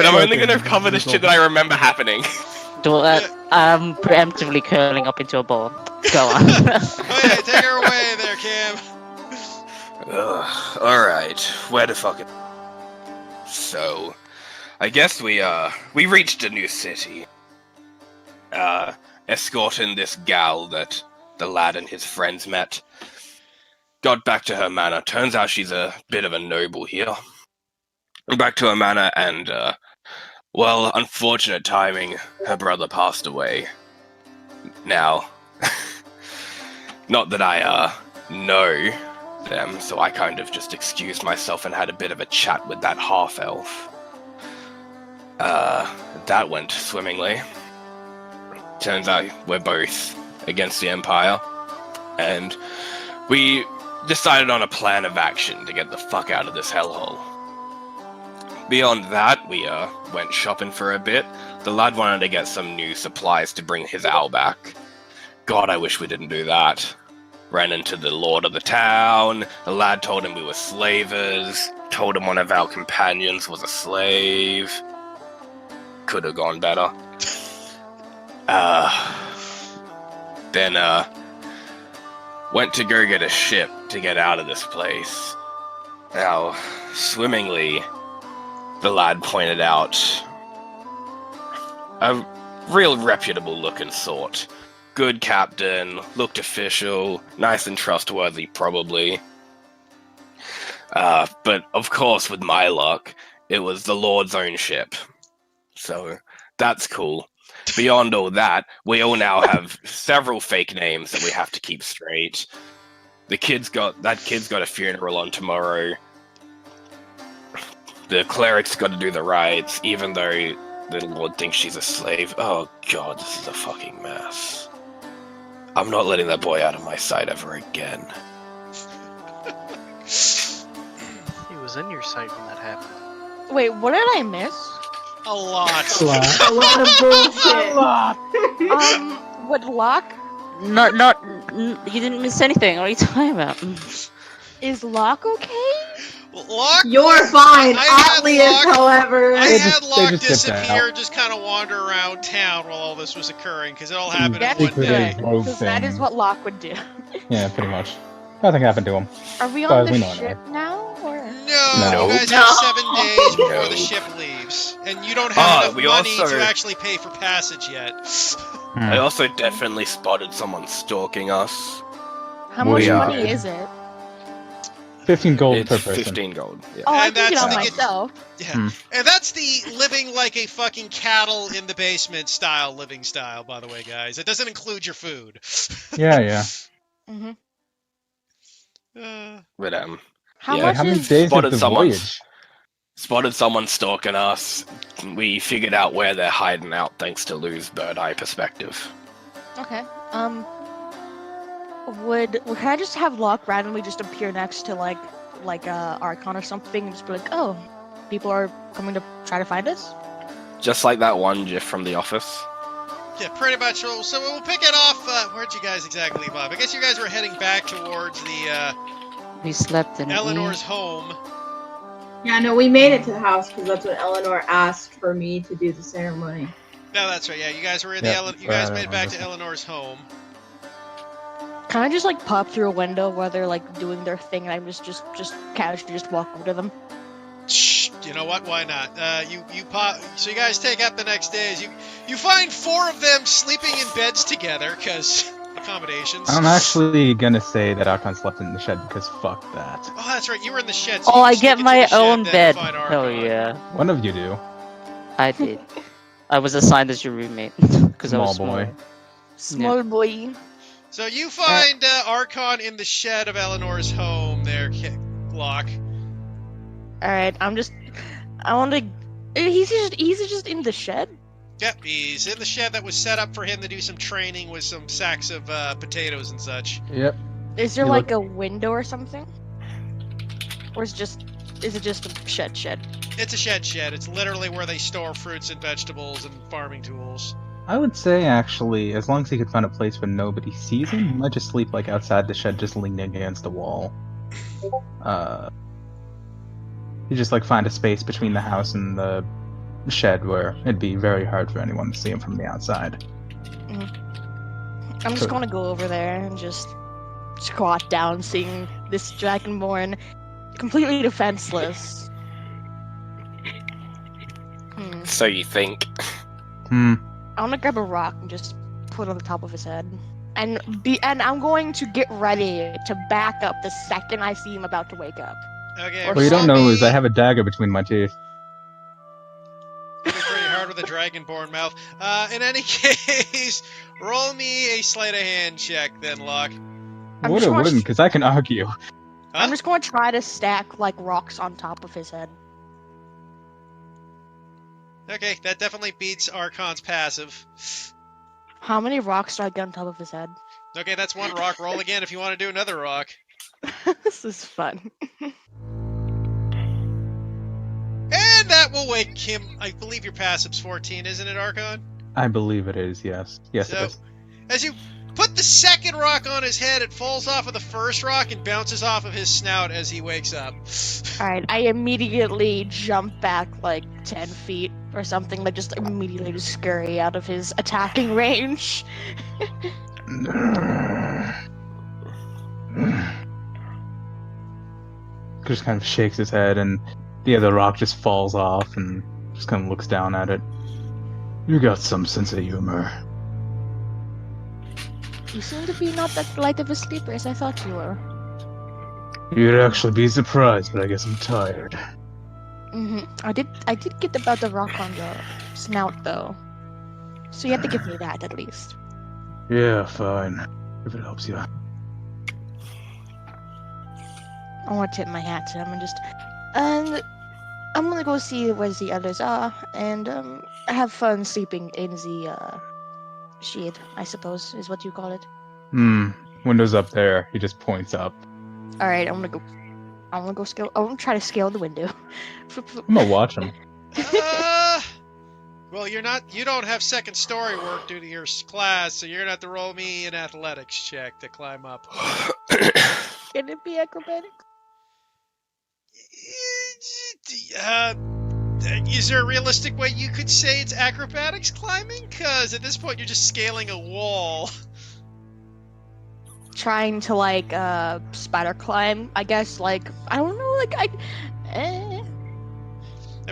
but I'm only gonna cover the shit that I remember happening. I'm preemptively curling up into a ball. Go on. Okay, take her away there, Cam. Alright, where the fuck it... So, I guess we reached a new city. Escorting this gal that the lad and his friends met. Got back to her manor. Turns out she's a bit of a noble here. Back to her manor and, well, unfortunate timing, her brother passed away. Now, not that I, know them, so I kind of just excused myself and had a bit of a chat with that half-elf. That went swimmingly. Turns out we're both against the Empire, and we decided on a plan of action to get the fuck out of this hellhole. Beyond that, we went shopping for a bit. The lad wanted to get some new supplies to bring his owl back. God, I wish we didn't do that. Ran into the lord of the town. The lad told him we were slavers. Told him one of our companions was a slave. Could have gone better. Then went to go get a ship to get out of this place. Now, swimmingly, the lad pointed out a real reputable looking sort. Good captain, looked official, nice and trustworthy probably. But of course, with my luck, it was the Lord's own ship. So, that's cool. Beyond all that, we all now have several fake names that we have to keep straight. That kid's got a funeral on tomorrow. The cleric's got to do the rites, even though the Lord thinks she's a slave. Oh god, this is a fucking mess. I'm not letting that boy out of my sight ever again. He was in your sight when that happened. Wait, what did I miss? A lot. A lot of bullshit. With Locke? You didn't miss anything. What are you talking about? Is Locke okay? Locke, You're fine. I had Atlius, Locke- however. I They had just Locke dipped disappear, out. just kind of wander around town while all this was occurring, because it all happened in That's one Secret day. good, rogue because that is thing. what Locke would do. Yeah, pretty much. Nothing happened to him. Are we Far on as the we know ship now, or? No, Nope. you guys have 7 No. days before the Nope. ship leaves, and you don't have enough we money also- to actually pay for passage yet. I also definitely spotted someone stalking us. How much We are- money is it? 15 gold It's per person. 15 gold. Yeah. Oh, I And can get that's on the- myself. Yeah, Hmm. and that's the living like a fucking cattle in the basement style living style, by the way, guys. It doesn't include your food. Yeah. Mm-hmm. But How Yeah, much How many is? days Spotted of the someone. voyage? Spotted someone stalking us. We figured out where they're hiding out thanks to Lou's bird eye perspective. Okay. Can I just have Locke randomly just appear next to like Archon or something and just be like, oh, people are coming to try to find us? Just like that one GIF from The Office. Yeah, pretty much. So we'll pick it off. Where'd you guys exactly leave off? I guess you guys were heading back towards the We slept in Eleanor's home. Yeah, no, we made it to the house because that's what Eleanor asked for me to do the ceremony. No, that's right. Yeah, you guys were in Yeah, you guys I made it back to remember. Eleanor's home. Can I just like pop through a window while they're like doing their thing and I'm just casually just walk over to them? Shh, you know what? Why not? You pop. So you guys take out the next days. You find 4 of them sleeping in beds together because accommodations. I'm actually gonna say that Archon slept in the shed because fuck that. Oh, that's right. You were in the shed. So Oh, you I sneak get into my the shed, own then bed. find Hell Archon. yeah. One of you do. I did. I was assigned as your roommate because I was Small boy. Small boy. So you find Archon in the shed of Eleanor's home. There, Locke. All right, I want to. He's just in the shed. Yep, he's in the shed that was set up for him to do some training with some sacks of potatoes and such. Yep. Is there You like a window or something? Or is it just a shed? It's a shed. It's literally where they store fruits and vegetables and farming tools. I would say actually, as long as he could find a place where nobody sees him, he might just sleep like outside the shed, just leaning against a wall. You just like find a space between the house and the shed where it'd be very hard for anyone to see him from the outside. I'm just gonna go over there and just squat down, seeing this dragonborn completely defenseless. So you think? Hmm. I want to grab a rock and just put it on the top of his head, and I'm going to get ready to back up the second I see him about to wake up. Okay. Or What you don't roll know me- is I have a dagger between my teeth. Hit it pretty hard with a dragonborn mouth. In any case, roll me a sleight of hand check then, Locke. I'm Would just or gonna wouldn't, because I can argue. I'm just going to try to stack like rocks on top of his head. Okay, that definitely beats Archon's passive. How many rocks do I get on top of his head? Okay, that's one rock. Roll again if you want to do another rock. This is fun. And that will wake him. I believe your passive's 14, isn't it, Archon? I believe it is, yes. Yes, So- it is. As you put the second rock on his head, it falls off of the first rock and bounces off of his snout as he wakes up. Alright, I immediately jump back like 10 feet or something, like just immediately just scurry out of his attacking range. Just kind of shakes his head, and the other rock just falls off and just kind of looks down at it. You got some sense of humor. You seem to be not that light of a sleeper as I thought you were. You'd actually be surprised, but I guess I'm tired. I did get about the rock on the snout though. So you have to give me that at least. Yeah, fine. If it helps you. I want to tip my hat to him and I'm gonna go see where the others are and have fun sleeping in the shed, I suppose is what you call it. Window's up there. He just points up. All right, I'm gonna go scale. I'm gonna try to scale the window. I'm gonna watch him. Well, you don't have second story work due to your class, so you're gonna have to roll me an athletics check to climb up. Can it be acrobatic? Is there a realistic way you could say it's acrobatics climbing? Because at this point you're just scaling a wall. Trying to like spider climb, I guess. Like I don't know. Like I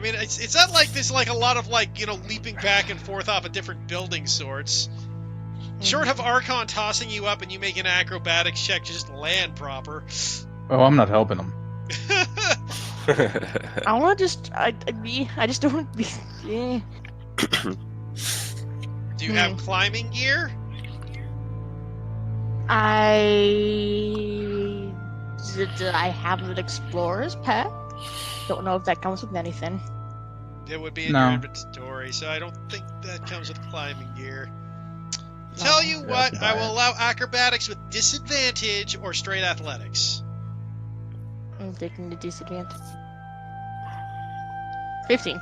mean, it's not like there's like a lot of like, leaping back and forth off of different building sorts. Short of Archon tossing you up and you make an acrobatics check to just land proper. Oh, I'm not helping him. I want to just. I just don't want to be. Do you have climbing gear? I have an explorer's pack. Don't know if that comes with anything. It would be in No. your inventory, so I don't think that comes with climbing gear. Tell you You'll have what, to buy I will it. allow acrobatics with disadvantage or straight athletics. I'm taking the disadvantage. 15.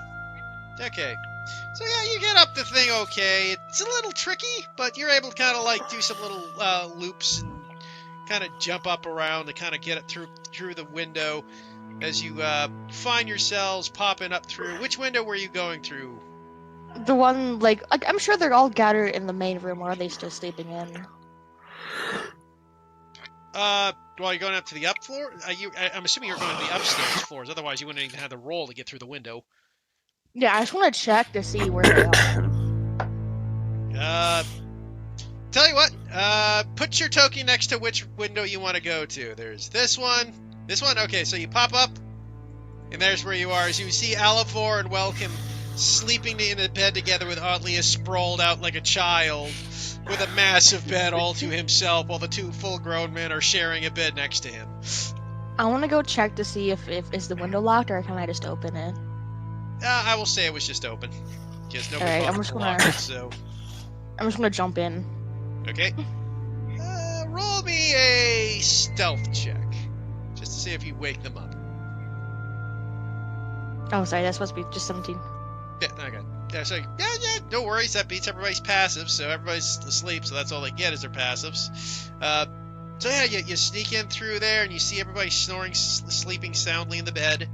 Okay. So yeah, you get up the thing okay. It's a little tricky, but you're able to kind of like do some little loops and kind of jump up around to kind of get it through the window as you find yourselves popping up through. Which window were you going through? The one like I'm sure they're all gathered in the main room, or are they still sleeping in? Well, you're going up to the up floor? I'm assuming you're going to the upstairs floors. Otherwise, you wouldn't even have the roll to get through the window. Yeah, I just want to check to see where they are. Tell you what. Put your token next to which window you want to go to. There's this one. This one. Okay, so you pop up, and there's where you are. As you see Alivor and Welcome sleeping in a bed together with Oddlius sprawled out like a child, with a massive bed all to himself, while the two full-grown men are sharing a bed next to him. I want to go check to see if is the window locked, or can I just open it? I will say it was just open. Because nobody Alright, I'm bothered just to gonna- lock it, so... I'm just gonna jump in. Okay. Roll me a stealth check. Just to see if you wake them up. Oh, sorry, that's supposed to be just 17. Yeah, okay. Yeah, so, yeah, no worries. That beats everybody's passive, so everybody's asleep, so that's all they get is their passives. So yeah, you sneak in through there, and you see everybody snoring, sleeping soundly in the bed.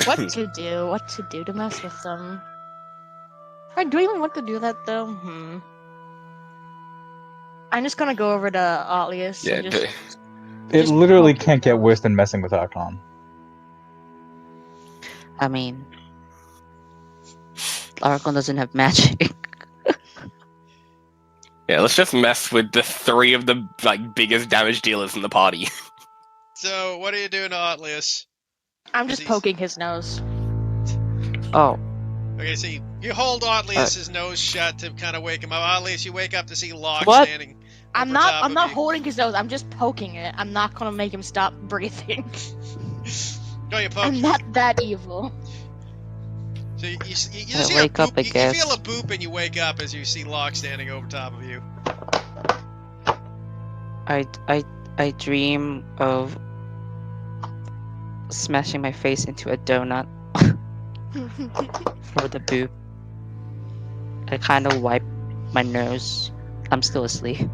What to do? What to do to mess with them? Do I even want to do that though? I'm just gonna go over to Atlius Yeah, and just. It Just literally poke can't get those. worse than messing with Archon. I mean, Archon doesn't have magic. yeah, let's just mess with the 3 of the biggest damage dealers in the party. So, what are you doing to Atlius? I'm just He's- poking his nose. Oh, Okay, so you hold Atlius' nose shut to kind of wake him up. Atlius, you wake up to see Locke What? standing. I'm over not. top I'm of not you. holding his nose. I'm just poking it. I'm not gonna make him stop breathing. No, you poke. I'm not that evil. So you just I hear a wake up, boop. I You guess. feel a boop and you wake up as you see Locke standing over top of you. I dream of smashing my face into a donut for the boop. I kind of wipe my nose. I'm still asleep.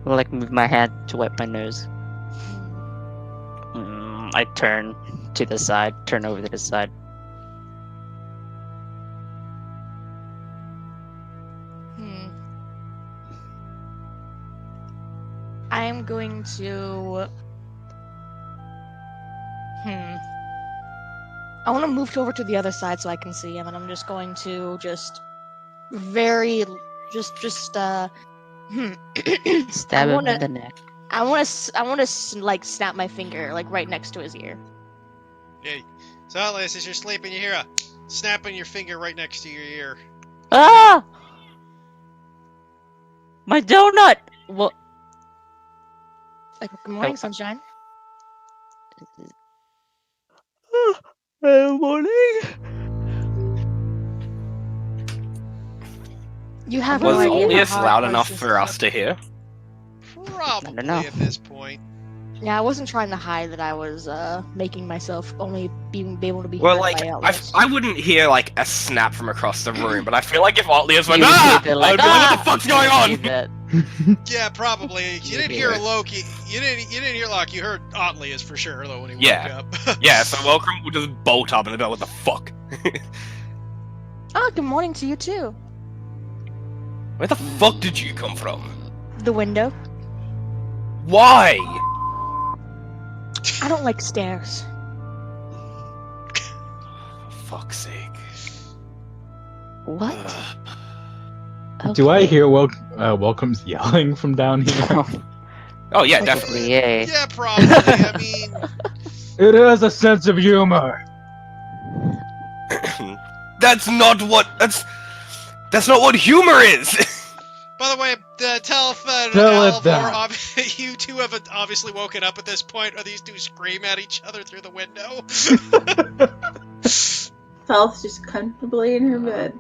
I like move my hand to wipe my nose. I turn to the side, turn over to the side. I am going to. I want to move over to the other side so I can see him, and I'm just going to just Stab I him wanna- in the neck. I want to like snap my finger like right next to his ear. Yeah. So Atlius, as you're sleeping, you hear a snapping your finger right next to your ear. Ah! My donut! What? Like, good morning, Oh. sunshine. Good morning. You have Was no idea how Atlius hard loud it enough was for to us to hear? Probably know. at this point. Yeah, I wasn't trying to hide that I was making myself only be able to be Well, heard like, by Atlius. I wouldn't hear, a snap from across the room, but I feel like if Atlius went, You would ah! hear the, I would be like, what the fuck's going you on? that. Yeah, probably. You didn't hear Loki. You didn't hear Locke. You heard Atlius for sure, though, when he Yeah. woke up. Yeah, so Welcome will just bolt up and be like, what the fuck? Oh, good morning to you too. Where the fuck did you come from? The window. Why? I don't like stairs. For fuck's sake. What? Do I Okay. hear Welcome's yelling from down here? Oh, yeah, Possibly, definitely. yeah. Yeah, probably. I mean, It has a sense of humor. That's not what humor is! by the way, Teleth and Tell it Alvor, that. you two have obviously woken up at this point, or these two scream at each other through the window. Felth's just comfortably in her bed,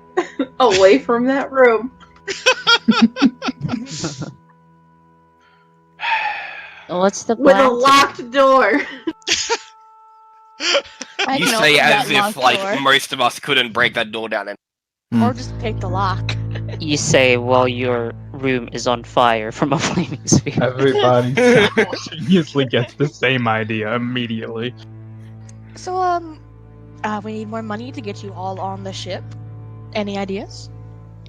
away from that room. What's the With a plan? locked door. I You can say open as that if, locked door, most of us couldn't break that door down and or just pick the lock. You say while your room is on fire from a flaming sphere. Everybody simultaneously gets the same idea immediately. So we need more money to get you all on the ship. Any ideas?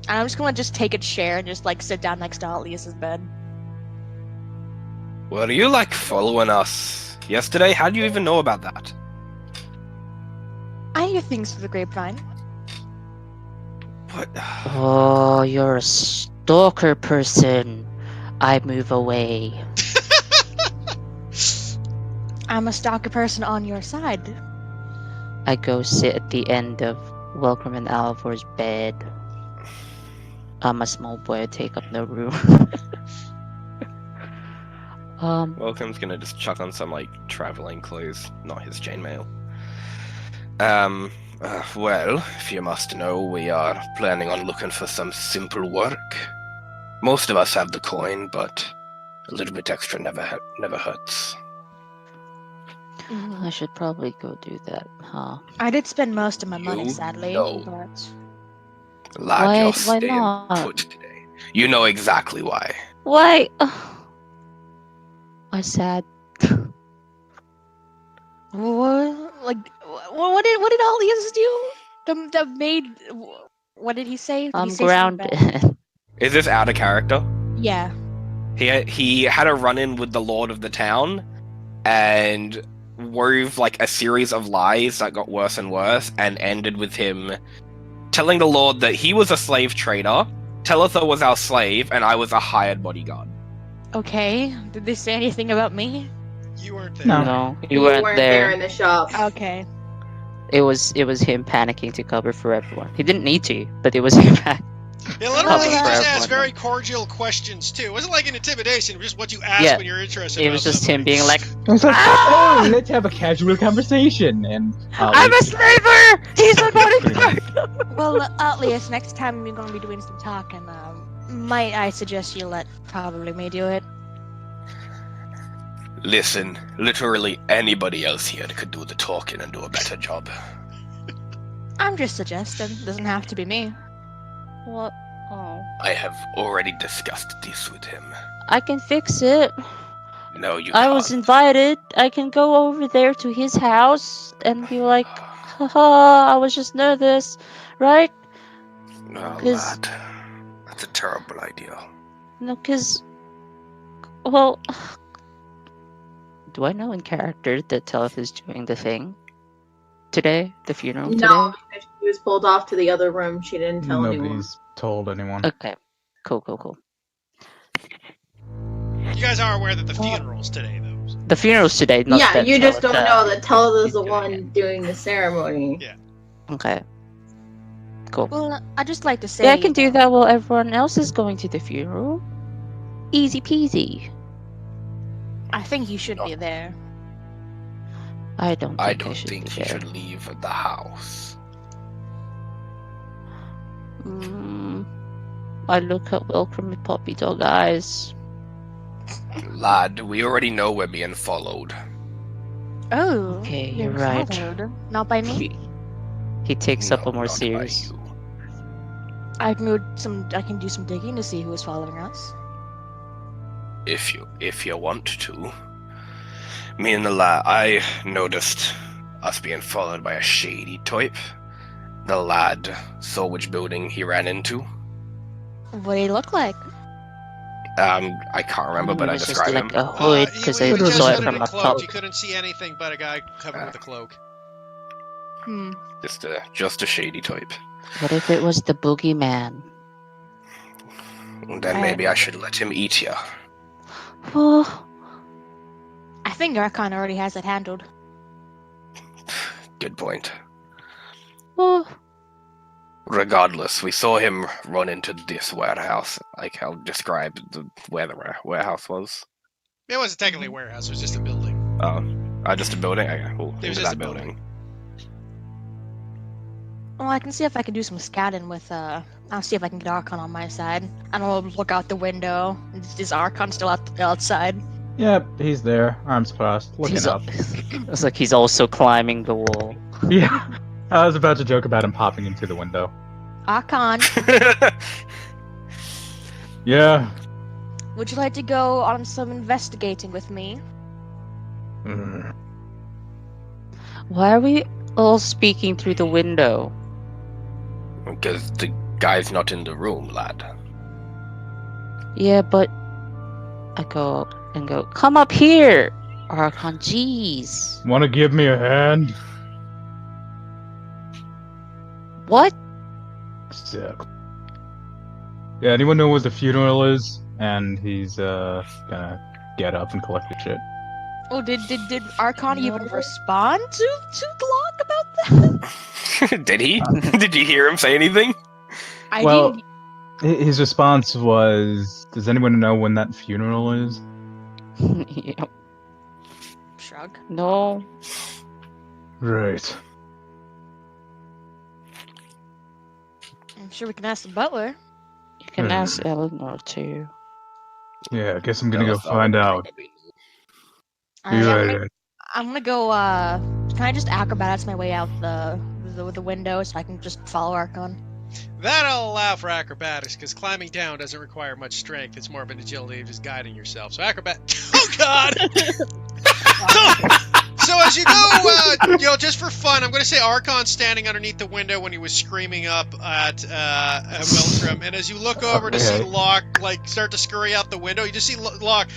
And I'm just gonna take a chair and just sit down next to Atlius's bed. Were you, following us yesterday? How do you even know about that? I hear things through the grapevine. What? Oh, you're a stalker person. I move away. I'm a stalker person on your side. I go sit at the end of Welcome and Alvor's bed. I'm a small boy. I take up no room. Welcome's gonna just chuck on some, traveling clothes, not his chainmail. Well, if you must know, we are planning on looking for some simple work. Most of us have the coin, but a little bit extra never hurts. I should probably go do that, huh? I did spend most of my money, You sadly, know. but Lad, Why you're not? staying put today. You know exactly why. Why? I'm sad. What? Like, what did Alias do? The maid. What did he say? Did he I'm say something bad? grounded. Is this out of character? Yeah. He had a run-in with the lord of the town, and wove like a series of lies that got worse and worse, and ended with him telling the lord that he was a slave trader, Talitha was our slave, and I was a hired bodyguard. Okay. Did they say anything about me? You weren't there. No. No, you You weren't weren't there. there in the shop. Okay. It was him panicking to cover for everyone. He didn't need to, but it was him. Yeah, literally, he Well, just for asked everyone. very cordial questions too. It wasn't like an intimidation, just what you ask Yeah, when you're interested. It about was just somebody. him being like, I was like, oh, let's have a casual conversation. And "I'm a slaver. He's a bodyguard." Well, Atlius, next time we're gonna be doing some talking. Might I suggest you let probably me do it? Listen, literally anybody else here could do the talking and do a better job. I'm just suggesting. Doesn't have to be me. What? Oh, I have already discussed this with him. I can fix it. No, you I can't. was invited. I can go over there to his house and be like, haha, I was just nervous, right? No, 'Cause- lad. That's a terrible idea. No, because, well, do I know in character that Teleth is doing the thing today? The funeral No, today? because she was pulled off to the other room. She didn't tell anyone. nobody's told anyone. Okay, cool. You guys are aware that the funeral's today, though. So. The funeral's today, not Yeah, that you just don't Teleth, know that Talitha's the he's doing one doing the ceremony. Yeah. Okay, cool. Well, I'd just like to say. Yeah, I can do that while everyone else is going to the funeral. Easy peasy. I think you should be there. I don't think I I don't should think be he there. should leave the house. I look at Welcome with puppy dog eyes. Lad, we already know we're being followed. Oh. Okay, you're you're right. followed. Not by me. He takes up No, a more not by serious. you. I can do some digging to see who is following us. If you want to. Me and the lad, I noticed us being followed by a shady type. The lad saw which building he ran into. What do he look like? I can't remember, but He I was just described like him. a hood He because was I just saw it hooded from and up cloaked. top. You couldn't see anything but a guy covered with a cloak. Just a shady type. What if it was the boogeyman? Then maybe I should let him eat you. Oh, I think Archon already has it handled. Good point. oh. Regardless, we saw him run into this warehouse. Like I'll describe where the warehouse was. It wasn't technically a warehouse; it was just a building. Just a building. Okay, cool. It was Into just that a building. building. Well, I can see if I can do some scouting with, I'll see if I can get Archon on my side. And I'll look out the window. Is Archon still outside? Yep, he's there, arms crossed, looking He's up. It's like he's also climbing the wall. Yeah, I was about to joke about him popping into the window. Archon, Yeah. would you like to go on some investigating with me? Mm. Why are we all speaking through the window? Because the guy's not in the room, lad. Yeah, but I go, come up here, Archon. Jeez. Want to give me a hand? What? Sick. Yeah, anyone know what the funeral is? And he's gonna get up and collect the shit. Oh, did Archon even respond to Glock about that? Did he? Did you hear him say anything? I Well- didn't. His response was, "Does anyone know when that funeral is?" Yeah, Shrug. no. Right. I'm sure we can ask the butler. You can ask Eleanor too. Yeah, I guess I'm gonna No, go find out. probably. I'm gonna go. Can I just acrobatics my way out the window so I can just follow Archon? That'll allow for acrobatics, because climbing down doesn't require much strength. It's more of an agility of just guiding yourself. So acrobat. Oh God! So as As you go, just for fun, I'm going to say Archon's standing underneath the window when he was screaming up at Wiltram, and as you look over to see Okay. Locke start to scurry out the window, you just see Locke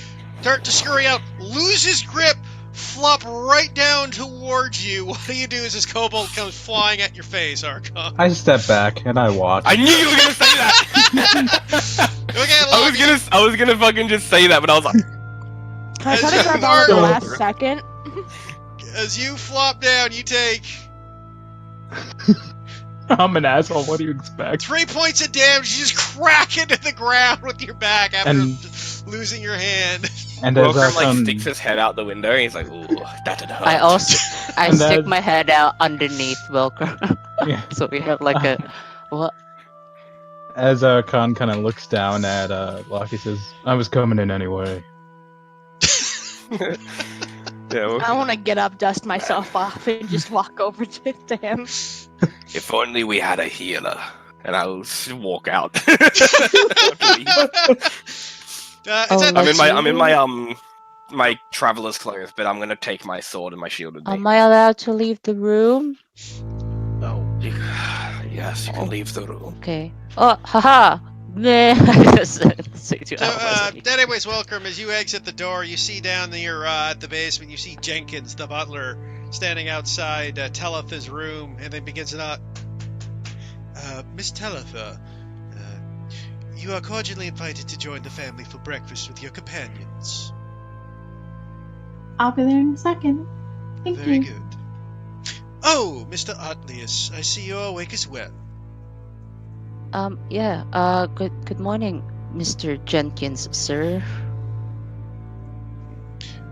start to scurry out, lose his grip, flop right down towards you. What do you do as this kobold comes flying at your face, Archon? I step back and I watch. I knew you were gonna say that. Okay, Locke. I was gonna fucking just say that, but I was like, Can I try As to grab you on at the are- last second? As you flop down, you take I'm an asshole. What do you expect? 3 points of damage. You just crack into the ground with your back after And- losing your hand. And as Welcome like Archon, sticks his head out the window. And he's like, "Ooh, that did hurt." I And stick that- my head out underneath Welcome. Yeah. So we have like a what? as Archon kind of looks down at Locke, he says, "I was coming in anyway." Yeah, well, I want to get up, dust myself off, and just walk over to him. if only we had a healer, and I'll walk out. Is that, I'm in my traveler's clothes, but I'm gonna take my sword and my shield with me. Am I allowed to leave the room? Oh, Yes, you can leave the room. Okay. Oh, haha. Meh. anyways, welcome. As you exit the door, you see down there at the basement, you see Jenkins, the butler, standing outside Teleth's room, and then begins to knock. Miss Teletha, you are cordially invited to join the family for breakfast with your companions. I'll be there in a second. Thank Very you. good. Oh, Mr. Atlius, I see you're awake as well. Yeah. Good morning, Mr. Jenkins, sir.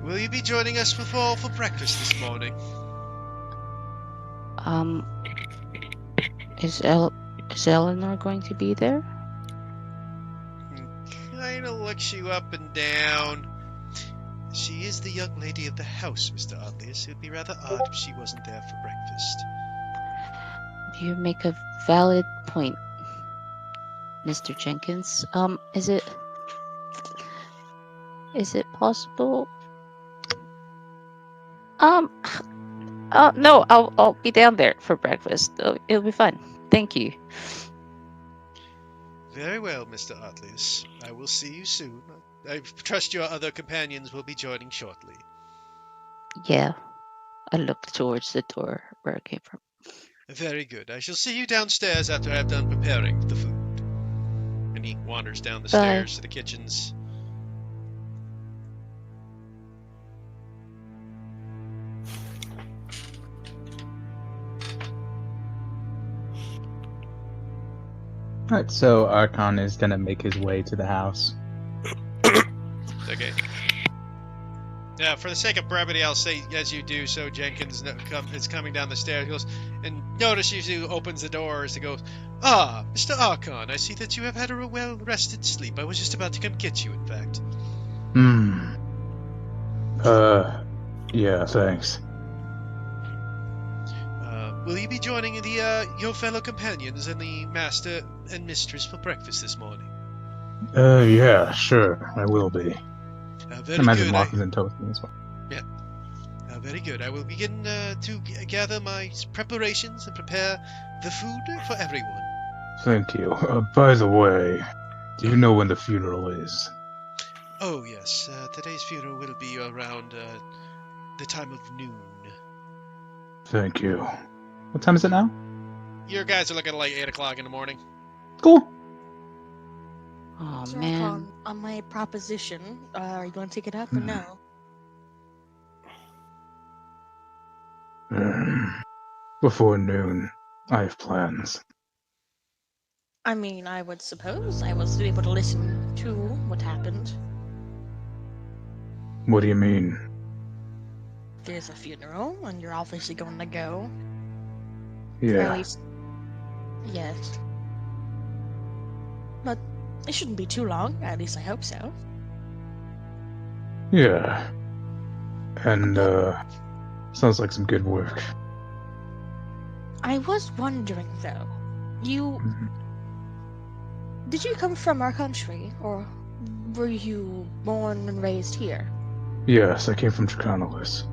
Will you be joining us for breakfast this morning? Is Eleanor going to be there? Kinda looks you up and down. She is the young lady of the house, Mr. Atlius. It would be rather odd if she wasn't there for breakfast. You make a valid point, Mr. Jenkins. Is it possible? No, I'll be down there for breakfast. It'll be fun. Thank you. Very well, Mr. Atlius. I will see you soon. I trust your other companions will be joining shortly. Yeah. I looked towards the door where I came from. Very good. I shall see you downstairs after I have done preparing the food. And he wanders down the Bye. stairs to the kitchens. Alright, so Archon is gonna make his way to the house. Okay. Yeah, for the sake of brevity, I'll say as you do so, Jenkins is coming down the stairs. He goes, and notice you opens the door as he goes, "Ah, Mr. Archon, I see that you have had a well-rested sleep. I was just about to come get you, in fact." Yeah, thanks. Will you be joining your fellow companions and the master and mistress for breakfast this morning? Yeah, sure, I will be. Very Imagine good. Locke is in toasting as well. Very good. I will begin to gather my preparations and prepare the food for everyone. Thank you. By the way, do you know when the funeral is? Oh, yes. Today's funeral will be around the time of noon. Thank you. What time is it now? Your guys are looking at like 8 o'clock in the morning. Cool. Oh So, man. on my proposition, are you going to take it up or no? Before noon, I have plans. I mean, I would suppose I was able to listen to what happened. What do you mean? There's a funeral, and you're obviously going to go. Or at Yeah. least, yes. But it shouldn't be too long. At least I hope so. Yeah. And, sounds like some good work. I was wondering though, you Mhm. did you come from our country, or were you born and raised here? Yes, I came from Draconolis.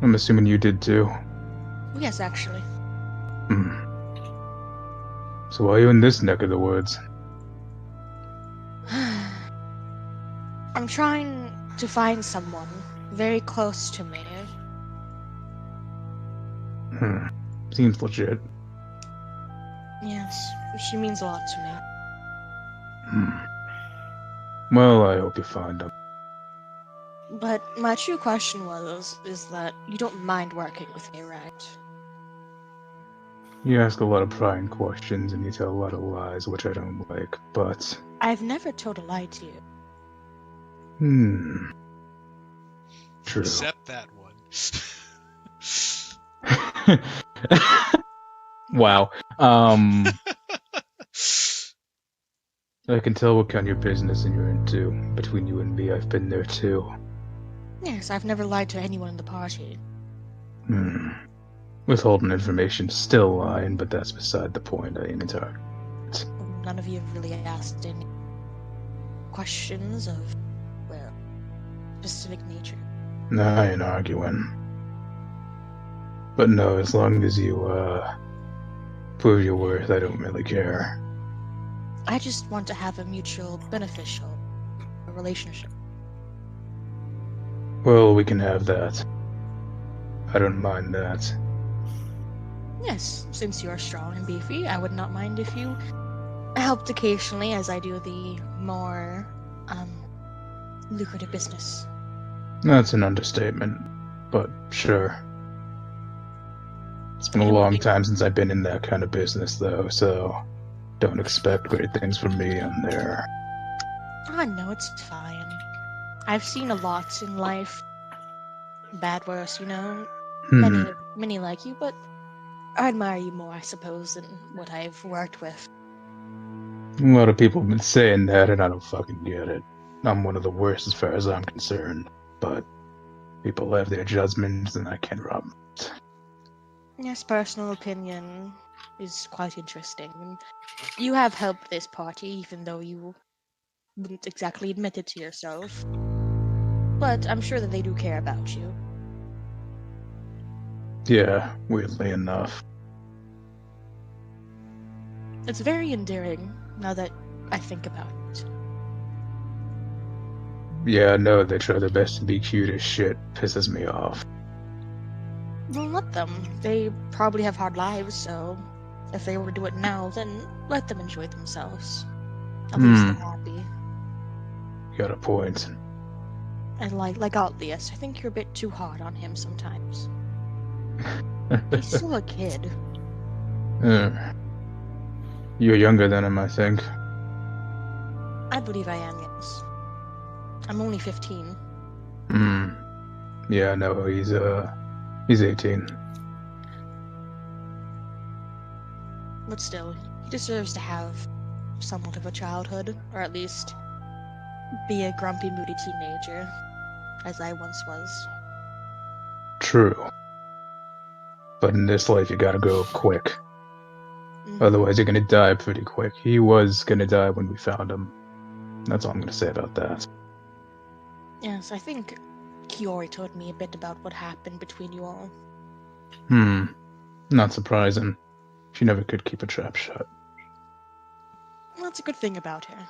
I'm assuming you did too. Yes, actually. Hmm. So why are you in this neck of the woods? I'm trying to find someone very close to me. Hmm. Seems legit. Yes, she means a lot to me. Well, I hope you find him. But my true question is that you don't mind working with me, right? You ask a lot of prying questions and you tell a lot of lies, which I don't like, but... I've never told a lie to you. True. Except that one. Wow. I can tell what kind of business and you're into. Between you and me, I've been there too. Yes, I've never lied to anyone in the party. Withholding information is still lying, but that's beside the point. I ain't entirely. None of you have really asked any questions of, well, specific nature. No, I ain't arguing. But no, as long as you, prove your worth, I don't really care. I just want to have a mutual beneficial relationship. Well, we can have that. I don't mind that. Yes, since you are strong and beefy, I would not mind if you helped occasionally as I do the more, lucrative business. That's an understatement, but sure. It's been a I don't long think- time since I've been in that kind of business, though, so don't expect great things from me on there. Ah, no, it's fine. I've seen a lot in life. Bad, worse, you know. Many like you, but I admire you more, I suppose, than what I've worked with. A lot of people have been saying that, and I don't fucking get it. I'm one of the worst as far as I'm concerned, but people have their judgments, and I can't rob them. Yes, personal opinion is quite interesting. You have helped this party, even though you wouldn't exactly admit it to yourself. But I'm sure that they do care about you. Yeah, weirdly enough. It's very endearing, now that I think about it. Yeah, I know they try their best to be cute as shit. Pisses me off. Well, let them. They probably have hard lives, so if they were to do it now, then let them enjoy themselves. At least they're happy. Got a point. And like Altlius, I think you're a bit too hard on him sometimes. He's still a kid. You're younger than him, I think. I believe I am, yes. I'm only 15. Yeah, no, he's 18. But still, he deserves to have somewhat of a childhood, or at least be a grumpy, moody teenager, as I once was. True. But in this life, you gotta grow up quick. Mhm. Otherwise, you're gonna die pretty quick. He was gonna die when we found him. That's all I'm gonna say about that. Yes, I think Kiori told me a bit about what happened between you all. Not surprising. She never could keep a trap shut. Well, that's a good thing about her.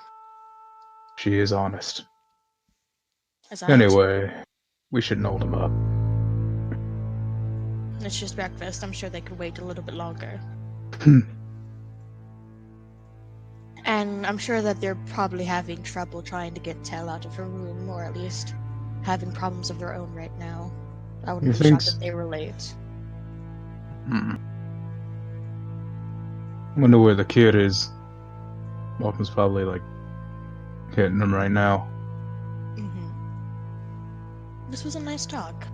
She is honest. As I am too. Anyway, we shouldn't hold him up. It's just breakfast. I'm sure they could wait a little bit longer. And I'm sure that they're probably having trouble trying to get Tell out of her room, or at least having problems of their own right now. I wouldn't You be think shocked if they were late. Wonder where the kid is. Malcolm's probably, like, hitting him right now. This was a nice talk.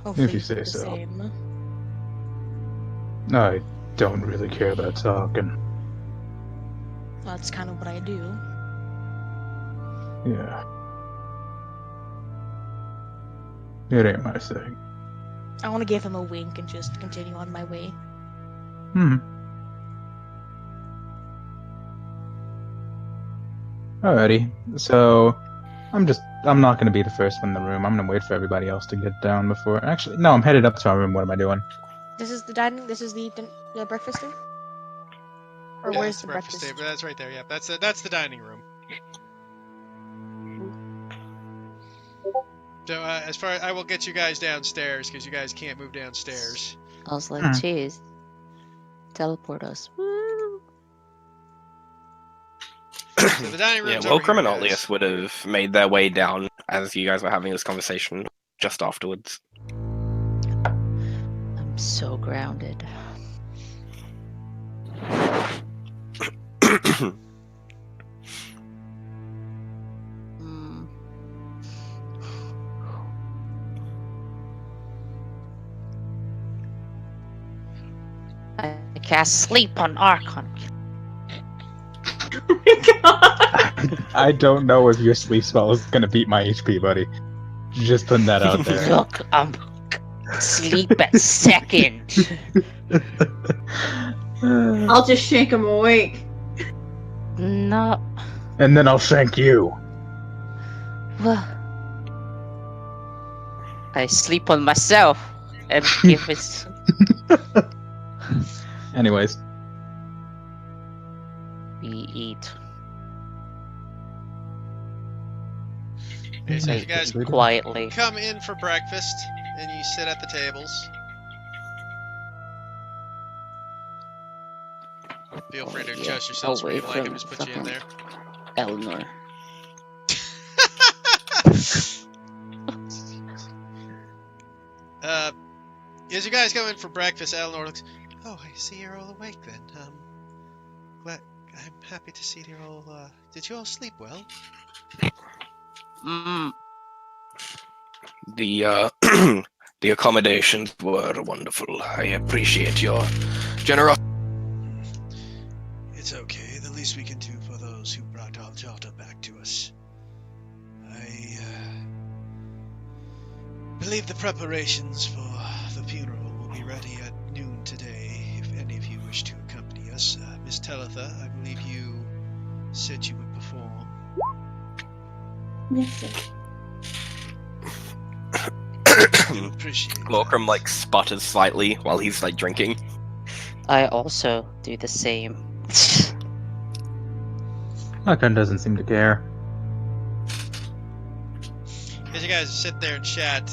Hopefully If you say the so. same. I don't really care about talking. Well, that's kind of what I do. Yeah. It ain't my thing. I want to give him a wink and just continue on my way. Alrighty. So, I'm just I'm not gonna be the first one in the room. I'm gonna wait for everybody else to get down before. Actually, no, I'm headed up to our room. What am I doing? This is the dining. This is the breakfast room. Or Yeah, where's that's the the breakfast breakfast? table. That's right there. Yeah, that's the dining room. So as far I will get you guys downstairs because you guys can't move downstairs. I was like, Hmm. jeez. Teleport us. Woo. So the dining Yeah, room's well, over here, Criminalius guys. would have made their way down as you guys were having this conversation just afterwards. I'm so grounded. Mm. I cast sleep on Archon. Oh my god. I don't know if your sleep spell is gonna beat my HP, buddy. Just putting that out there. Look, I'm sleep at second. I'll just shake him awake. No, And then I'll shank you. well, I sleep on myself and give it. Anyways, We eat. Okay, so I you guys eat quietly. come in for breakfast and you sit at the tables. Feel free to Yeah, adjust yourselves where away you like and from just put you in fucking there. Eleanor. As you guys go in for breakfast, Eleanor looks. Oh, I see you're all awake then. Glad. I'm happy to see you're all. Did you all sleep well? Mm, The the accommodations were wonderful. I appreciate your generosity. It's okay. The least we can do for those who brought Aljata back to us. I believe the preparations for the funeral will be ready at noon today. If any of you wish to accompany us, Miss Talitha, I believe you said you would perform. Yes, sir. Do appreciate that. Lorcrum like sputters slightly while he's like drinking. I also do the same. Hakan doesn't seem to care. As you guys sit there and chat,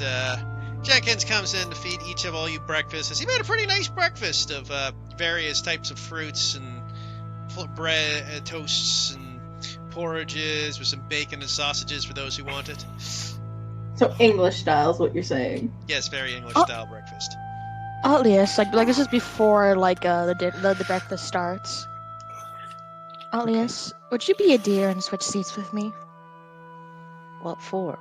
Jenkins comes in to feed each of all you breakfasts. He made a pretty nice breakfast of various types of fruits and bread, toasts, and porridges with some bacon and sausages for those who want it. So English style is what you're saying. Yes, very English Oh. style breakfast. Alias, like this is before the breakfast starts. Alias, would you be a dear and switch seats with me? What for?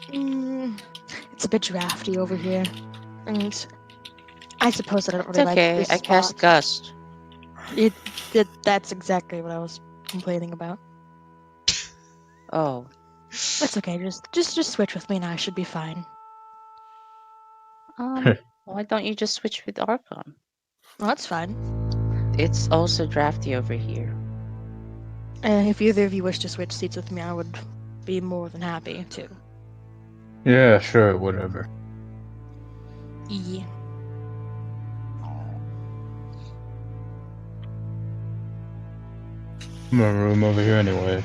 It's a bit drafty over here, and I suppose that I don't It's really okay. like this I cast spot. Gust. That's exactly what I was complaining about. Oh, It's okay. Just switch with me, and I should be fine. why don't you just switch with Archon? Well, that's fine. It's also drafty over here. If either of you wish to switch seats with me, I would be more than happy to. Yeah, sure, whatever. Yeah. My room over here anyway.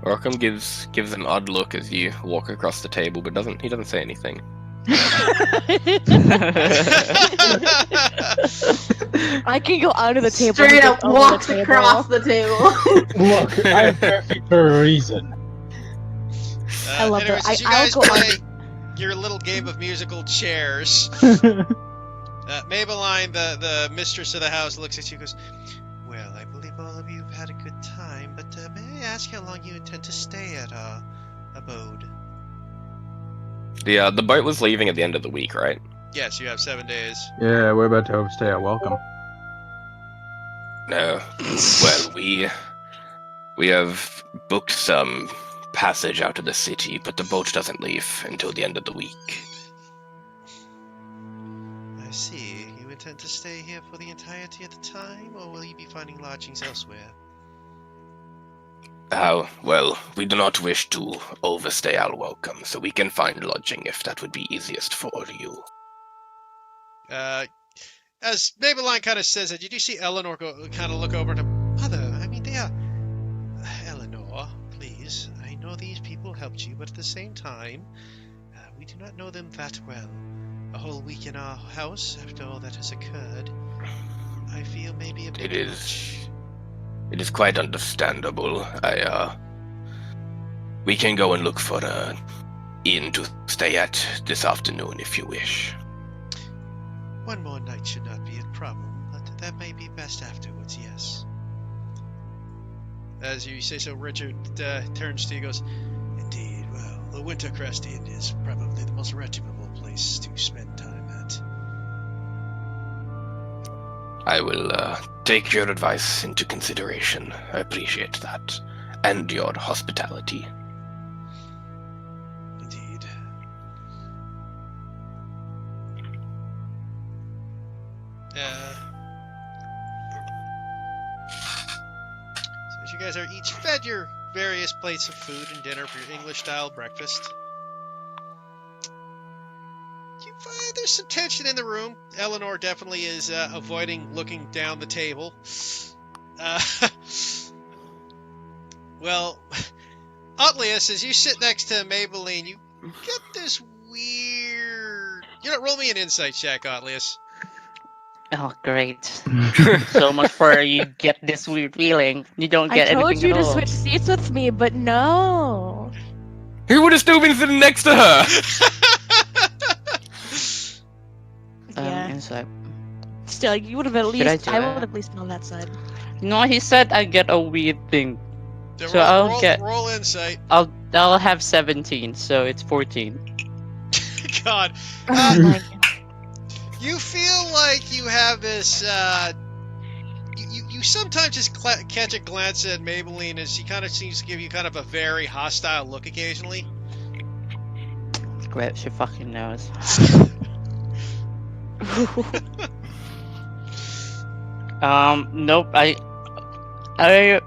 Lorcrum gives an odd look as you walk across the table, but he doesn't say anything. I can go under the table. Straight and up just over walks the table. across the table. Look, I'm perfect for a reason. I love anyways, that. as you I'll guys go play on. your little game of musical chairs, Maybelline, the mistress of the house, looks at you and goes, well, I believe all of you have had a good time, but may I ask how long you intend to stay at our abode? The boat was leaving at the end of the week, right? Yes, you have 7 days. Yeah, we're about to overstay our welcome. No. Well, we have booked some passage out of the city, but the boat doesn't leave until the end of the week. I see. You intend to stay here for the entirety of the time, or will you be finding lodgings elsewhere? Well, we do not wish to overstay our welcome, so we can find lodging if that would be easiest for you. As Maybelline kind of says that, you do see Eleanor kind of look over to Mother. I mean, they are. Eleanor, please. I know these people helped you, but at the same time, we do not know them that well. A whole week in our house after all that has occurred, I feel maybe a bit much. It is quite understandable. We can go and look for an inn to stay at this afternoon if you wish. One more night should not be a problem, but that may be best afterwards, yes. As you say so, Richard turns to you and goes, Indeed, well, the Wintercrest Inn is probably the most reputable place to spend time at. I will take your advice into consideration. I appreciate that. And your hospitality. Indeed. So as you guys are each fed your various plates of food and dinner for your English-style breakfast, you find there's some tension in the room. Eleanor definitely is avoiding looking down the table. Well, Otlius, as you sit next to Maybelline, you get this weird... roll me an insight check, Otlius. Oh, great. So much for you get this weird feeling. You don't get I told anything you at to all. switch seats with me, but no. Who would have still been sitting next to her? Yeah. Insight. Still, you would have at Should least. I do I it? would at least know that side. No, he said I get a weird thing. So roll, I'll get- roll insight. I'll have 17, so it's 14. God. Oh my god. You feel like you have this, you sometimes just catch a glance at Maybelline as she kind of seems to give you kind of a very hostile look occasionally. Great, she fucking knows. Nope, I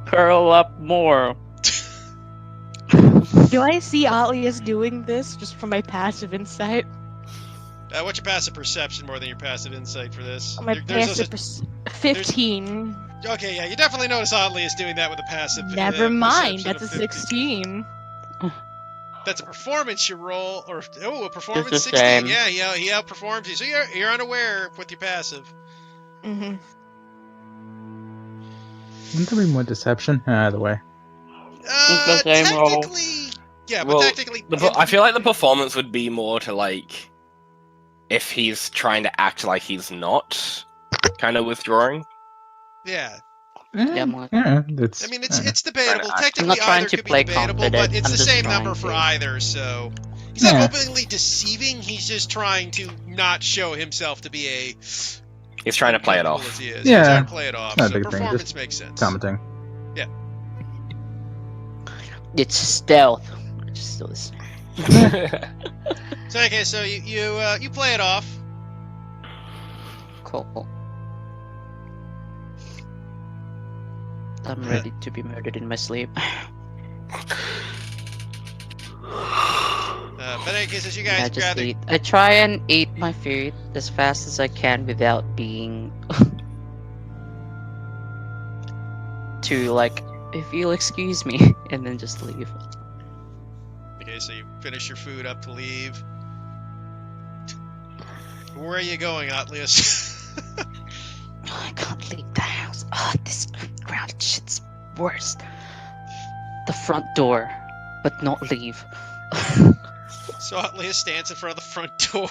curl up more. Do I see Atlius doing this just from my passive insight? What's your passive perception more than your passive insight for this? My There's passive 15. Okay, yeah, you definitely notice Otlius doing that with a passive. Never mind, perception that's of a 15. 16. That's a performance you roll, or a performance It's the 16. same. Yeah, he outperforms you, so you're unaware with your passive. Mm-hmm. Wouldn't there be more deception? Either way. the same roll. Technically, yeah, but Well, technically, I feel like the performance would be more to like if he's trying to act like he's not kind of withdrawing. yeah. Yeah, Mark. That's. I mean, it's debatable. I'm Technically, not trying either to could be play debatable, but confident, it's I'm the just same trying number for to. either. So he's Yeah. not openly deceiving. He's just trying to not show himself to be a. He's trying to play it cool off. as he is. Yeah. He's trying to play it off. Not a So big thing, performance just makes sense. commenting. It's stealth. Which is still the same. So okay, so you play it off. Cool. I'm ready to be murdered in my sleep. But I guess as you I guys just gather, eat. I try and eat my food as fast as I can without being too like, if you'll excuse me, and then just leave. okay, so you finish your food up to leave. Where are you going, Atlius? I can't leave the house. Oh, this grounded shit's worse. The front door, but not leave. So Atlius stands in front of the front door.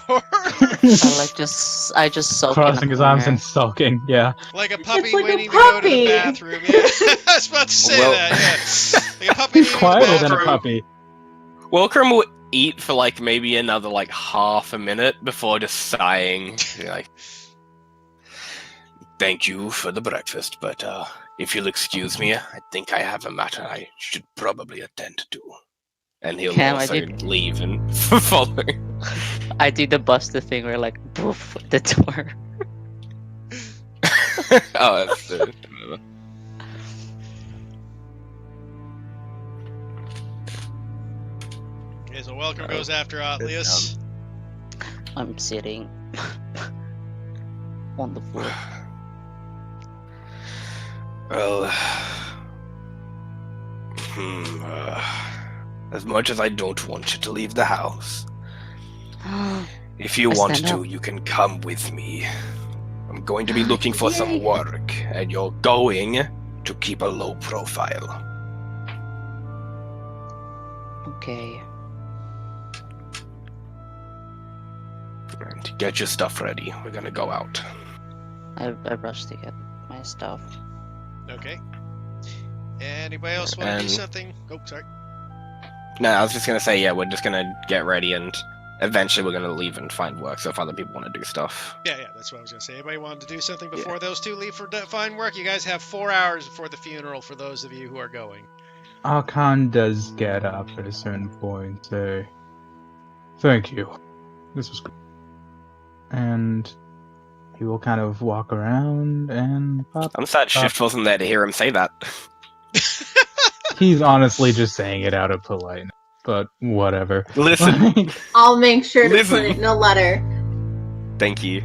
I just sulk Crossing in his the arms corner. and sulking. Yeah. Like a puppy like a waiting to go to the puppy. bathroom. Yeah, I was about to say Well- that. Yeah, like a puppy needing to Quieter the than a bathroom. puppy. Welcome will eat for like maybe another like half a minute before just sighing. Like, thank you for the breakfast, but if you'll excuse me, I think I have a matter I should probably attend to. And he'll Cam, I also did- leave and follow. I do the Buster thing where like poof at the door. Oh, that's Okay, so Welcome goes after Atlius. I'm sitting on the floor. Well, as much as I don't want you to leave the house, if you I want stand to, up. you can come with me. I'm going to be looking for some work, and you're going to keep a low profile. Okay. And get your stuff ready. We're gonna go out. I rush to get my stuff. Okay. Anybody else want to do And- something? Oh, sorry. No, I was just gonna say, yeah, we're just gonna get ready, and eventually we're gonna leave and find work. So if other people want to do stuff, Yeah, that's what I was going to say. Anybody wanted to do something before those two leave for find work? You guys have 4 hours before the funeral for those of you who are going. Archon does get up at a certain point, say, "Thank you. This was good." And he will kind of walk around and pop. I'm sad Shift wasn't there to hear him say that. He's honestly just saying it out of politeness, but whatever. Listen, I'll make sure to Listen. put it in a letter. thank you.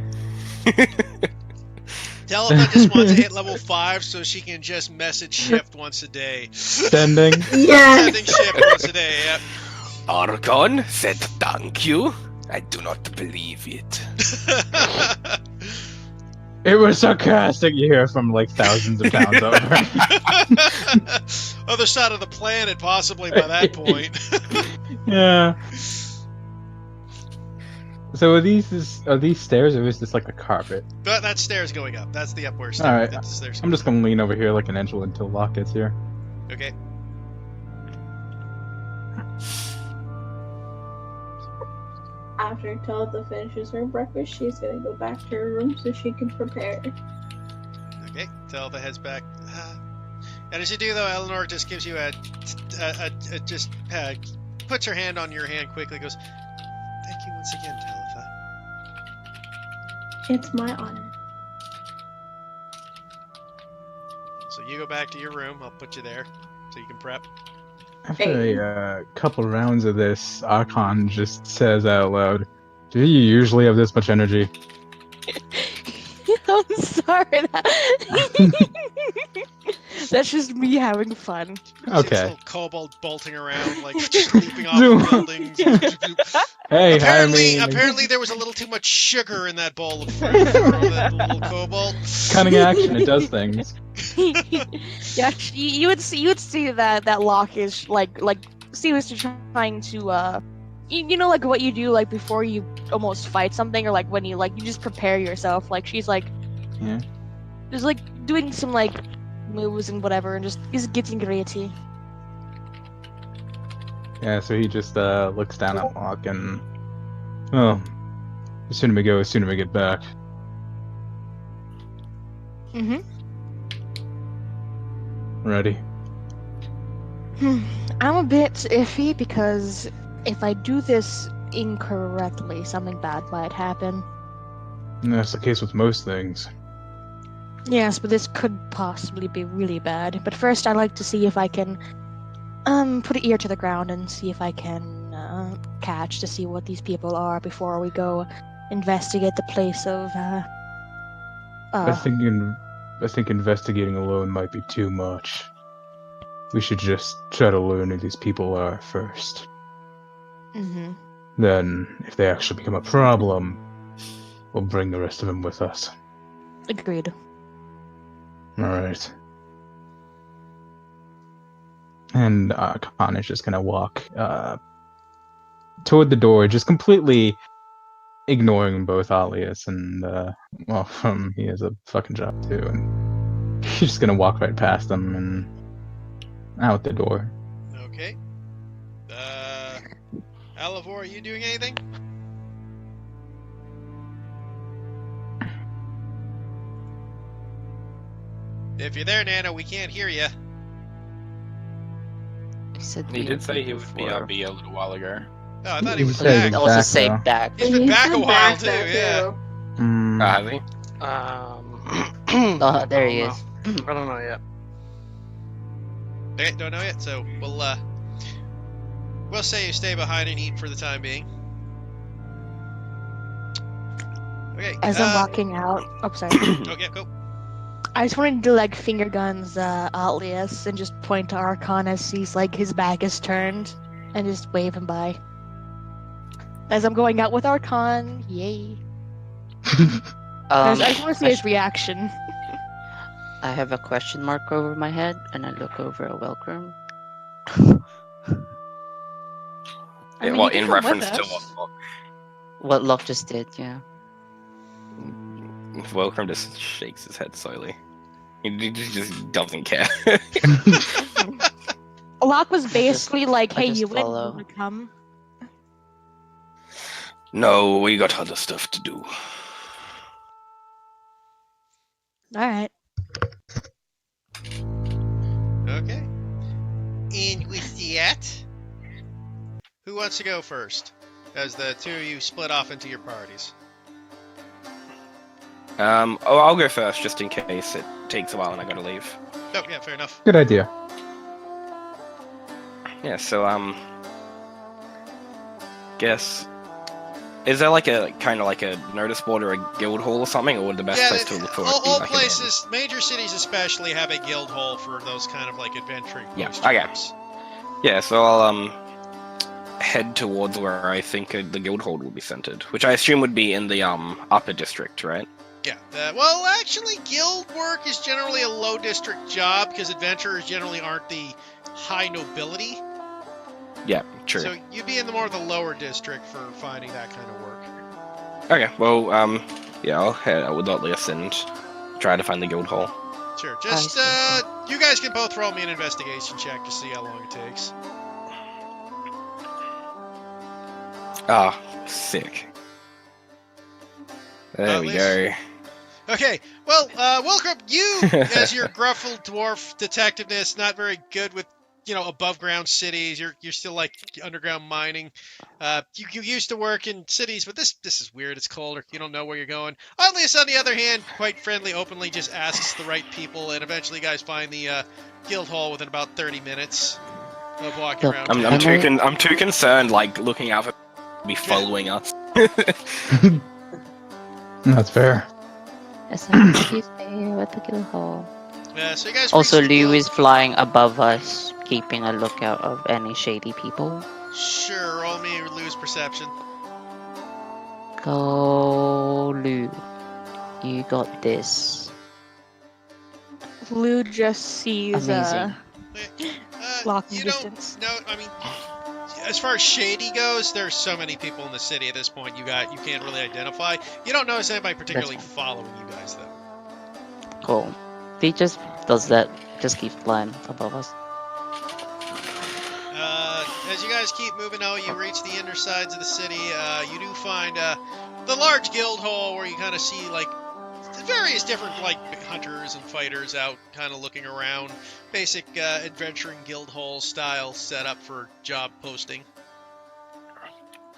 Telepa just wants to hit level 5 so she can just message Shift once a day. Sending. Yes. Sending Shift once a day, yep. Archon said thank you. I do not believe it. It was sarcastic. You hear from like thousands of towns over. Other side of the planet, possibly by that point. Yeah. So are these stairs, or is this like a carpet? But that's stairs going up. That's the upward stair. Alright, That's the stairs I'm just gonna lean over here like an angel until Locke gets here. Okay. After Telitha finishes her breakfast, she's gonna go back to her room so she can prepare. Okay. Telpa heads back. And as you do, though, Eleanor just gives you puts her hand on your hand quickly, goes, "Thank you once again, Telpa." It's my honor. So you go back to your room. I'll put you there so you can prep. After a couple rounds of this, Archon just says out loud, "Do you usually have this much energy?" I'm sorry. That's just me having fun. You see this Okay. little kobold bolting around, like leaping off the buildings. Hey, Apparently there was a little too much sugar in that bowl of fruit for that little kobold. cunning action. It does things. Yeah, you would see that Locke is like seriously trying to you know, like what you do like before you almost fight something, or like when you just prepare yourself. Like she's like, Yeah. just like doing some like moves and whatever, and just is getting ready. Yeah. So he just looks down at Locke and, well, the sooner we go, the sooner we get back. Mm-hmm. Ready? I'm a bit iffy because if I do this incorrectly, something bad might happen. And that's the case with most things. Yes, but this could possibly be really bad. But first, I'd like to see if I can put an ear to the ground and see if I can catch to see what these people are before we go investigate the place of. I think investigating alone might be too much. We should just try to learn who these people are first. Mm-hmm. Then, if they actually become a problem, we'll bring the rest of them with us. Agreed. Alright. And Khan is just gonna walk toward the door, just completely ignoring both Alias and, he has a fucking job too, and he's just gonna walk right past them and out the door. Okay. Alavor, are you doing anything? If you're there, Nana, we can't hear you. He said He did say he would be before. on B a little while ago. Oh, I thought he was He said back. he's Also back, say though. back. He's been back a while too, there, yeah. Mm, Has he? Oh, there he I is. don't know yet. Okay, don't know yet, so we'll we'll say you stay behind and eat for the time being. Okay. As I'm walking out, oh sorry. Okay, go. I just wanted to like finger guns Atlius and just point to Archon as he's like his back is turned and just wave him by. As I'm going out with Archon, yay. I just want to see his reaction. I have a question mark over my head, and I look over at Welcome. I mean, well, you can in come with reference to us. What Locke just did, yeah. Welcome just shakes his head slowly. He just doesn't care. Locke was basically like, I hey, just you wouldn't follow. want to come? No, we got other stuff to do. Alright. Okay. And with that, who wants to go first? As the two of you split off into your parties. I'll go first, just in case it takes a while and I gotta leave. Oh, yeah, fair enough. Good idea. Yeah, so, guess... Is there like a, kind of like a notice board or a guild hall or something, or would the best place to look for it be all like places, major cities especially, have a guild hall for those kind of like adventuring Yeah, post okay. trips. Yeah, so I'll, head towards where I think the guild hall will be centered, which I assume would be in the, upper district, right? Yeah. Well, actually, guild work is generally a low district job because adventurers generally aren't the high nobility. Yeah, true. So you'd be in the more of the lower district for finding that kind of work. Okay, well, yeah, I'll head out with Atlius and try to find the guild hall. Sure. Just, you guys can both roll me an investigation check to see how long it takes. Ah, sick. There we go. Okay, well, welcome you, as your gruffle dwarf detectiveness, not very good with, above ground cities. You're still like underground mining. You used to work in cities, but this is weird. It's colder. You don't know where you're going. Atlius, on the other hand, quite friendly, openly just asks the right people, and eventually you guys find the guild hall within about 30 minutes of walking Look, around. I'm too concerned, like looking out for be following us. That's fair. Excuse me, with the guild hall. So you guys Also, reach the Liu guild- is flying above us, keeping a lookout of any shady people. Sure, roll me lose perception. Go, Liu. You got this. Lou just sees Amazing. Locke in You distance. don't know. I mean, as far as shady goes, there's so many people in the city at this point. You can't really identify. You don't notice anybody particularly That's following you guys though. Cool. He just does that. Just keeps flying above us. As you guys keep moving out, you reach the inner sides of the city. You do find the large guild hall where you kind of see like various different like hunters and fighters out kind of looking around. Basic adventuring guild hall style setup for job posting.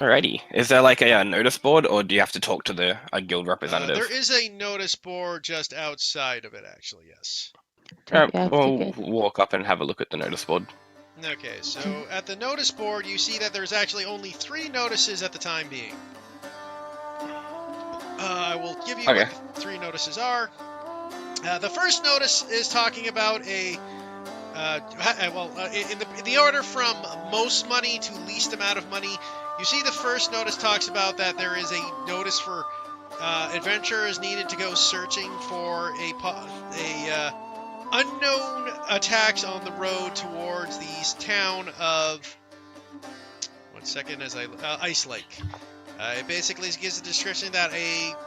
Alrighty. Is there like a notice board, or do you have to talk to a guild representative? There is a notice board just outside of it, actually, yes. Alright, Yeah, we'll walk up and have a look at the notice board. Okay, so at the notice board, you see that there's actually only 3 notices at the time being. I will give you Okay. what the 3 notices are. The first notice is talking about in the order from most money to least amount of money. You see the first notice talks about that there is a notice for adventurers needed to go searching for a unknown attacks on the road towards the town of... One second, Ice Lake. It basically gives a description that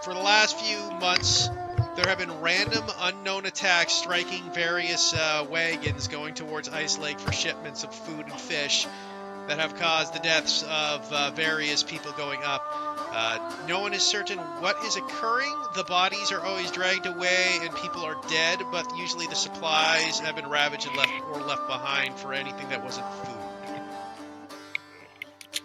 for the last few months, there have been random unknown attacks striking various wagons going towards Ice Lake for shipments of food and fish that have caused the deaths of various people going up. No one is certain what is occurring. The bodies are always dragged away and people are dead, but usually the supplies have been ravaged and left behind for anything that wasn't food.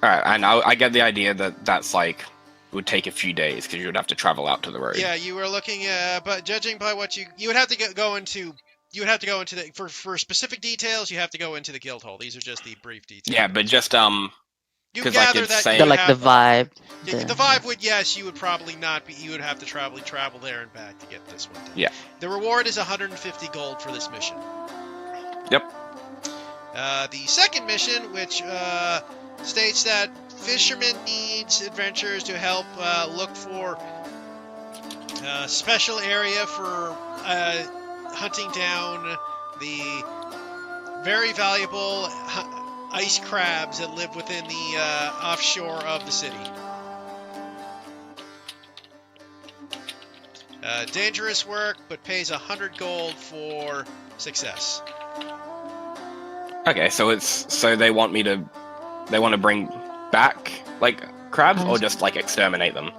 Alright, and I get the idea that that's like would take a few days because you would have to travel out to the road. Yeah, you were looking but judging by what you would have to go into You would have to go into the for specific details. You have to go into the guild hall. These are just the brief details. Yeah, but just you 'cause I gather could that say- you The would like the have vibe. the vibe would you would probably not be. You would have to travel there and back to get this one done. Yeah. The reward is 150 gold for this mission. Yep. The second mission, which states that fisherman needs adventurers to help look for a special area for hunting down the very valuable ice crabs that live within the offshore of the city. Dangerous work, but pays 100 gold for success. Okay, so they want to bring back like crabs or just like exterminate them.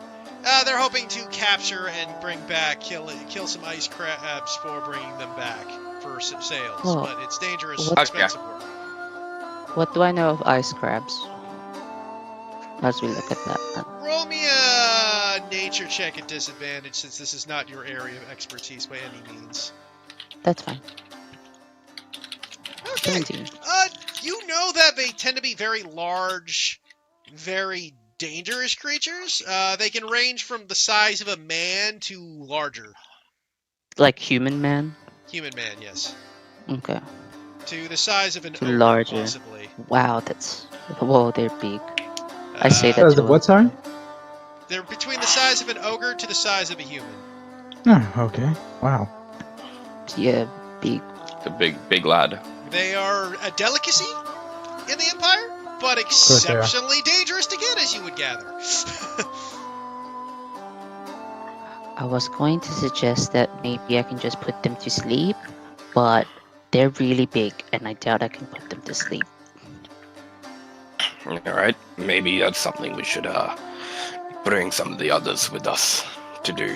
They're hoping to capture and bring back, kill some ice crabs for bringing them back for sales, Oh, but it's dangerous, what- expensive work. What do I know of ice crabs? As we look at that. Roll me a nature check at disadvantage, since this is not your area of expertise by any means. That's fine. Okay. 17. You know that they tend to be very large, very dangerous creatures. They can range from the size of a man to larger. Like human man? Human man, yes. Okay. To the size of an To ogre, larger. possibly. Wow, whoa, they're big. I say that Is to it what, sorry? They're between the size of an ogre to the size of a human. Oh, okay. Wow. Yeah, big. The big lad. They are a delicacy in the Empire, but course they are. exceptionally dangerous to get, as you would gather. I was going to suggest that maybe I can just put them to sleep, but they're really big, and I doubt I can put them to sleep. All right, maybe that's something we should bring some of the others with us to do.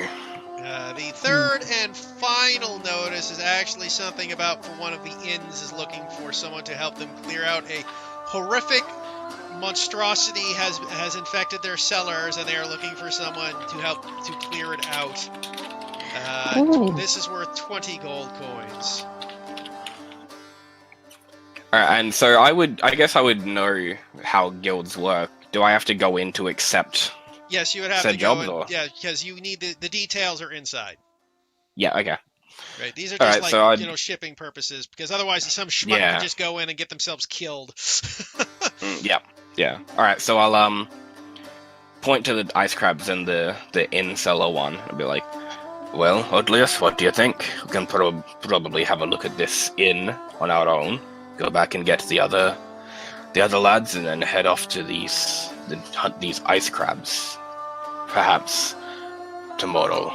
The third and final notice is actually something about for one of the inns is looking for someone to help them clear out a horrific monstrosity has infected their cellars, and they are looking for someone to help to clear it out. Ooh. This is worth 20 gold coins. All right, and so I guess I would know how guilds work. Do I have to go in to accept? Yes, you would have Said to go jobs, in, or? yeah, because you need the details are inside. Yeah, okay. Right, these are All just right, so I'd- shipping purposes, because otherwise some schmuck Yeah. can just go in and get themselves killed. Yeah. All right, so I'll point to the ice crabs in the inn cellar one and be like, "Well, Odlius, what do you think? We can probably have a look at this inn on our own. Go back and get the other lads, and then head off to hunt these ice crabs. Perhaps tomorrow."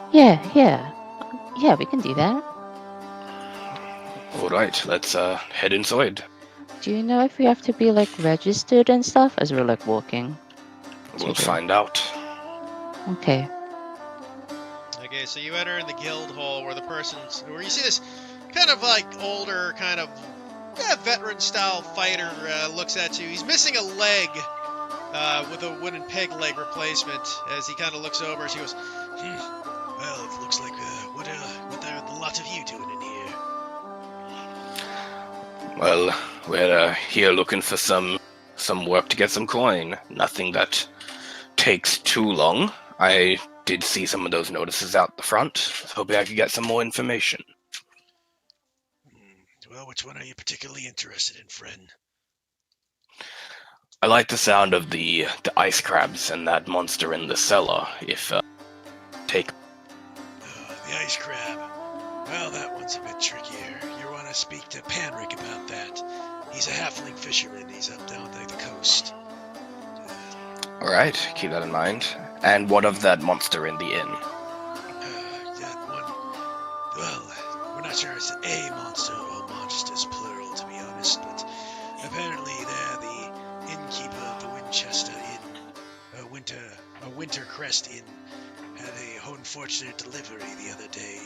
Yeah, we can do that. All right, let's head inside. Do you know if we have to be like registered and stuff as we're like walking? We'll Okay. find out. Okay. Okay, so you enter in the guild hall where where you see this kind of like older, kind of veteran style fighter looks at you. He's missing a leg with a wooden peg leg replacement. As he kind of looks over, as he goes, "Well, it looks like what are the lot of you doing in here?" Well, we're here looking for some work to get some coin. Nothing that takes too long. I did see some of those notices out the front. Hoping I could get some more information. Well, which one are you particularly interested in, friend? I like the sound of the ice crabs and that monster in the cellar. If take The ice crab. Well, that one's a bit trickier. You want to speak to Panric about that. He's a halfling fisherman. He's up down the coast. all right, keep that in mind. And what of that monster in the inn? That one. Well, we're not sure it's a monster or monsters, plural, to be honest, but apparently they're the innkeeper of the Winchester Inn. Wintercrest Inn had a unfortunate delivery the other day.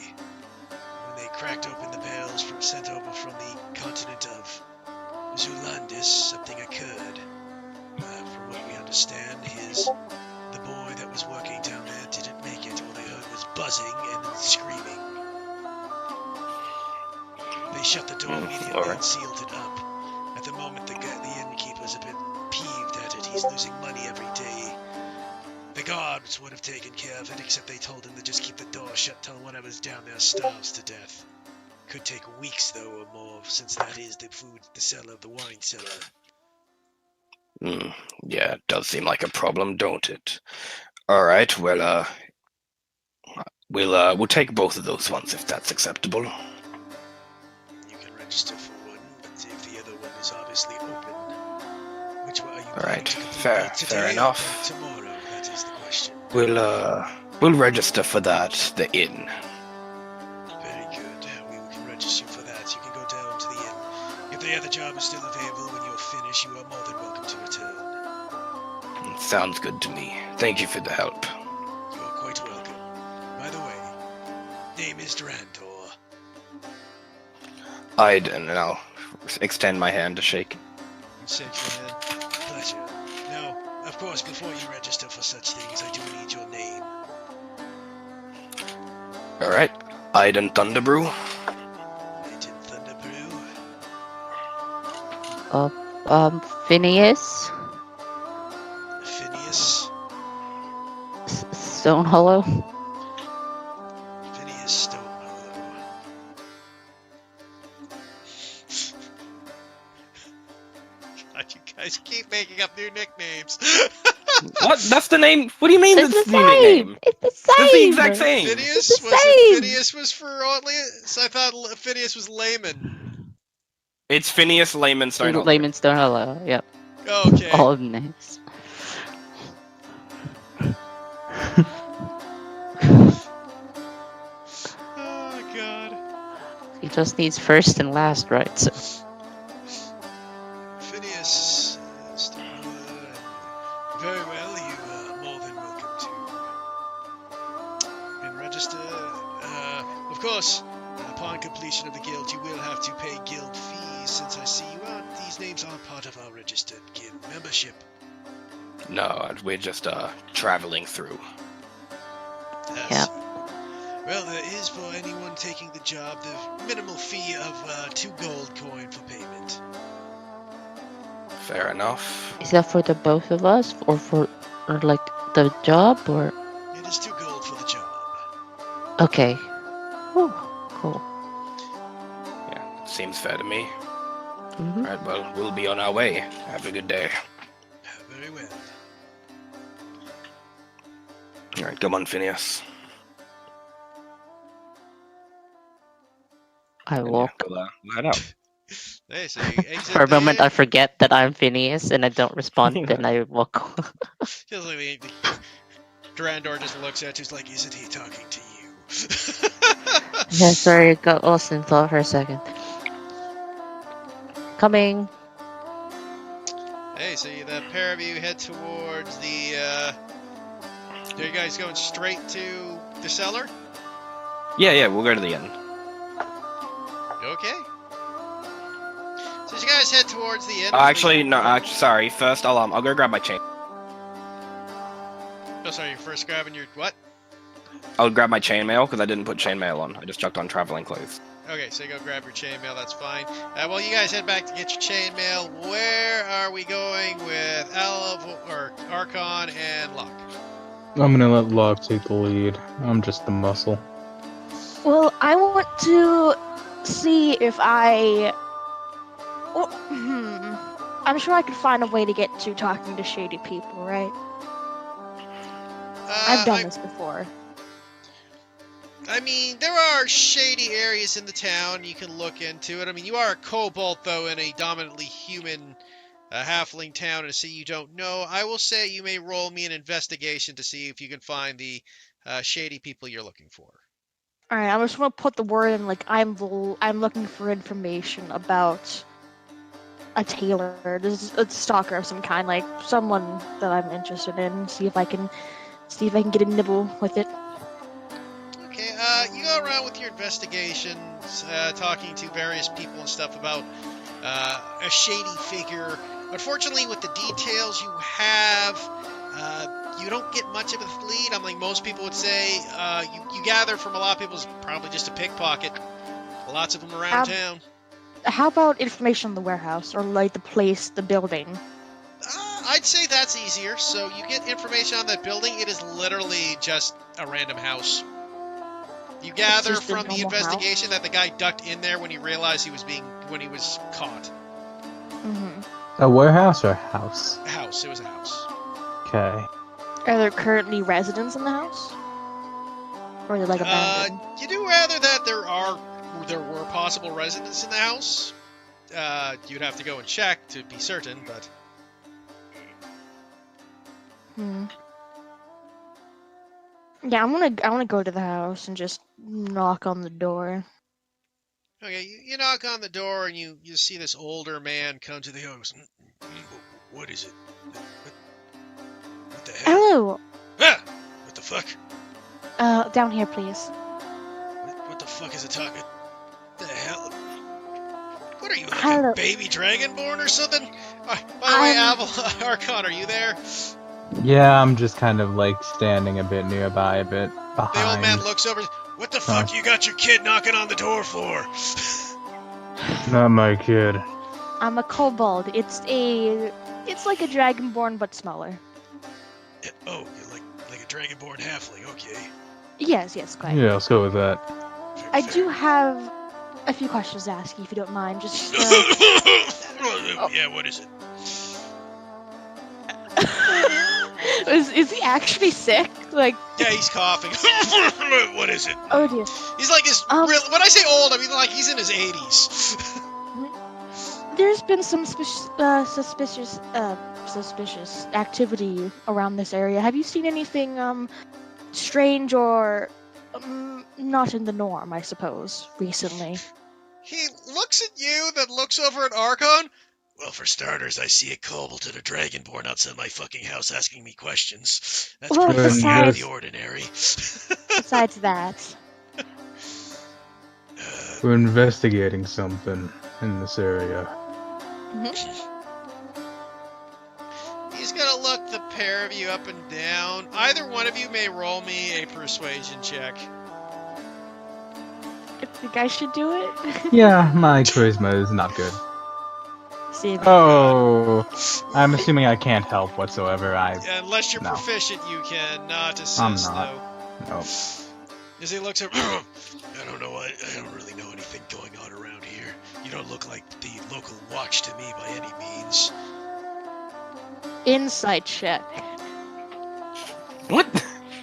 When they cracked open the bales sent over from the continent of Zulandis, something occurred. From what we understand, the boy that was working down there didn't make it. All they heard was shut the door immediately alright. and sealed it up. At the moment, the innkeeper's a bit peeved at it. He's losing money every day. The guards would have taken care of it, except they told him to just keep the door shut till whatever's down there starves to death. Could take weeks, though, or more, since that is the cellar of the wine cellar. Yeah, it does seem like a problem, don't it? Alright, well, we'll take both of those ones if that's acceptable. You can register for one, but if the other one is obviously open, which one are you planning Alright, to complete fair today or enough. tomorrow? That is the question. We'll register for that, the inn. Very good. We can register for that. You can go down to the inn. If the other job is still available when you're finished, you are more than welcome to return. Sounds good to me. Thank you for the help. You are quite welcome. By the way, name is Durandor. And I'll extend my hand to shake. You shake your hand. Pleasure. Now, of course, before you register for such things, I do need your name. Alright, Iden Thunderbrew. Agent Thunderbrew. Phineas? Phineas. Stone Hollow? Phineas Stonehollow. God, you guys keep making up new nicknames. What? That's the name? What do you mean It's that's the the name? same! It's the same! That's the exact same! Phineas? It's the Was it same. Phineas was for only? So I thought Phineas was layman. It's Phineas Layman Stonehollow. Layman Stone Hollow, yep. Okay. All of the names. Oh god. He just needs first and last, right? So, Phineas. Stonehollow. Very well. You are more than welcome to and register. Of course, upon completion of the guild, you will have to pay guild fees. Since I see you aren't, these names aren't part of our registered guild membership. No, we're just traveling through. Yeah. Well, there is for anyone taking the job the minimal fee of 2 gold coin for payment. Fair enough. is that for the both of us, or like the job, or? It is 2 gold for the job. Okay. Whew, cool. Yeah, seems fair to me. Mhm. Alright, well, we'll be on our way. Have a good day. Very well. Alright, come on, Phineas. I And walk. yeah, we'll head out. Hey, so you exit For a the moment, inn. I forget that I'm Phineas, and I don't respond. Then I walk. Feels like the Durandor just looks at you, he's like, isn't he talking to you? Yeah, sorry, got lost in thought for a second. Coming. Hey, so the pair of you head towards the, are you guys going straight to the cellar? Yeah, we'll go to the inn. Okay. So as you guys head towards the inn... Actually, no, sorry. First, I'll go grab my chain. Oh, sorry, you're first grabbing your what? I'll grab my chainmail, because I didn't put chainmail on. I just chucked on traveling clothes. Okay, so you go grab your chainmail, that's fine. Well, you guys head back to get your chainmail. Where are we going with Archon and Locke? I'm gonna let Locke take the lead. I'm just the muscle. Well, I want to see if I. I'm sure I could find a way to get to talking to shady people, right? I've done this before. I mean, there are shady areas in the town you can look into it. I mean, you are a kobold, though, in a dominantly human halfling town, and see you don't know. I will say you may roll me an investigation to see if you can find the shady people you're looking for. All right, I'm just gonna put the word in. Like, I'm looking for information about a tailor, a stalker of some kind, like someone that I'm interested in. See if I can get a nibble with it. Okay, you go around with your investigations, talking to various people and stuff about a shady figure. Unfortunately, with the details you have, you don't get much of a lead. I'm like most people would say. You gather from a lot of people it's probably just a pickpocket. Lots of them around town. how about information on the warehouse or like the place, the building? I'd say that's easier. So you get information on that building. It is literally just a random house. You gather just a from the normal investigation house? that the guy ducked in there when he realized when he was caught. Mm-hmm. A warehouse or a house? A house. It was a house. Okay. Are there currently residents in the house? Or are they like abandoned? You do rather that there were possible residents in the house. You'd have to go and check to be certain, but Yeah, I wanna go to the house and just knock on the door. okay. You knock on the door and you see this older man come to the house. What is it? What the hell? Hello. Ah! What the fuck? Down here, please. What the fuck is it talking? The hell? What are you, like Hello. a baby dragonborn or something? By the way, I'm- Archon, are you there? Yeah, I'm just kind of like standing a bit nearby, a bit behind. The old man looks over. What the fuck you got your kid knocking on the door for? Not my kid. I'm a kobold. It's like a dragonborn but smaller. Oh, you're like a dragonborn halfling. Okay. Yes, quite. Yeah, let's go with that. I do have a few questions to ask you if you don't mind. Just Yeah, what is it? is he actually sick? Like, Yeah, he's coughing. What is it? oh dear. He's like his Um, real. When I say old, I mean like he's in his 80s. There's been some suspicious activity around this area. Have you seen anything strange or not in the norm, I suppose, recently? He looks at you, then looks over at Archon. Well, for starters, I see a kobold and a dragonborn outside my fucking house asking me questions. That's Well, pretty out of besides- the ordinary. Besides that, We're investigating something in this area. He's gonna look the pair of you up and down. Either one of you may roll me a persuasion check. I think I should do it. Yeah, my charisma is not good. See if Oh, I'm assuming I can't help whatsoever. Unless you're No. proficient, you can not assist, I'm not. though. No. As he looks over, I don't know. I don't really know anything going on around here. You don't look like the local watch to me by any means. insight check. What?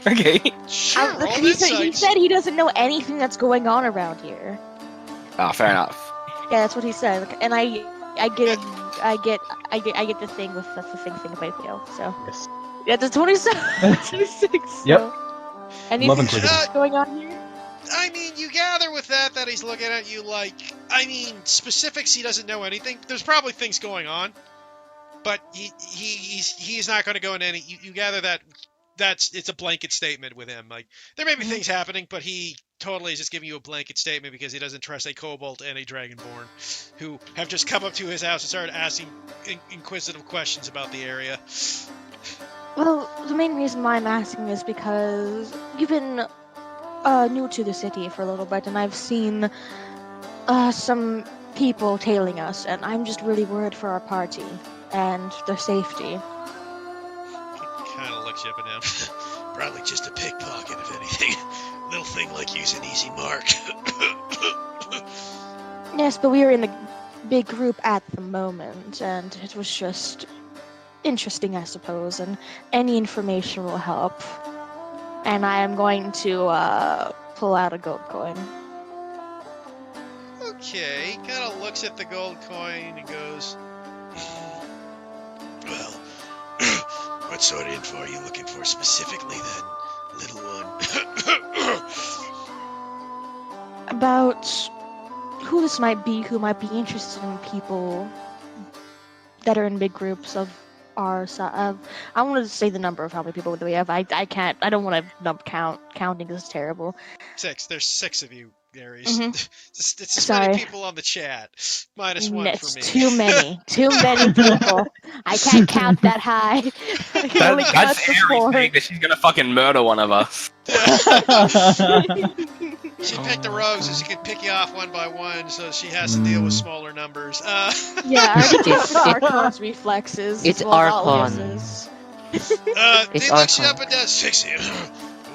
Okay. Sure, roll He insight. said he doesn't know anything that's going on around here. Ah, fair enough. Yeah, that's what he said. And I get the thing with the thing if I fail. So Yes. yeah, it's 27, 26. Yep. So. Anything Love and strange going on here? I mean, you gather with that he's looking at you like, I mean, specifics, he doesn't know anything. There's probably things going on, but he's not going to go into any. You gather it's a blanket statement with him. Like, there may be things happening, but he totally is just giving you a blanket statement because he doesn't trust a kobold and a dragonborn who have just come up to his house and started asking inquisitive questions about the area. Well, the main reason why I'm asking is because you've been new to the city for a little bit, and I've seen some people tailing us, and I'm just really worried for our party and their safety. Kind of looks you up and down. Probably just a pickpocket, if anything. Little thing like you's an easy mark. Yes, but we were in a big group at the moment, and it was just interesting, I suppose, and any information will help. And I am going to pull out a gold coin. Okay, he kind of looks at the gold coin and goes, well, what sort of info are you looking for specifically then, little one? About who this might be, who might be interested in people that are in big groups of our size. I wanted to say the number of how many people that we have. I can't. I don't want to count. Counting is terrible. 6. There's 6 of you, Aries. Mhm. It's as Sorry. many people on the chat. Minus 1 It's for me. too many. Too many people. I can't count that high. I can only count That's the Aries four. saying that she's gonna fucking murder one of us. She picked the rogues so she could pick you off one by one, so she has to deal with smaller numbers. Yeah, I just It's- trusted Archon's reflexes. It's as well as Archon. Alias's. It's he looks you Archon. up and down. 60.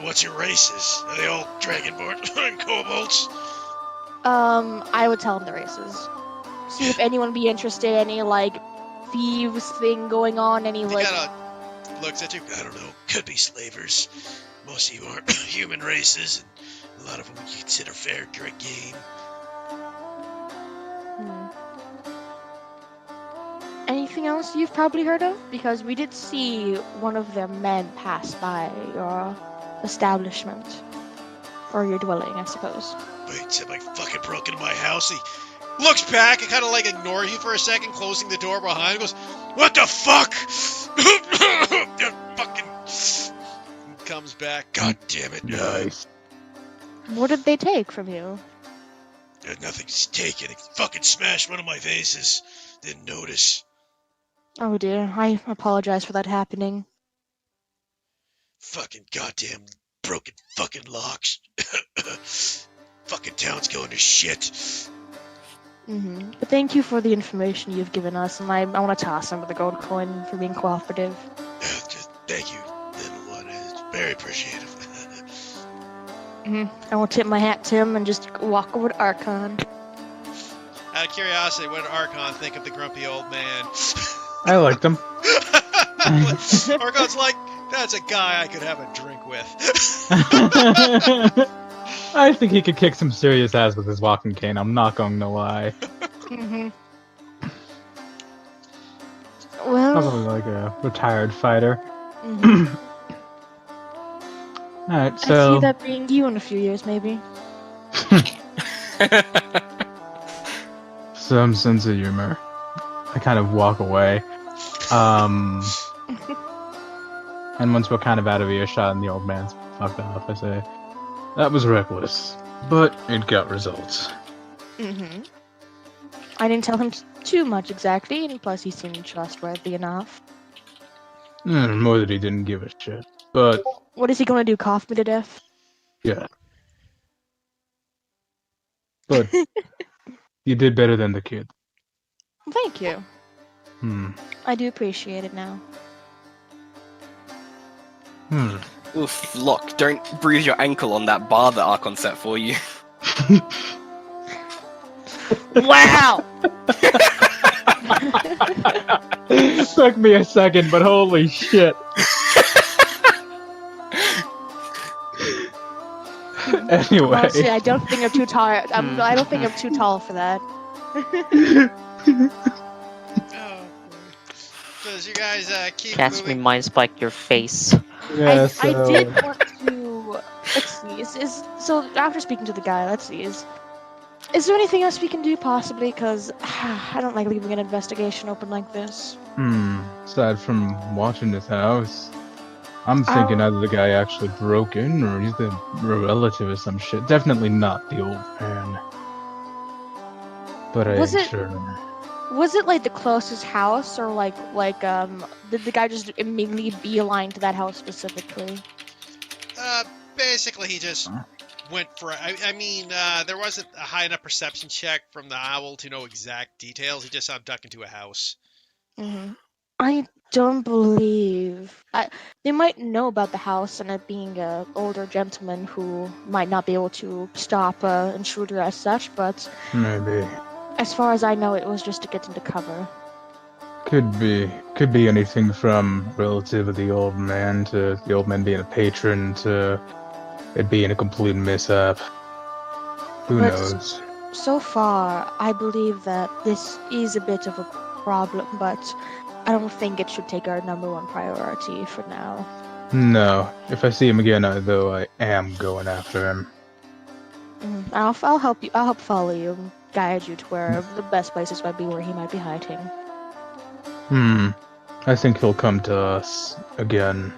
What's your races? Are they all Dragonborn and Kobolds? I would tell him the races. See if anyone would be interested. Any like thieves thing going on. Any He like. kind of looks at you. I don't know. Could be slavers. Most of you aren't human races, and a lot of them you consider fair game. Hmm. Anything else you've probably heard of? Because we did see one of their men pass by your establishment. Or your dwelling, I suppose. Wait, somebody fucking broke into my house. He looks back and kind of like ignores you for a second, closing the door behind him. Goes, "What the fuck?" Fucking comes back. God damn it! Nice. What did they take from you? Nothing's taken. He fucking smashed one of my vases. Didn't notice. Oh dear, I apologize for that happening. Fucking goddamn broken fucking locks. Fucking town's going to shit. But thank you for the information you've given us, and I want to toss him with the gold coin for being cooperative. Just thank you, little one. It's very appreciative. I will tip my hat to him and just walk over to Archon. Out of curiosity, what did Archon think of the grumpy old man? I liked him. Archon's like, that's a guy I could have a drink with. I think he could kick some serious ass with his walking cane. I'm not going to lie. Well, Probably like a retired fighter. Alright, I so see that being you in a few years, maybe. some sense of humor. I kind of walk away. And once we're kind of out of earshot and the old man's fucked off, I say, that was reckless, but it got results. I didn't tell him too much exactly, and plus he seemed trustworthy enough. More that he didn't give a shit. But, What is he going to do, cough me to death? yeah. But, you did better than the kid. Thank you. I do appreciate it now. Oof, Locke, don't bruise your ankle on that bar that Archon set for you. Wow! Took me a second, but holy shit. Anyway. Honestly, I don't think I'm too tall. I don't think I'm too tall for that. Oh, so as you guys keep Cast me moving, mind spike your face. Yeah, I did want to. Let's see. So after speaking to the guy, let's see. Is there anything else we can do possibly? Because I don't like leaving an investigation open like this. Aside from watching this house, I'm thinking either the guy actually broke in or he's the relative or some shit. Definitely not the old man. But I Was ain't it- sure. Was it like the closest house, or did the guy just immediately beeline to that house specifically? basically he just went for. I mean, there wasn't a high enough perception check from the owl to know exact details. He just saw him duck into a house. I don't believe they might know about the house and it being an older gentleman who might not be able to stop an intruder as such, but Maybe. as far as I know, it was just to get into cover. Could be anything from relative of the old man to the old man being a patron to it being a complete mishap. Who But- knows? So far, I believe that this is a bit of a problem, but I don't think it should take our #1 priority for now. No. If I see him again, though, I am going after him. I'll help you. I'll help follow you and guide you to where the best places might be where he might be hiding. I think he'll come to us again.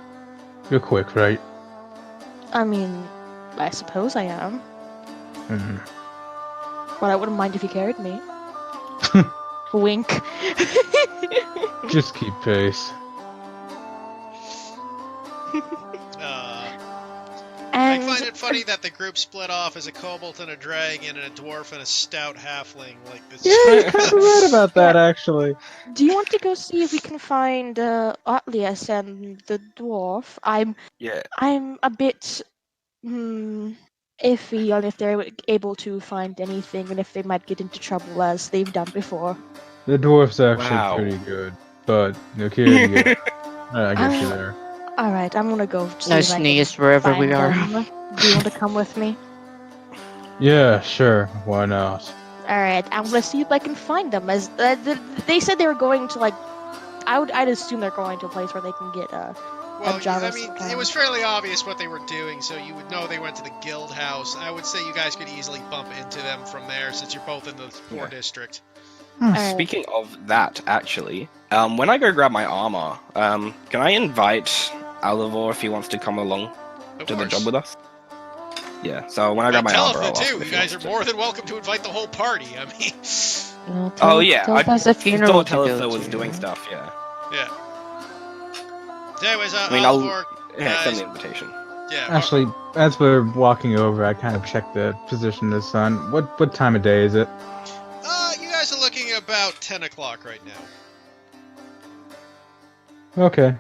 You're quick, right? I mean, I suppose I am. But I wouldn't mind if you carried me. Wink. Just keep pace. I And find it funny that the group split off as a kobold and a dragon and a dwarf and a stout halfling. Like this. Yeah, you're kind of right about that, actually. do you want to go see if we can find Atlias and the dwarf? Yeah. I'm a bit iffy on if they're able to find anything and if they might get into trouble as they've done before. The dwarf's actually Wow. pretty good, but okay, yeah, I get you there. All right, I'm gonna go see No if I can sneeze wherever find we are. them. Do you want to come with me? Yeah, sure, why not? All right, I'm gonna see if I can find them. As they said they were going to like, I'd assume they're going to a place where they can get Well, Java I mean, sometime. it was fairly obvious what they were doing, so you would know they went to the guild house. I would say you guys could easily bump into them from there, since you're both in the poor Yeah. district. Alright. Speaking of that, actually, when I go grab my armor, can I invite Alivor if he wants to come along Of to the course. job with us? Yeah. So when I grab And my armor, I'll Telethid ask too. him if You he guys wants are to. more than welcome to invite the whole party. I mean, Well, Oh yeah, Teleth has a funeral thought to go Telethid was to. doing stuff. Yeah. yeah. So anyways, I mean, I'll Alvor, yeah, send guys, the invitation. yeah. Actually, as we're walking over, I kind of check the position of the sun. What time of day is it? You guys are looking at about 10 o'clock right now. Okay.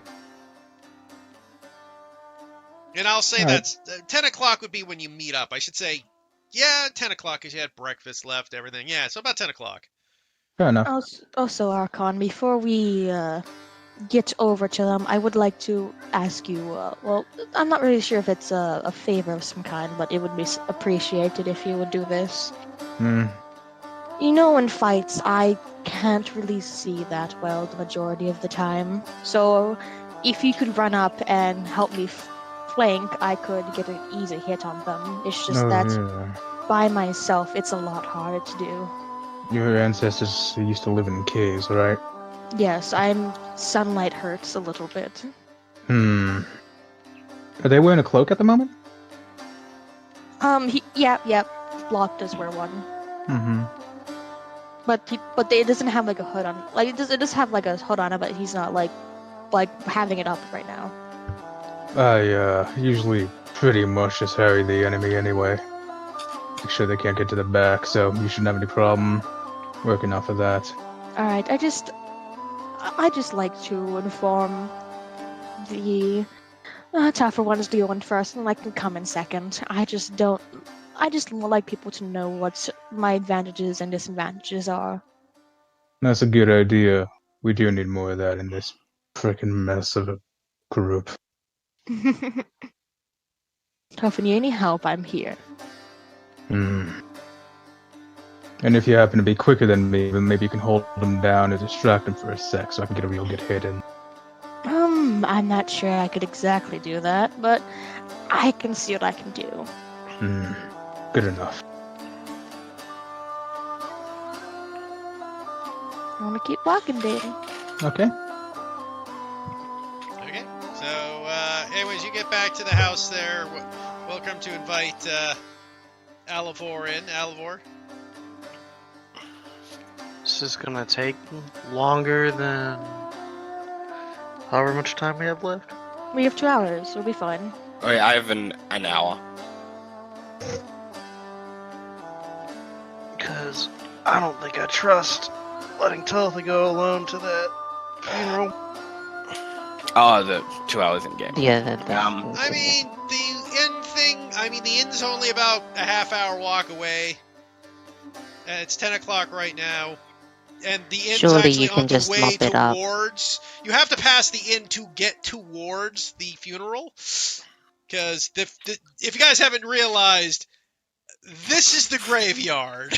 And I'll say Alright. that's 10 o'clock would be when you meet up. I should say, yeah, 10 o'clock because you had breakfast left, everything. Yeah, so about 10 o'clock. Fair enough. Also, Archon, before we get over to them, I would like to ask you. Well, I'm not really sure if it's a favor of some kind, but it would be appreciated if you would do this. Hmm. You know, in fights, I can't really see that well the majority of the time. So, if you could run up and help me flank, I could get an easy hit on them. It's just Oh, that yeah. by myself, it's a lot harder to do. Your ancestors used to live in caves, right? Yes, sunlight hurts a little bit. Hmm. Are they wearing a cloak at the moment? Yep. Block does wear one. Mm-hmm. But it doesn't have like a hood on. Like it does have like a hood on it, but he's not like having it up right now. I usually pretty much just harry the enemy anyway. Make sure they can't get to the back, so you shouldn't have any problem working off of that. All right, I just like to inform the tougher ones to go in first, and I can come in second. I just like people to know what my advantages and disadvantages are. That's a good idea. We do need more of that in this frickin' mess of a group. Tough, and you need help, I'm here. Hmm. And if you happen to be quicker than me, then maybe you can hold them down and distract them for a sec so I can get a real good hit in. I'm not sure I could exactly do that, but I can see what I can do. Hmm. Good enough. I want to keep walking, baby. Okay. Okay. So, anyways, you get back to the house there. Welcome to invite Alivor in. Alivor. This is gonna take longer than however much time we have left. We have 2 hours. It'll be fine. Oh yeah, I have an hour. Because I don't think I trust letting Telethid go alone to that funeral. Oh, the 2 hours in game. Yeah, I mean, the inn thing. I mean, the inn's only about a half-hour walk away. And it's 10 o'clock right now. And the inn's Surely actually you can on the just way mop it up. towards. You have to pass the inn to get towards the funeral. Because if you guys haven't realized, this is the graveyard.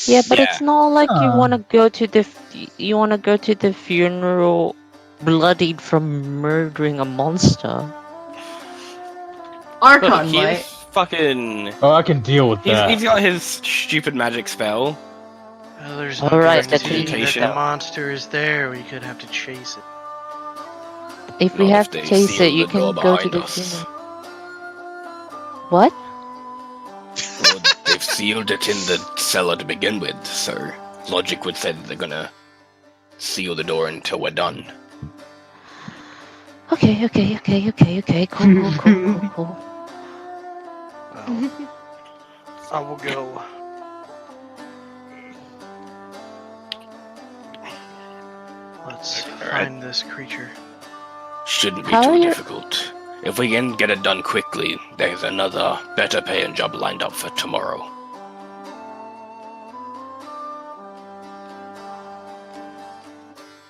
Yeah, but Yeah. it's not like you Ah. want to go to the funeral bloodied from murdering a monster. Archon He's might. fucking. Oh, I can deal with that. He's got his stupid magic spell. Well, there's no Alright, guarantee that's- that the monster is there. We could have to chase it. If we Not have if to they chase seal it, you the can door go to behind the us. funeral. What? Well, they've sealed it in the cellar to begin with, so logic would say that they're gonna seal the door until we're done. Okay. Cool. Well, I will go. Let's find this creature. Shouldn't be How are too you- difficult. If we can get it done quickly, there's another better paying job lined up for tomorrow.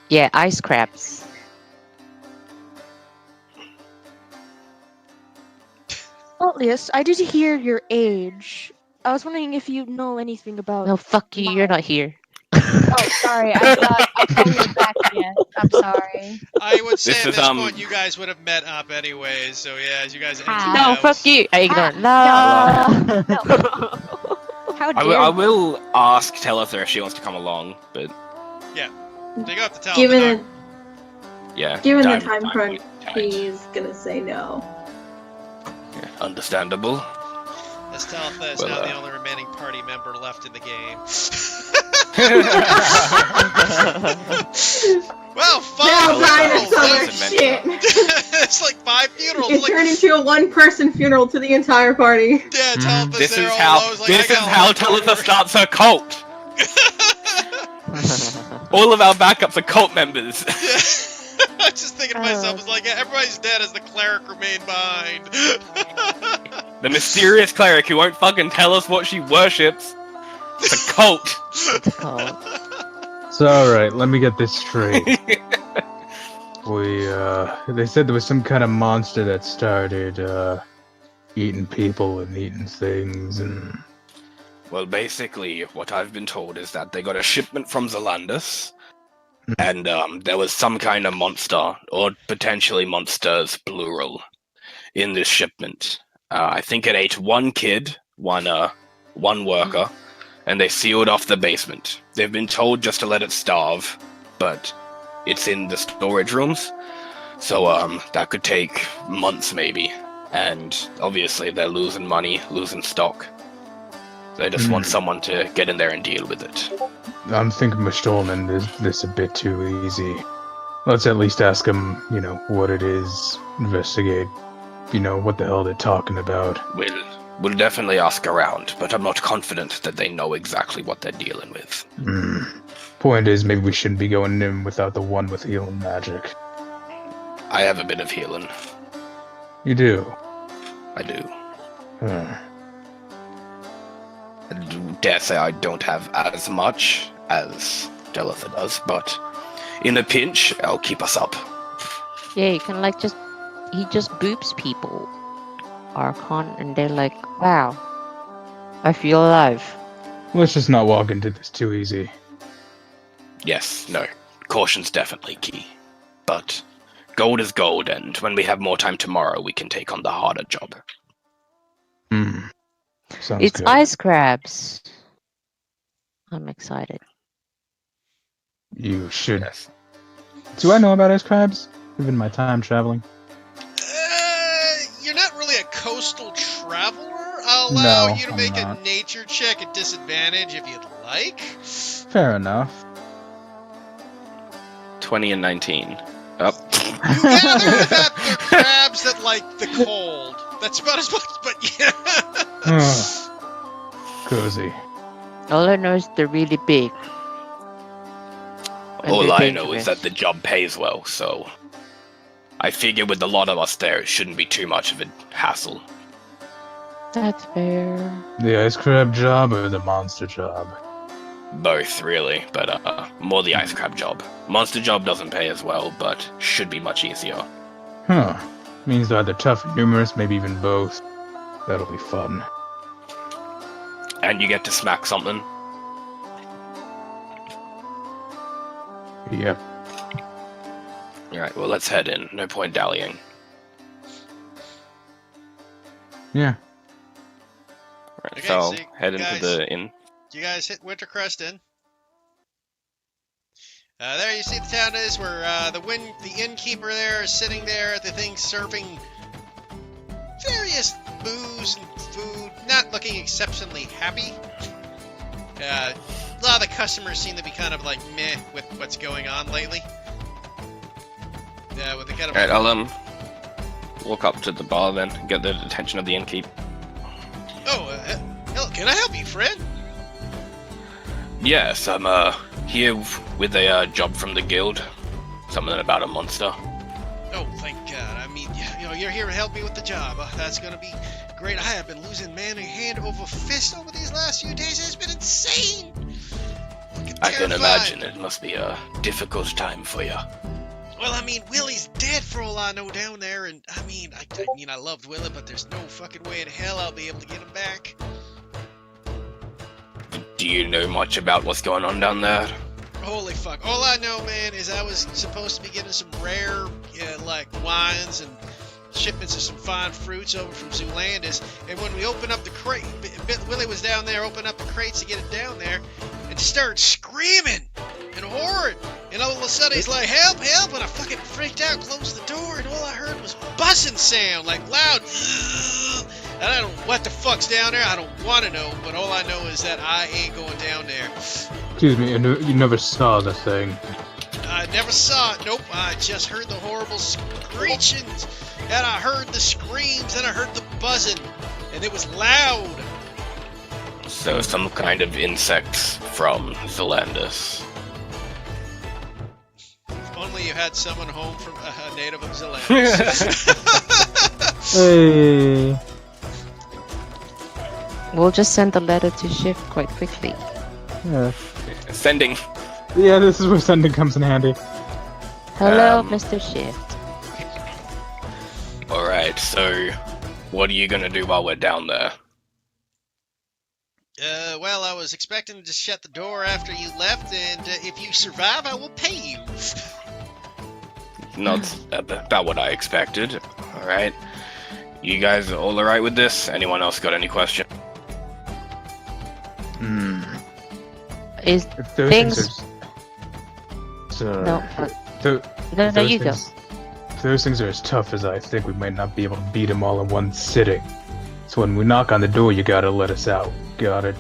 Yeah, ice crabs. Atlius, I did hear your age. I was wondering if you know anything about. No, fuck you. You're not here. Oh, sorry. I thought we were back yet. I'm sorry. I would say This at is, this point you guys would have met up anyways, so yeah, as you guys enter Ah. the No, house. fuck you. I ignore. No. No. How I dare I you. will ask Telitha if she wants to come along, but So you have to tell Given the the, yeah. given the time- time time crunch, tight. he's gonna say no. Yeah, understandable. As Talitha is Well, now the only remaining party member left in the game. Well, Now Tell us Brian the is so whole much place shit. It's like 5 funerals. It Like, turned into a one-person funeral to the entire party. yeah, Talitha's This there is all how alone, like, this I is got how one Telitha more. starts her cult. All of our backups are cult members. I was just thinking to myself, Oh. it's like, yeah, everybody's dead as the cleric remained behind. The mysterious cleric who won't fucking tell us what she worships. It's a cult. It's a cult. So, alright, let me get this straight. They said there was some kind of monster that started, eating people and eating things, and... Well, basically, what I've been told is that they got a shipment from Zelandus, and there was some kind of monster, or potentially monsters, plural, in this shipment. I think it ate one kid, one worker, and they sealed off the basement. They've been told just to let it starve, but it's in the storage rooms, so that could take months maybe, and obviously they're losing money, losing stock. They just want someone to get in there and deal with it. I'm thinking Mastolman is this a bit too easy. Let's at least ask them, what it is, investigate, what the hell they're talking about. We'll definitely ask around, but I'm not confident that they know exactly what they're dealing with. Point is, maybe we shouldn't be going in without the one with healing magic. I have a bit of healing. You do? I do. Huh. I dare say I don't have as much as Delitha does, but in a pinch, I'll keep us up. Yeah, you can he just boops people. Archon, and they're like, wow, I feel alive. Let's just not walk into this too easy. Yes, no, caution's definitely key. But gold is gold, and when we have more time tomorrow, we can take on the harder job. Sounds It's good. ice crabs. I'm excited. You should. Yes. Do I know about ice crabs? Given my time traveling. You're not really a coastal traveler. I'll allow No, you to I'm make not. a nature check at disadvantage if you'd like. Fair enough. 20 and 19. Up. You gather that they're crabs that like the cold. That's about as much, but yeah. Cozy. All I know is they're really big. And All they're I know is that dangerous. the job pays well, so I figure with a lot of us there, it shouldn't be too much of a hassle. That's fair. The ice crab job or the monster job? Both, really, but more the ice crab job. Monster job doesn't pay as well, but should be much easier. Huh. Means they're either tough or numerous, maybe even both. That'll be fun. And you get to smack something. Yep. Alright, well, let's head in. No point dallying. Yeah. Right, Okay, so I'll so you head into guys- the inn. You guys hit Wintercrest Inn. There you see the town is where the innkeeper there is sitting there at the thing serving various booze and food, not looking exceptionally happy. A lot of the customers seem to be kind of like meh with what's going on lately. With the kind of Alright, I'll walk up to the bar then, get the attention of the innkeep. Can I help you, friend? Yes, I'm here with a job from the guild. Something about a monster. Oh, thank God. I mean, you're here to help me with the job. That's gonna be great. I have been losing man and hand over fist over these last few days. It's been insane. I can imagine it must be a difficult time for you. Well, I mean, Willie's dead for all I know down there, and I mean, I loved Willie, but there's no fucking way in hell I'll be able to get him back. Do you know much about what's going on down there? Holy fuck. All I know, man, is I was supposed to be getting some rare, like, wines and shipments of some fine fruits over from Zoolandis, and when we opened up the crate, Willie was down there opening up the crates to get it down there, and just started screaming and horrid, and all of a sudden he's like, help, help, and I fucking freaked out, closed the door, and all I heard was buzzing sound, like loud, and I don't know what the fuck's down there, I don't want to know, but all I know is that I ain't going down there. Excuse me, you never saw the thing. I never saw it, nope, I just heard the horrible screechings, and I heard the screams, and I heard the buzzing, and it was loud. So some kind of insects from Zelandis. If only you had someone home from a native of Zelandis. Hey. We'll just send the letter to Shift quite quickly. Yeah. Sending. Yeah, this is where sending comes in handy. Hello, Mr. Shift. Alright, so what are you gonna do while we're down there? Well, I was expecting to shut the door after you left, and if you survive, I will pay you. Not about what I expected. Alright. You guys all alright with this? Anyone else got any question? Is If those things... things are... No, no, those you go. things- If those things are as tough as I think, we might not be able to beat them all in one sitting. So when we knock on the door, you gotta let us out. Got it?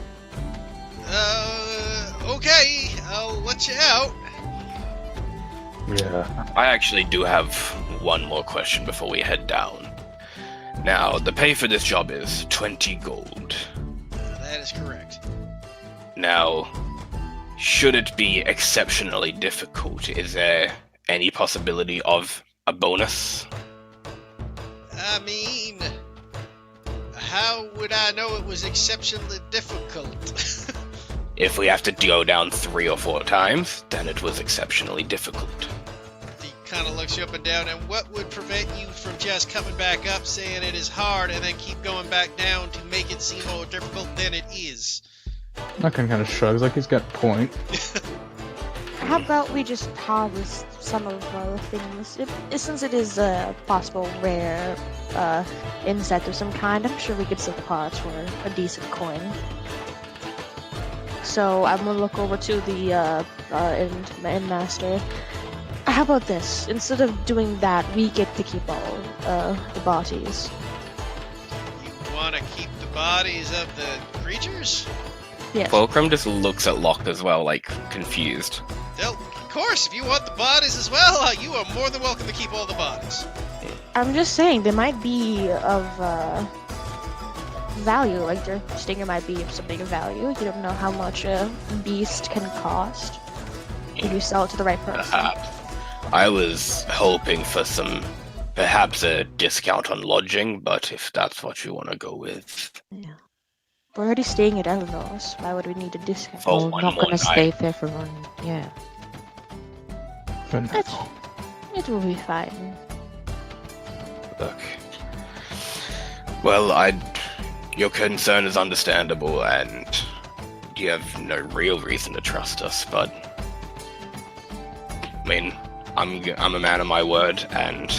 Okay, I'll let you out. Yeah. I actually do have one more question before we head down. Now, the pay for this job is 20 gold. That is correct. Now, should it be exceptionally difficult, is there any possibility of a bonus? I mean, how would I know it was exceptionally difficult? If we have to go down 3 or 4 times, then it was exceptionally difficult. He kind of looks you up and down, and what would prevent you from just coming back up saying it is hard and then keep going back down to make it seem more difficult than it is? Duncan kind of shrugs like he's got a point. How about we just harvest some of the things? Since it is a possible rare insect of some kind, I'm sure we could sell the parts for a decent coin. So I'm gonna look over to the end master. How about this? Instead of doing that, we get to keep all the bodies. You want to keep the bodies of the creatures? Yes. Fulcrum just looks at Locke as well, like, confused. Well, of course, if you want the bodies as well, you are more than welcome to keep all the bodies. I'm just saying, they might be of value. Like, their stinger might be of something of value. You don't know how much a beast can cost if you sell it to the right person. Perhaps. I was hoping for perhaps a discount on lodging, but if that's what you want to go with. Yeah. We're already staying at Eleanor's. Why would we need a discount? For We're one not more gonna night. stay there for one. Yeah. It will be fine. Look. Well, your concern is understandable, and you have no real reason to trust us, but I mean, I'm a man of my word, and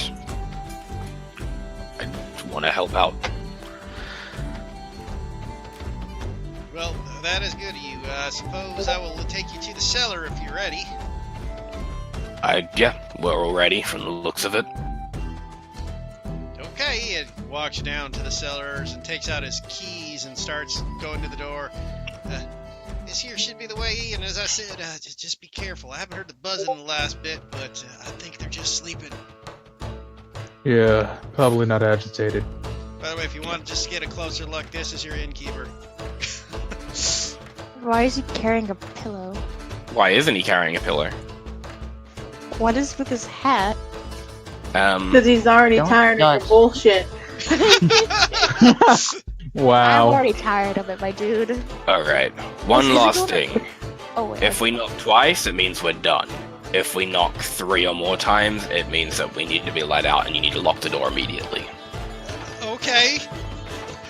I want to help out. Well, that is good of you. I suppose I will take you to the cellar if you're ready. Yeah, we're all ready from the looks of it. Okay, and walks down to the cellars and takes out his keys and starts going to the door. This here should be the way in. As I said, just be careful. I haven't heard the buzzing the last bit, but I think they're just sleeping. Yeah, probably not agitated. By the way, if you want to just get a closer look, this is your innkeeper. Why is he carrying a pillow? Why isn't he carrying a pillar? What is with his hat? Because he's already Don't tired of judge. your bullshit. I'm Wow. already tired of it, my dude. Alright, one Is it last going- thing. Oh wait. If we knock twice, it means we're done. If we knock 3 or more times, it means that we need to be let out and you need to lock the door immediately. Okay.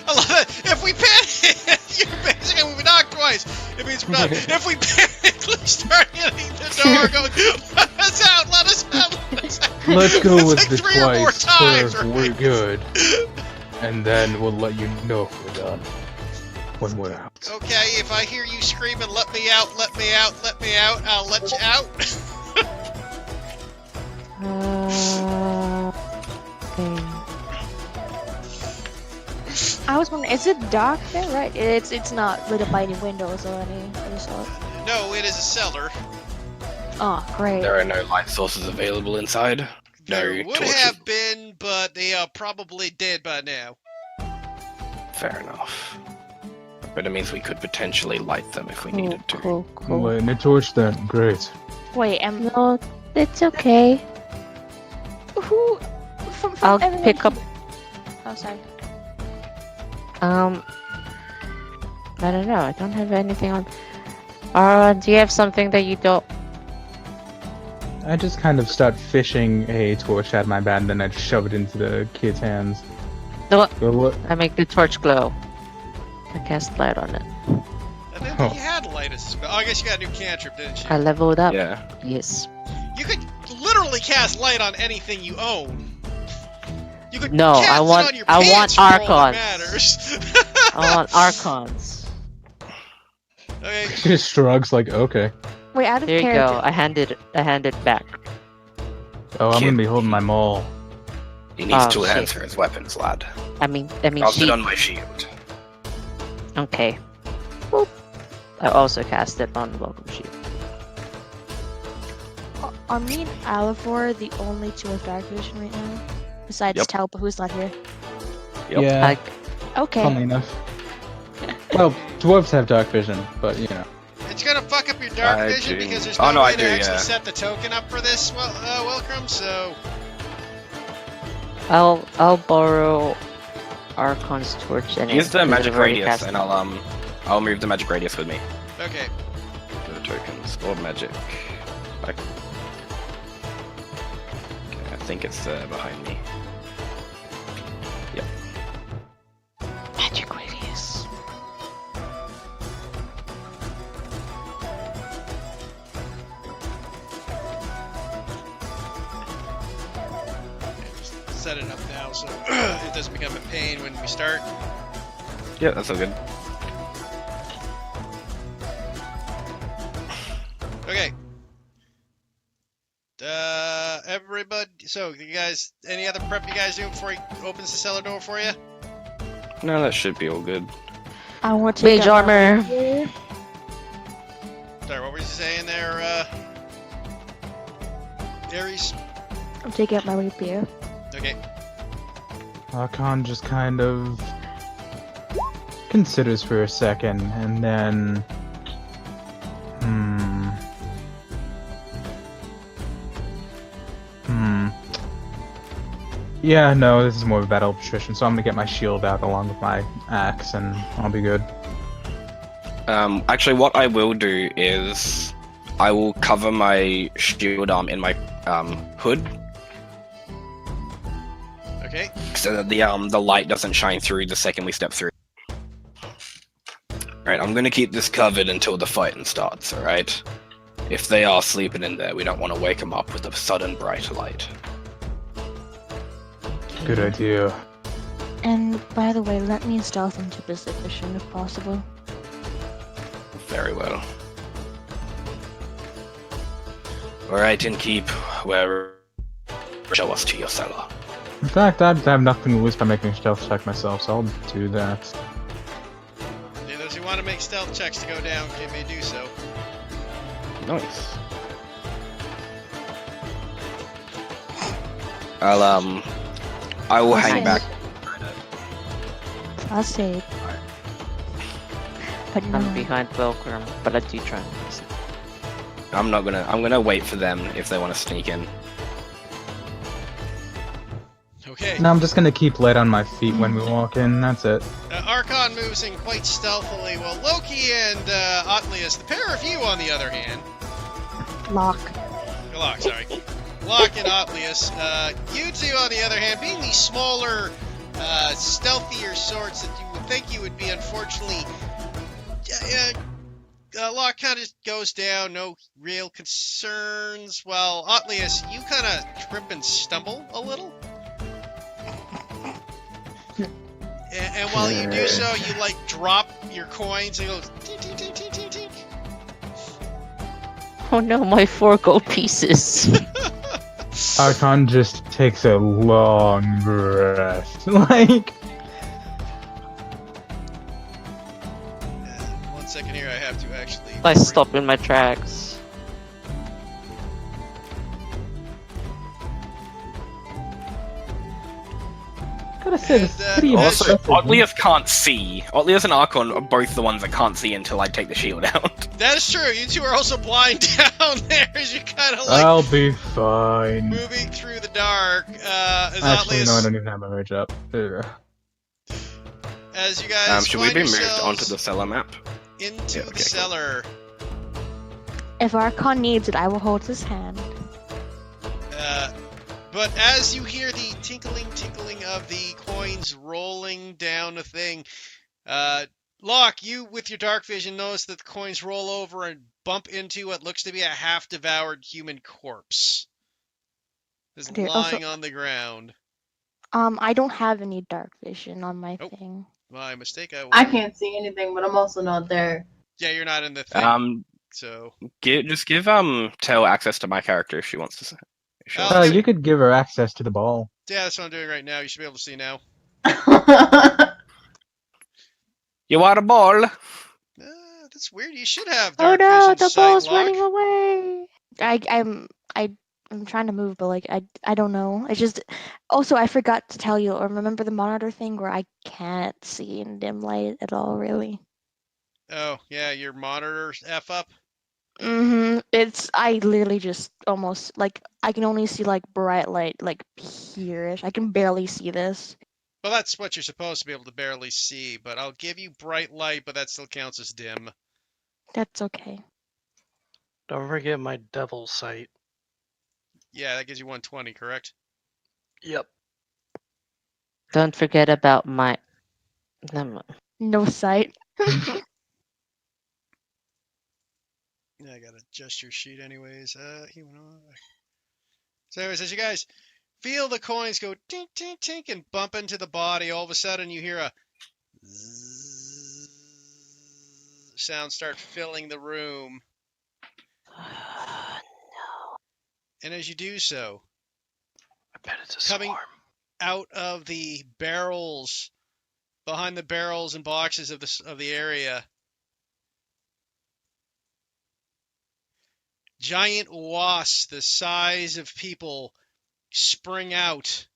I love it. If we panic, you're basically when we knock twice. It means we're done. If we panically start hitting the door, going, let us out, let us out, let us out. Let's go It's with like the 3 or more twice times, for right? we're good. And then we'll let you know if we're done. When we're out. Okay, if I hear you screaming, let me out, let me out, let me out, I'll let you out. Okay. I was wondering, is it dark there? Right, it's not lit up by any windows or any sort. No, it is a cellar. Oh, great. There are no light sources available inside. There No would torches. have been, but they are probably dead by now. Fair enough. But it means we could potentially light them if we Cool, needed to. cool, cool. Lighting a torch then. Great. Wait, No, it's okay. who? From I'll everyone pick up. here- Oh, sorry. I don't know. I don't have anything on. Do you have something that you don't? I just kind of start fishing a torch out of my bag and then I shove it into the kid's hands. No, Go look. I make the torch glow. I cast light on it. I didn't think you had light as a spell. Oh, I guess you got a new cantrip, didn't you? I leveled up. Yeah. Yes. You could literally cast light on anything you own. You could No, cast I it want- on your I want pants for all that Archons. matters. I want archons. Okay, She just shrugs like, okay. Wait, out of There you character. go. I hand it back. Oh, I'm Kid. gonna be holding my maul. He needs Oh, 2 hands shit. for his weapons, lad. I mean, I'll sit she. on my shield. Okay. Boop. I also cast it on welcome sheet. Are me and Alivor the only two with dark vision right now? Besides Yep. Talpa, who's not here. Yep. Yeah, Like, Okay. funnily enough. Well, dwarves have dark vision, but you know. it's gonna fuck up your dark I vision do. because there's Oh, no no, way I to do, actually yeah. set the token up for this Welcome, so... I'll borrow Archon's torch and Use the because magic I've already radius, cast and it. I'll move the magic radius with me. Okay. The tokens or magic. Like, okay, I think it's behind me. Yep. Magic radius. Just set it up now so it doesn't become a pain when we start. Yeah, that's all good. Okay. Everybody. So, you guys, any other prep you guys do before he opens the cellar door for you? No, that should be all good. I want to take Mage out my armor. rapier. Sorry, what were you saying there, Ares? I'm taking out my rapier. Okay. Archon just kind of considers for a second and then. Yeah, no, this is more of a battle of attrition, so I'm gonna get my shield out along with my axe and I'll be good. Actually, what I will do is I will cover my shield arm in my hood Okay. so that the light doesn't shine through the second we step through. Alright, I'm gonna keep this covered until the fighting starts, alright? If they are sleeping in there, we don't want to wake them up with a sudden bright light. Good idea. And by the way, let me stealth into position if possible. Very well. Alright, and keep where show us to your cellar. In fact, I have nothing to lose by making a stealth check myself, so I'll do that. Yeah, those who want to make stealth checks to go down can may do so. Nice. I will hang Nice. back. I'll say But no. I'm behind Velcrum, but I do try and see. I'm gonna wait for them if they want to sneak in. Okay. No, I'm just gonna keep light on my feet when we walk in. That's it. Archon moves in quite stealthily, while Loki and Otlius, the pair of you, on the other hand, Lock. Locke, sorry, Locke and Otlius, you two, on the other hand, being the smaller, stealthier sorts that you would think you would be, unfortunately, Locke kind of goes down, no real concerns, while Otlius, you kind of trip and stumble a little. And while you do so, you like drop your coins and it goes tink, tink, tink, tink, tink, tink. Oh no, my 4 gold pieces. Archon just takes a long breath. Like, 1 second here, I have to actually. I stop in my tracks. gotta say, this And, pretty Also, impressive. Otlius can't see. Otlius and Archon are both the ones that can't see until I take the shield out. That is true. You two are also blind down there as you kind of like I'll be fine. moving through the dark. As Actually, Otlius, no, I don't even have my rage up. as you guys Should we find be moved yourselves onto the cellar map? into Yeah, the okay, cool. cellar. If Archon needs it, I will hold his hand. But as you hear the tinkling of the coins rolling down a thing, Locke, you with your dark vision notice that the coins roll over and bump into what looks to be a half-devoured human corpse. Is Okay, lying on the ground. I don't have any dark vision on my Oh. thing. My mistake. I can't see anything, but I'm also not there. Yeah, you're not in the thing. So Just give Tail access to my character if she wants to. If she wants Oh, to yeah. You could give her access to the ball. yeah, that's what I'm doing right now. You should be able to see now. You want a ball? That's weird. You should have Oh dark no, vision the sight, ball's Locke. running away. I'm trying to move, but like I don't know. It's just also I forgot to tell you or remember the monitor thing where I can't see in dim light at all really. Oh, yeah, your monitor's F up. It's I literally just almost like I can only see like bright light like here-ish. I can barely see this. Well, that's what you're supposed to be able to barely see, but I'll give you bright light, but that still counts as dim. That's okay. Don't forget my devil sight. Yeah, that gives you 120, correct? Yep. Don't forget about my. Never mind. No sight. Yeah, I gotta adjust your sheet anyways. So anyways, as you guys feel the coins go tink, tink, tink and bump into the body, all of a sudden you hear a zzz sound start filling the room. And as you do so, I bet it's a Coming- swarm. out of the barrels, behind the barrels and boxes of the area, giant wasps the size of people spring out.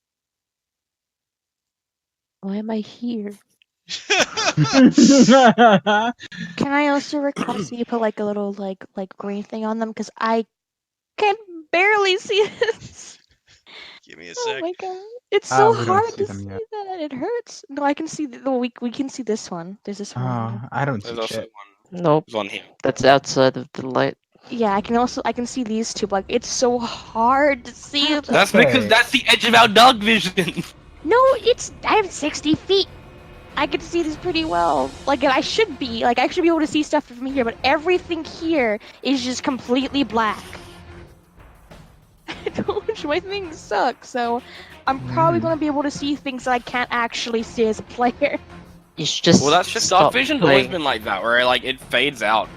Why am I here? Can Can I also request that you put like a little like green thing on them because I can barely see this. Give me a Oh sec. my god, it's so we don't hard see to them see yet. that. It hurts. No, I can see we can see this one. There's this one. Oh, I don't There's see also shit. Nope, there's one here. that's outside of the light. Yeah, I can see these two. But like, it's so hard to see them. That's Okay. because that's the edge of our dark vision. No, I have 60 feet. I can see this pretty well. Like I should be be able to see stuff from here, but everything here is just completely black. My things suck, so I'm probably gonna be able to see things that I can't actually see as a player. You should just. Well, that's just stop dark vision's always playing. been like that, where it fades out.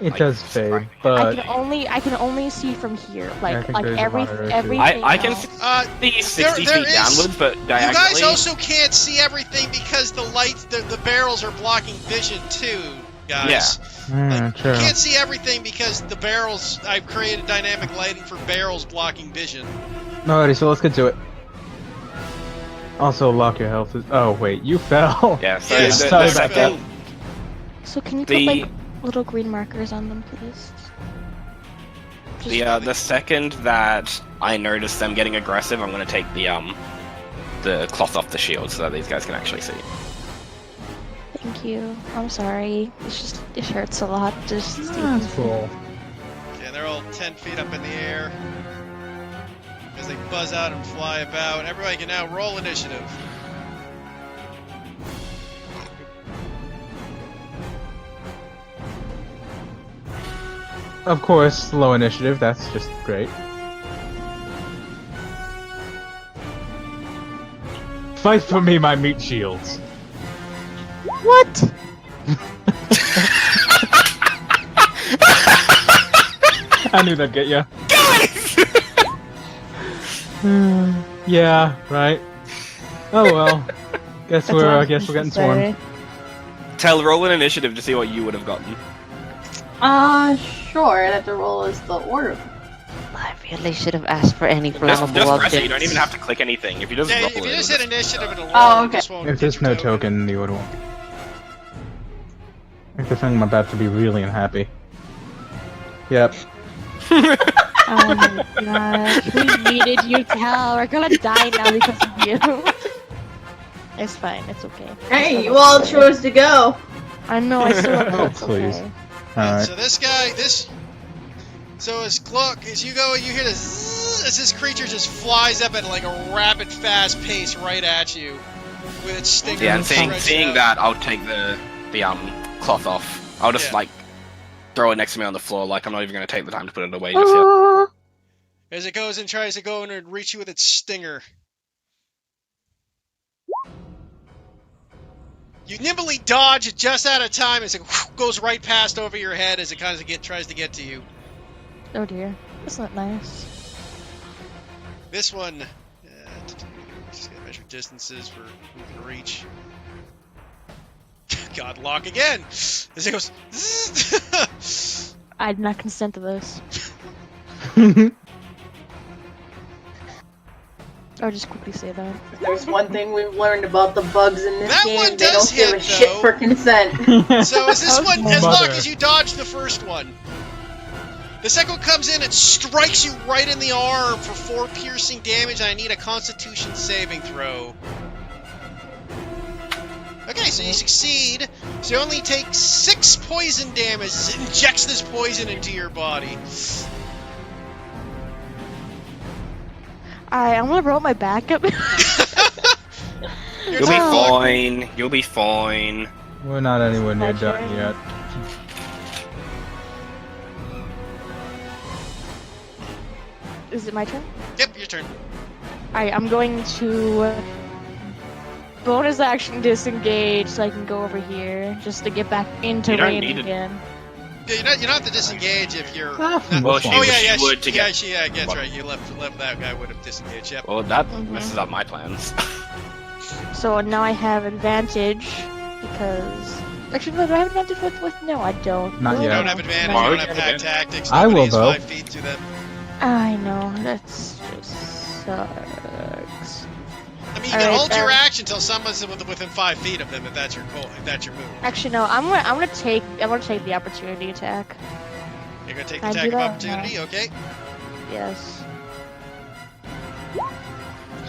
It Like, does fade, right. but I can only see from here. I think there's a monitor, too. everything. I can else. see 60 there feet is- downwards, but You diagonally. guys also can't see everything because the lights, the barrels are blocking vision too, guys. true. You can't see everything because the barrels, I've created dynamic lighting for barrels blocking vision. Alrighty, so let's get to it. Also, lock your health. Oh wait, you fell. Yeah, so Yeah, the sorry about second, So can you put The like little green markers on them, please? Just- the second that I notice them getting aggressive, I'm gonna take the cloth off the shield so that these guys can actually see. Thank you. I'm sorry. It's just it hurts a lot. Just That's cool. Okay, they're all 10 feet up in the air. As they buzz out and fly about. Everybody can now roll initiative. Of course, low initiative. That's just great. Fight for me, my meat shields. What? I knew that'd get ya. Yeah, right. Oh well. Guess That's what we're I'm getting supposed to swarmed. say. Tell, roll an initiative to see what you would have gotten. Sure. I'd have to roll as the order. I really should have asked for any Just flammable press objects. it. You don't even have to click anything. If you just Yeah, roll if you it, just it'll hit initiative, it'll roll. Oh, You okay. just won't If get there's your no token, you would want. If the thing I'm about to be really unhappy. Yep. Oh my gosh, we needed you, Cal. We're gonna die now because of you. It's fine. It's okay. Hey, you all chose to go. I know. I still. Oh, It's please. okay. Alright. So this guy, so as Gluck, as you go, you hear this as this creature just flies up at like a rapid, fast pace right at you with its stinger. Yeah, and stretched seeing out. that, I'll take the cloth off. I'll just Yeah. like throw it next to me on the floor. Like I'm not even gonna take the time to put it away just yet. Oh, As it goes and tries to go in and reach you with its stinger. You nimbly dodge it just out of time as it goes right past over your head as it kind of tries to get to you. oh dear. That's not nice. This one, just gotta measure distances for who can reach. God, lock again! As it goes. I did not consent to this. I'll just quickly say that. If there's one thing we've learned about the bugs in this That one game, they does don't give a hit, shit though. for consent. So as this one, as Mother. long as you dodge the first one, the second one comes in and strikes you right in the arm for 4 piercing damage. And I need a Constitution saving throw. Okay, so you succeed. So you only take 6 poison damage as it injects this poison into your body. Alright, I'm gonna roll my back up. Your You'll be turn, Gluck. fine. You'll be fine. We're not anywhere near done Okay. yet. Is it my turn? Yep, your turn. Alright, I'm going to bonus action disengage so I can go over here just to get back into You don't range need it. again. Yeah, you don't have to disengage if you're. Ah, not- Well, she oh would- yeah, she yeah, would to get- yeah, that's right. You left that guy would have disengaged. Yep. Well, that Mhm. messes up my plans. So now I have advantage because. Actually, no, do I have advantage with? No, I don't. Not You yet. don't have advantage. Why You would don't you have have pack tactics. I Nobody will, is though. 5 feet to them. I know that's just sucks. I mean, you can Alright, hold your action until someone's within 5 feet of them if that's your goal. If that's your move. Actually, no. I'm gonna take the opportunity attack. You're gonna take the Can I attack do of that? opportunity, okay? Yes.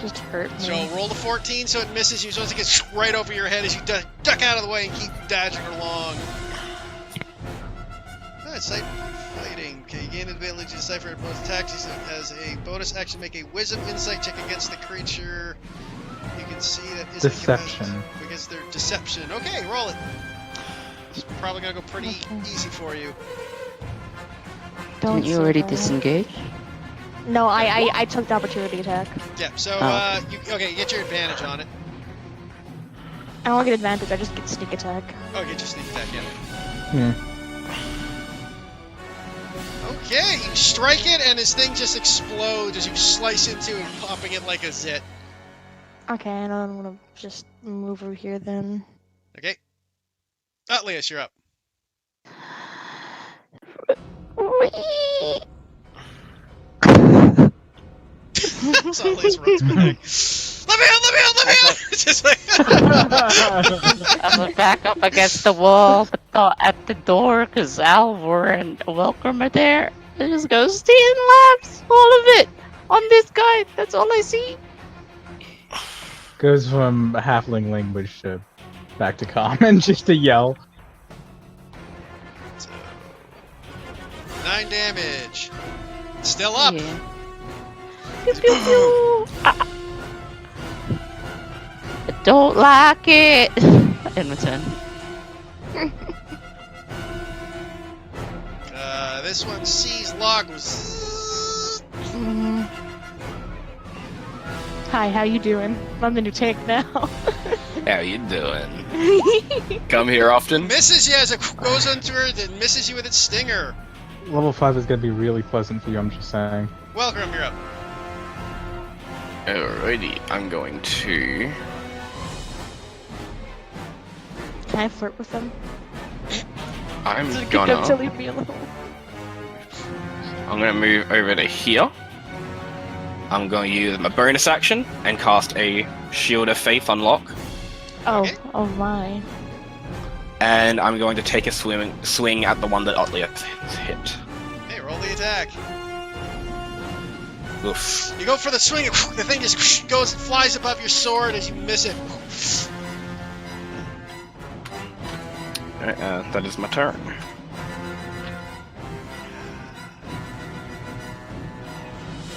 Just hurt me. So roll the 14 so it misses you. So it gets right over your head as you duck out of the way and keep dodging along. Sight fighting. Okay, you gain the ability to decipher opponent's attacks as a bonus action. Make a wisdom insight check against the creature. You can see that is Deception. against their deception. Okay, roll it. It's probably gonna go pretty Okay. easy for you. Don't Didn't you say already that. disengage? No, I took the opportunity attack. Yeah. So Oh. you get your advantage on it. I don't get advantage. I just get sneak attack. Oh, get your sneak attack. Yeah. Yeah. Okay, you strike it and this thing just explodes as you slice into it, popping it like a zit. Okay, and I'm gonna just move over here then. Okay. Leas, you're up. So Leas runs back. Let me out! Let me out! Let me out! It's just like. I'm gonna back up against the wall, but not at the door, because Alvor and Welcome are there. I just go, steam labs, all of it, on this guy. That's all I see. Goes from halfling language to back to common just to yell. 9 damage. Still up. Yeah. Pew, pew, pew. Ah. I don't like it. In return. This one sees Log was. Mm. Hi, how you doing? I'm the new tank now. How you doing? Come here often? Misses you as it goes into her, then misses you with its stinger. Level 5 is gonna be really pleasant for you, I'm just saying. Welcome, you're up. Alrighty, I'm going to. Can I flirt with them? I'm Get them to gonna. leave me alone. I'm gonna move over to here. I'm gonna use my bonus action and cast a Shield of Faith unlock. Oh, Okay. oh my. And I'm going to take a swing at the one that Otley has hit. Hey, roll the attack. Oof. You go for the swing, the thing just goes, flies above your sword as you miss it. That is my turn.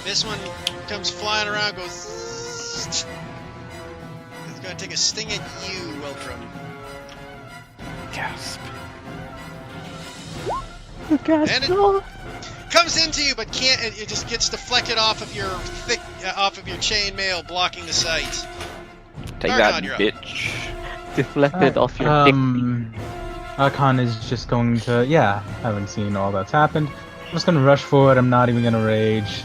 This one comes flying around, goes. It's gonna take a sting at you, Wiltram. Gasp. And it comes into you, but can't. It just gets deflected off of your chainmail, blocking the sight. Take Archon, that, you're up. bitch. Deflected off your dick. Archon is just going to, having seen all that's happened, I'm just gonna rush forward, I'm not even gonna rage.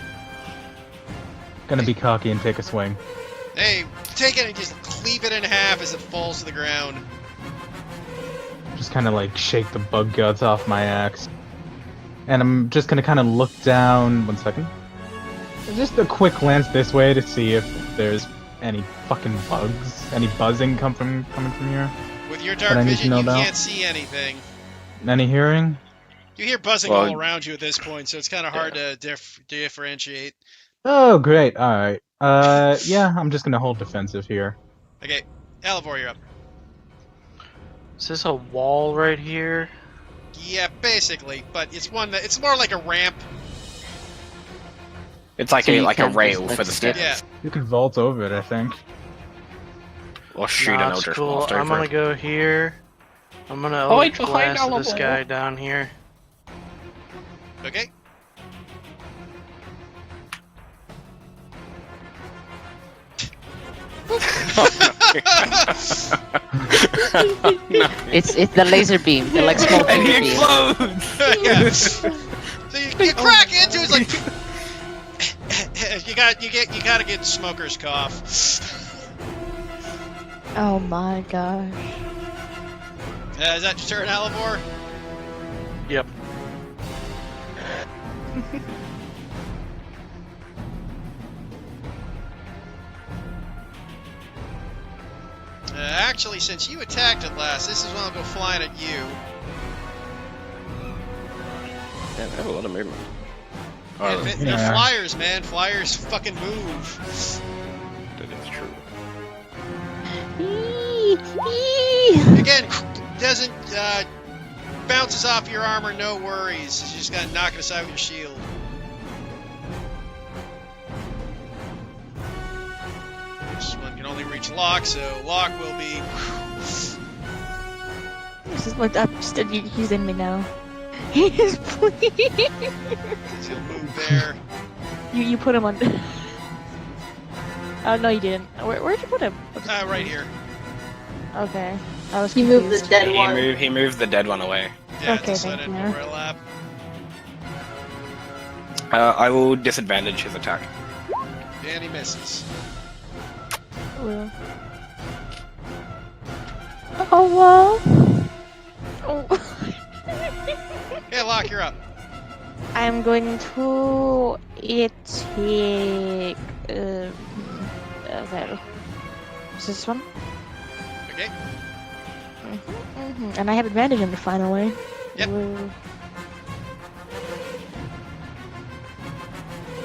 Gonna be cocky and take a swing. Hey, take it and just cleave it in half as it falls to the ground. Just kinda like shake the bug guts off my axe. And I'm just gonna kinda look down, 1 second. Just a quick glance this way to see if there's any fucking bugs, any buzzing coming from here. With your But I dark need to vision, know you now. can't see anything. Any hearing? You hear buzzing Well, all around you at this point, so it's kind of hard to differentiate. Oh, great, alright. I'm just gonna hold defensive here. Okay, Alivor, you're up. Is this a wall right here? Yeah, basically, but it's more like a ramp. It's like So a you like a can't rail just, for the skip. steps. Yeah. You can vault over it, I think. Or shoot an Nah, it's Eldritch cool. Blast I'm over gonna it. go here. I'm gonna Oh, wait, behind blast this Alivor. guy down here. Okay. It's the laser beam. They're like small And finger he beams. explodes! Yeah. So you crack into it, it's like you gotta get smoker's cough. Oh my gosh. Is that your turn, Alivor? Yep. Actually, since you attacked it last, this is when I'll go flying at you. Damn, I have a lot of movement. And Oh, they're yeah. flyers, man. Flyers fucking move. that is true. Again, doesn't bounces off your armor, no worries. You just gotta knock it aside with your shield. This one can only reach Locke, so Locke will be. This is what I'm just he's in me now. He is please. He'll move there. You put him on. Oh no, you didn't. Where'd you put him? Right here. Okay, I was You moved confused. the dead one. He moved the dead one away. Yeah, Okay, just thank let it you. overlap. I will disadvantage his attack. And he misses. Well. Oh well. Oh. Okay, Locke, you're up. I'm going to take there. Is this one? Okay. And I have advantage in the final way. Yep. Woo.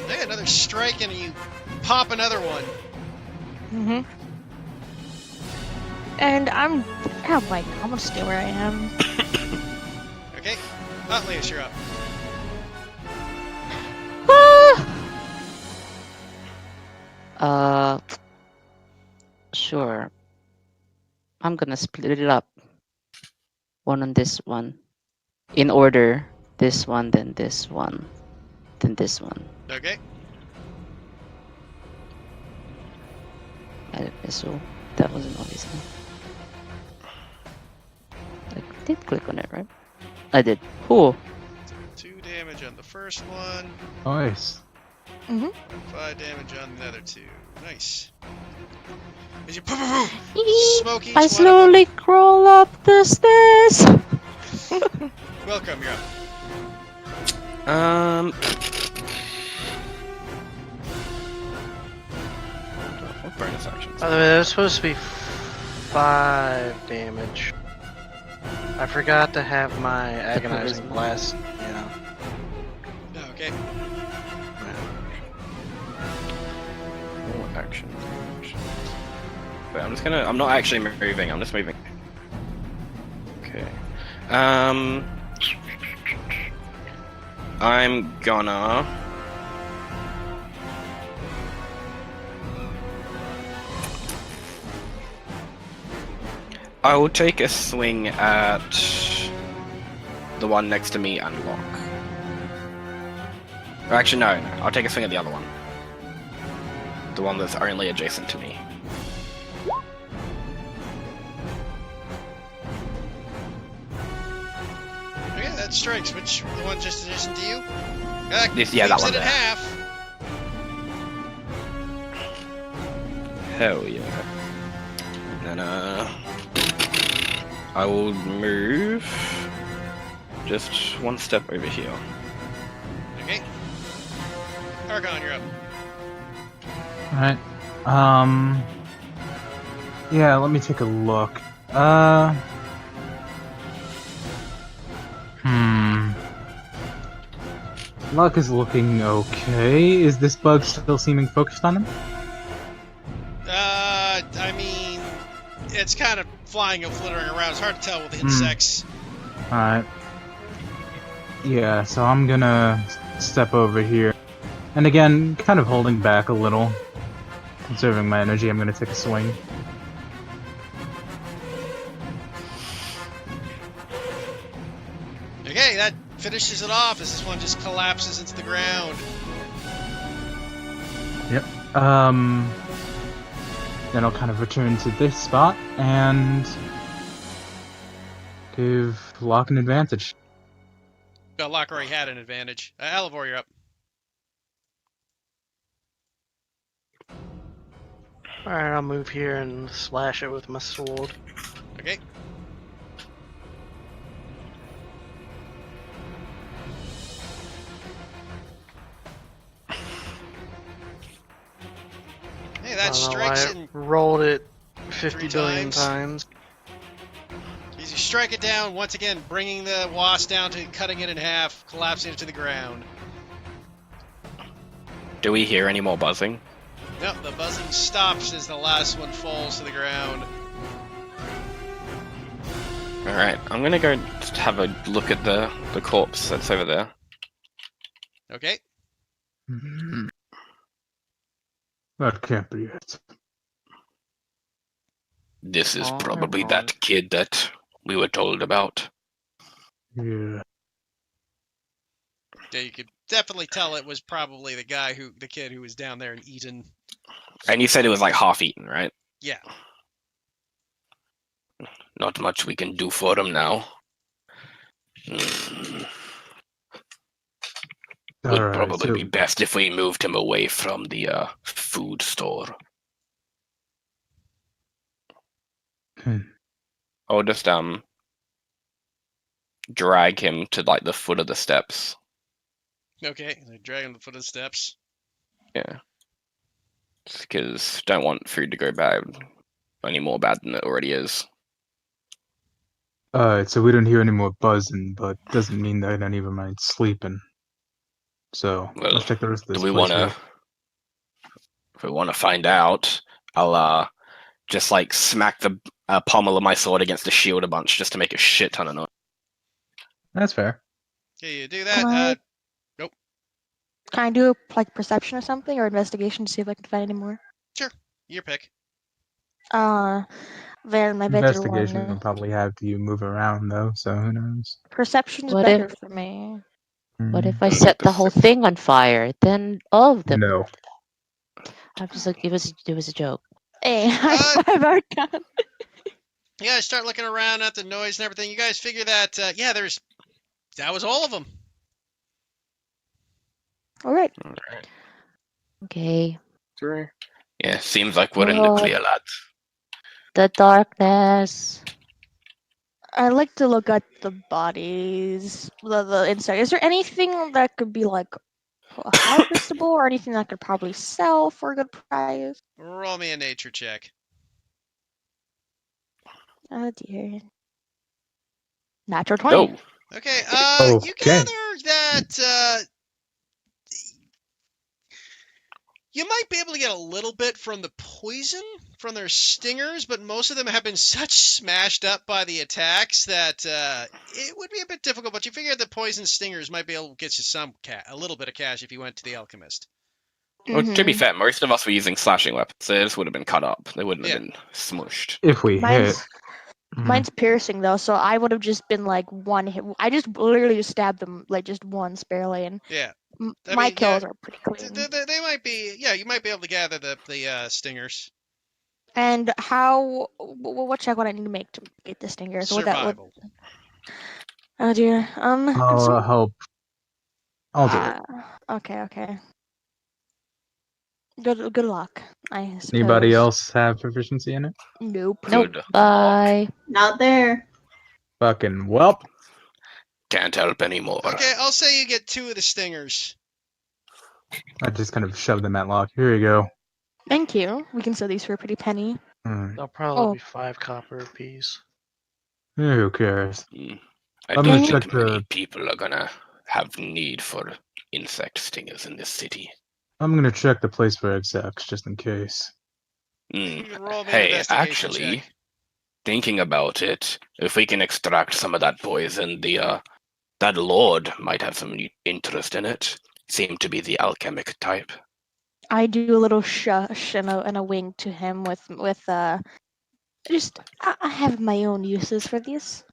Hey, another strike and you pop another one. And I'm... Oh my god, I'm gonna stay where I am. Okay. Atlas, you're up. Sure. I'm gonna split it up. One on this one. In order. This one, then this one. Then this one. Okay. So that wasn't obvious. I did click on it, right? I did. Cool. 2 damage on the first one. Nice. 5 damage on the other 2. Nice. As you smoke each I one slowly crawl up the stairs. of them. Welcome, you're up. What bonus actions? By the way, that was supposed to be 5 damage. I forgot to have my agonizing blast. Yeah. Oh, okay. What action? Wait, I'm not actually moving, I'm just moving. Okay. I'm gonna... I will take a swing at the one next to me and Locke. Or actually, no, I'll take a swing at the other one. The one that's only adjacent to me. Okay, that strikes. Which the one just adjacent to you? Yeah, that Leaves one it in there. half. Hell yeah. And I will move just one step over here. Okay. Argon, you're up. Alright. Yeah, let me take a look. Luck is looking okay. Is this bug still seeming focused on him? I mean, it's kind of flying and flittering around. It's hard to tell with the insects. Alright. Yeah, so I'm gonna step over here. And again, kind of holding back a little. Conserving my energy, I'm gonna take a swing. Okay, that finishes it off as this one just collapses into the ground. Yep. Then I'll kind of return to this spot and give Locke an advantage. Locke already had an advantage. Alivor, you're up. Alright, I'll move here and slash it with my sword. Okay. Hey, that strikes I in. rolled it 50 3 billion times. times. As you strike it down, once again, bringing the wasp down to cutting it in half, collapsing it to the ground. Do we hear any more buzzing? No, the buzzing stops as the last one falls to the ground. Alright, I'm gonna go just have a look at the corpse that's over there. Okay. That can't be it. This is Oh, probably no. that kid that we were told about. Yeah. Yeah, you could definitely tell it was probably the kid who was down there and eaten. And you said it was like half eaten, right? Yeah. Not much we can do for him now. Would Alright, probably so be best if we moved him away from the food store. Or just drag him to like the foot of the steps. Okay, they drag him to the foot of the steps. Yeah. because don't want food to go bad, any more bad than it already is. Alright, so we don't hear any more buzzing, but doesn't mean that any of them ain't sleeping. So, Well, let's check the rest of this Do we place want to? out. If we want to find out, I'll just like smack the pommel of my sword against the shield a bunch just to make a shit ton of noise. That's fair. Okay, you do Can that. Can I do like perception or something, or investigation to see if I can find any more? Your pick. Then my better Investigation will one. probably have you move around though, so who knows? Perception's What better if- for me. What if Mm, I set the whole thing on fire? Then all of them. No. I'm just like, it was a joke. Hey, high five, Archon. You guys start looking around at the noise and everything. You guys figure that, that was all of them. All right. Okay. Yeah, seems like we're in the Lord. clear, lads. The darkness. I like to look at the bodies, the insect. Is there anything that could be like harvestable, or anything that could probably sell for a good price? Roll me a nature check. Oh dear. Natural 20. Oh, Okay, you Okay. gather that you might be able to get a little bit from the poison from their stingers, but most of them have been such smashed up by the attacks that it would be a bit difficult. But you figure the poison stingers might be able to get you a little bit of cash if you went to the alchemist. well, to be Mhm. fair, most of us were using slashing weapons. So they just would have been cut up. They wouldn't have been smushed. If we hit. Mine's Mhm. mine's piercing though, so I would have just been like one hit. I just literally just stabbed them like just once barely, and Yeah, I my mean, kills are pretty clean. they might be. Yeah, you might be able to gather the stingers. And how? What check would I need to make to get the stingers? Would that would? Survival. Oh dear. I'll help. I'll do it. Okay. Good luck. I suppose. Anybody else have proficiency in it? Nope. Nope. Good. Bye. Not there. Fucking welp. Can't help anymore. Okay, I'll say you get 2 of the stingers. I just kind of shoved them at Locke. Here you go. Thank you. We can sell these for a pretty penny. They'll probably Oh. be 5 copper apiece. Who cares? I I'm don't gonna think check many the- people are gonna have need for insect stingers in this city. I'm gonna check the place for execs just in case. You can roll me an Hey, investigation actually, check. thinking about it, if we can extract some of that poison, that lord might have some interest in it. Seem to be the alchemic type. I do a little shush and a wink to him with just I have my own uses for this.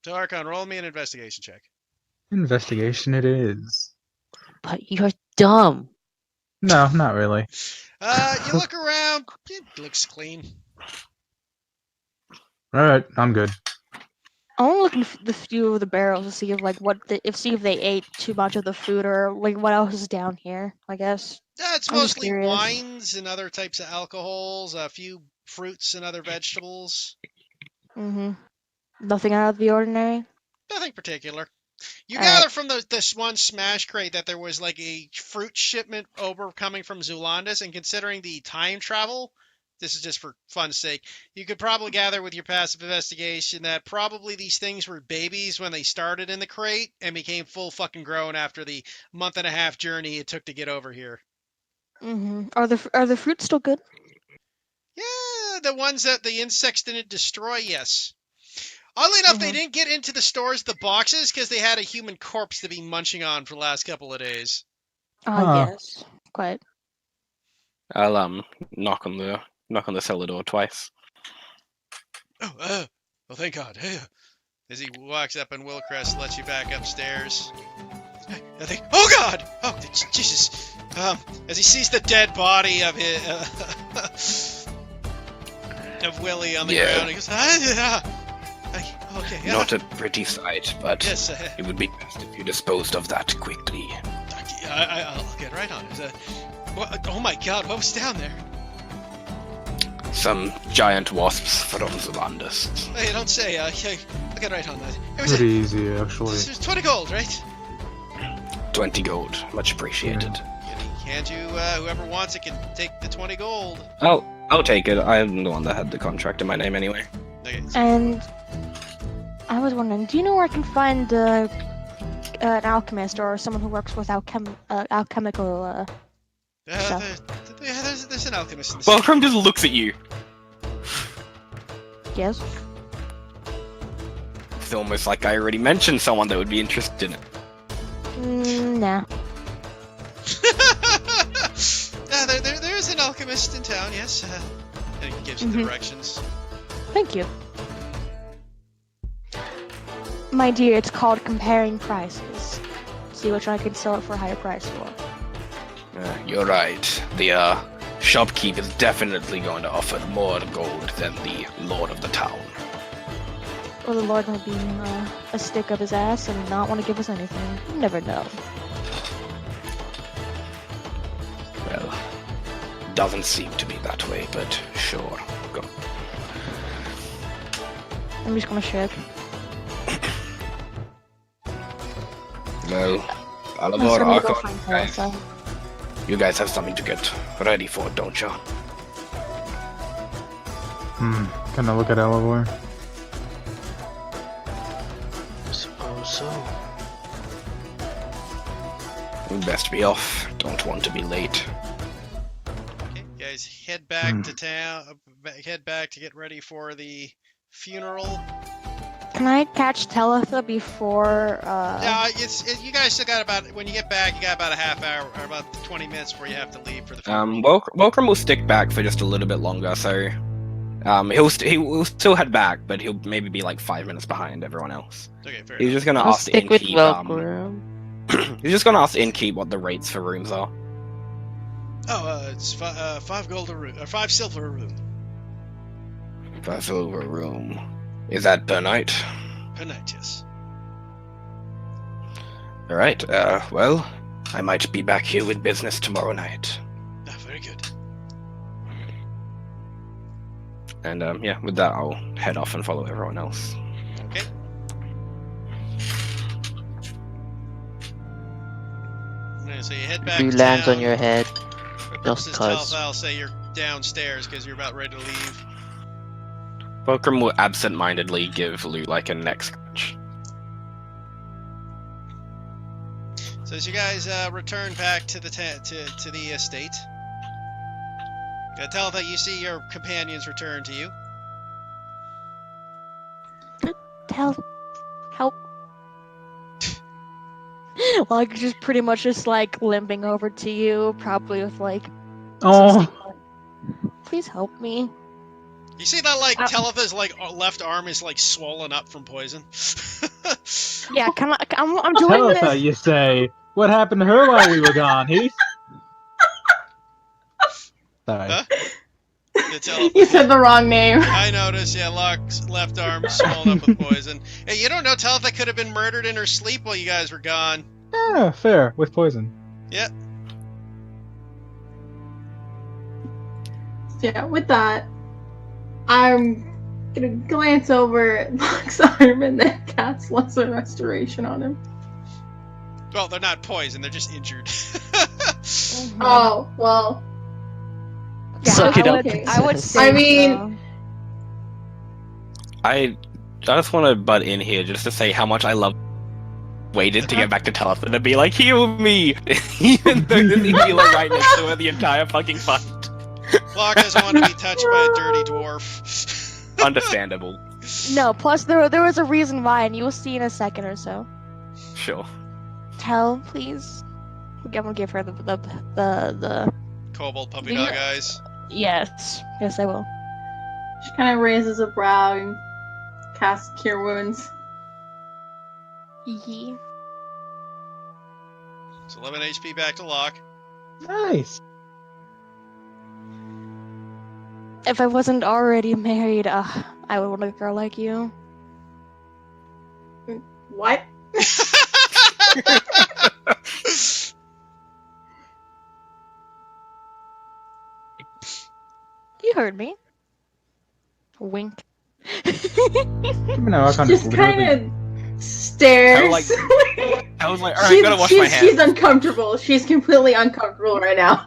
So Archon, roll me an investigation check. Investigation it is. But you're dumb. No, not really. You look around. It looks clean. Alright, I'm good. I want to look in the few of the barrels to see if see if they ate too much of the food or like what else is down here. I guess. It's I'm just mostly curious. wines and other types of alcohols, a few fruits and other vegetables. Nothing out of the ordinary. Nothing particular. You All gather from this one smash crate that there was like a fruit shipment over coming from Zulandis, and considering the time travel, this is just for fun's sake, you could probably gather with your passive investigation that probably these things were babies when they started in the crate and became full fucking grown after the month-and-a-half journey it took to get over here. Are the fruits still good? Yeah, the ones that the insects didn't destroy, yes. Oddly enough, they didn't get into the stores, the boxes, because they had a human corpse to be munching on for the last couple of days. Yes. Quite. I'll knock on the cellar door twice. Oh, thank God. As he walks up and Wilcrest lets you back upstairs. I think, oh God! Oh, Jesus! As he sees the dead body of of Willie on the ground, he goes, okay, Not a pretty sight, but yes, it would be best if you disposed of that quickly. I'll get right on it. Oh my God, what was down there? Some giant wasps from Zulandis. Hey, don't say. I'll get right on that. It was Pretty easy, actually. it was 20 gold, right? 20 gold, much appreciated. He hand you, whoever wants it can take the 20 gold. I'll take it. I'm the one that had the contract in my name anyway. Okay. And I was wondering, do you know where I can find an alchemist or someone who works with alchemical stuff? There's an alchemist in the city. Welcome just looks at you. Yes. It's almost like I already mentioned someone that would be interested in it. Nah. There's an alchemist in town, yes. And he gives you the directions. Thank you. My dear, it's called comparing prices. See which one I can sell it for a higher price for. You're right. The shopkeep is definitely going to offer more gold than the lord of the town. Or the Lord might be a stick up his ass and not want to give us anything. You never know. Well, doesn't seem to be that way, but sure. Go. I'm just gonna shake. Well, I'm Alabor, gonna go Archon, find Telsa. you guys have something to get ready for, don't you? Can I look at Elevor? Suppose so. We best be off. Don't want to be late. Okay, you guys head back to town. Head back to get ready for the funeral. Can I catch Telitha before? Yeah, you guys still got about, when you get back, you got about a half hour or about 20 minutes before you have to leave for the funeral. Welcome will stick back for just a little bit longer, so he'll still head back, but he'll maybe be like 5 minutes behind everyone else. Okay, fair He's enough. just gonna I'll ask the stick with innkeep. Welcome. He's just gonna ask the innkeep what the rates for rooms are. Oh, it's 5 gold a room, or 5 silver a room. 5 silver a room. Is that per night? Per night, yes. All right. Well, I might be back here with business tomorrow night. Ah, very good. And yeah, with that, I'll head off and follow everyone else. Okay. Okay, so you head back Who to lands town. on your head? For Just purposes, cause. I'll say you're downstairs because you're about ready to leave. Welcome will absent-mindedly give Luke like a neck scratch. So as you guys return back to the to the estate, tell that you see your companions return to you. Help. Like just pretty much just like limping over to you, probably with like. Oh, Please help me. You see that like Telitha's like left arm is like swollen up from poison. Yeah, I'm doing Telitha, this. you say. What happened to her while we were gone, Heath? Sorry. Huh? Yeah, Telitha. You said the wrong name. I noticed. Yeah, Locke's left arm swollen up with poison. Hey, you don't know Telitha could have been murdered in her sleep while you guys were gone. Yeah, fair. With poison. Yeah. Yeah, with that, I'm gonna glance over at Locke's arm and then cast Lesser Restoration on him. Well, they're not poisoned. They're just injured. Oh, well. Yeah, Suck it up. I would say. I mean- I just want to butt in here just to say how much I love waited to get back to Telitha to be like, heal me! Even though there's a healer right next to her the entire fucking fight. Locke doesn't want to be touched by a dirty dwarf. Understandable. No, plus there was a reason why, and you'll see in a second or so. Sure. Tell, please. I'm gonna give her the Kobold puppy dog eyes. Yes, I will. She kind of raises a brow and casts Cure Wounds. Yee. It's 11 HP back to Locke. Nice. If I wasn't already married, I would want a girl like you. What? You heard me. Wink. No, I can't Just kind of stares. Kinda I was like, all right, gotta wash my hands. She's uncomfortable. She's completely uncomfortable right now.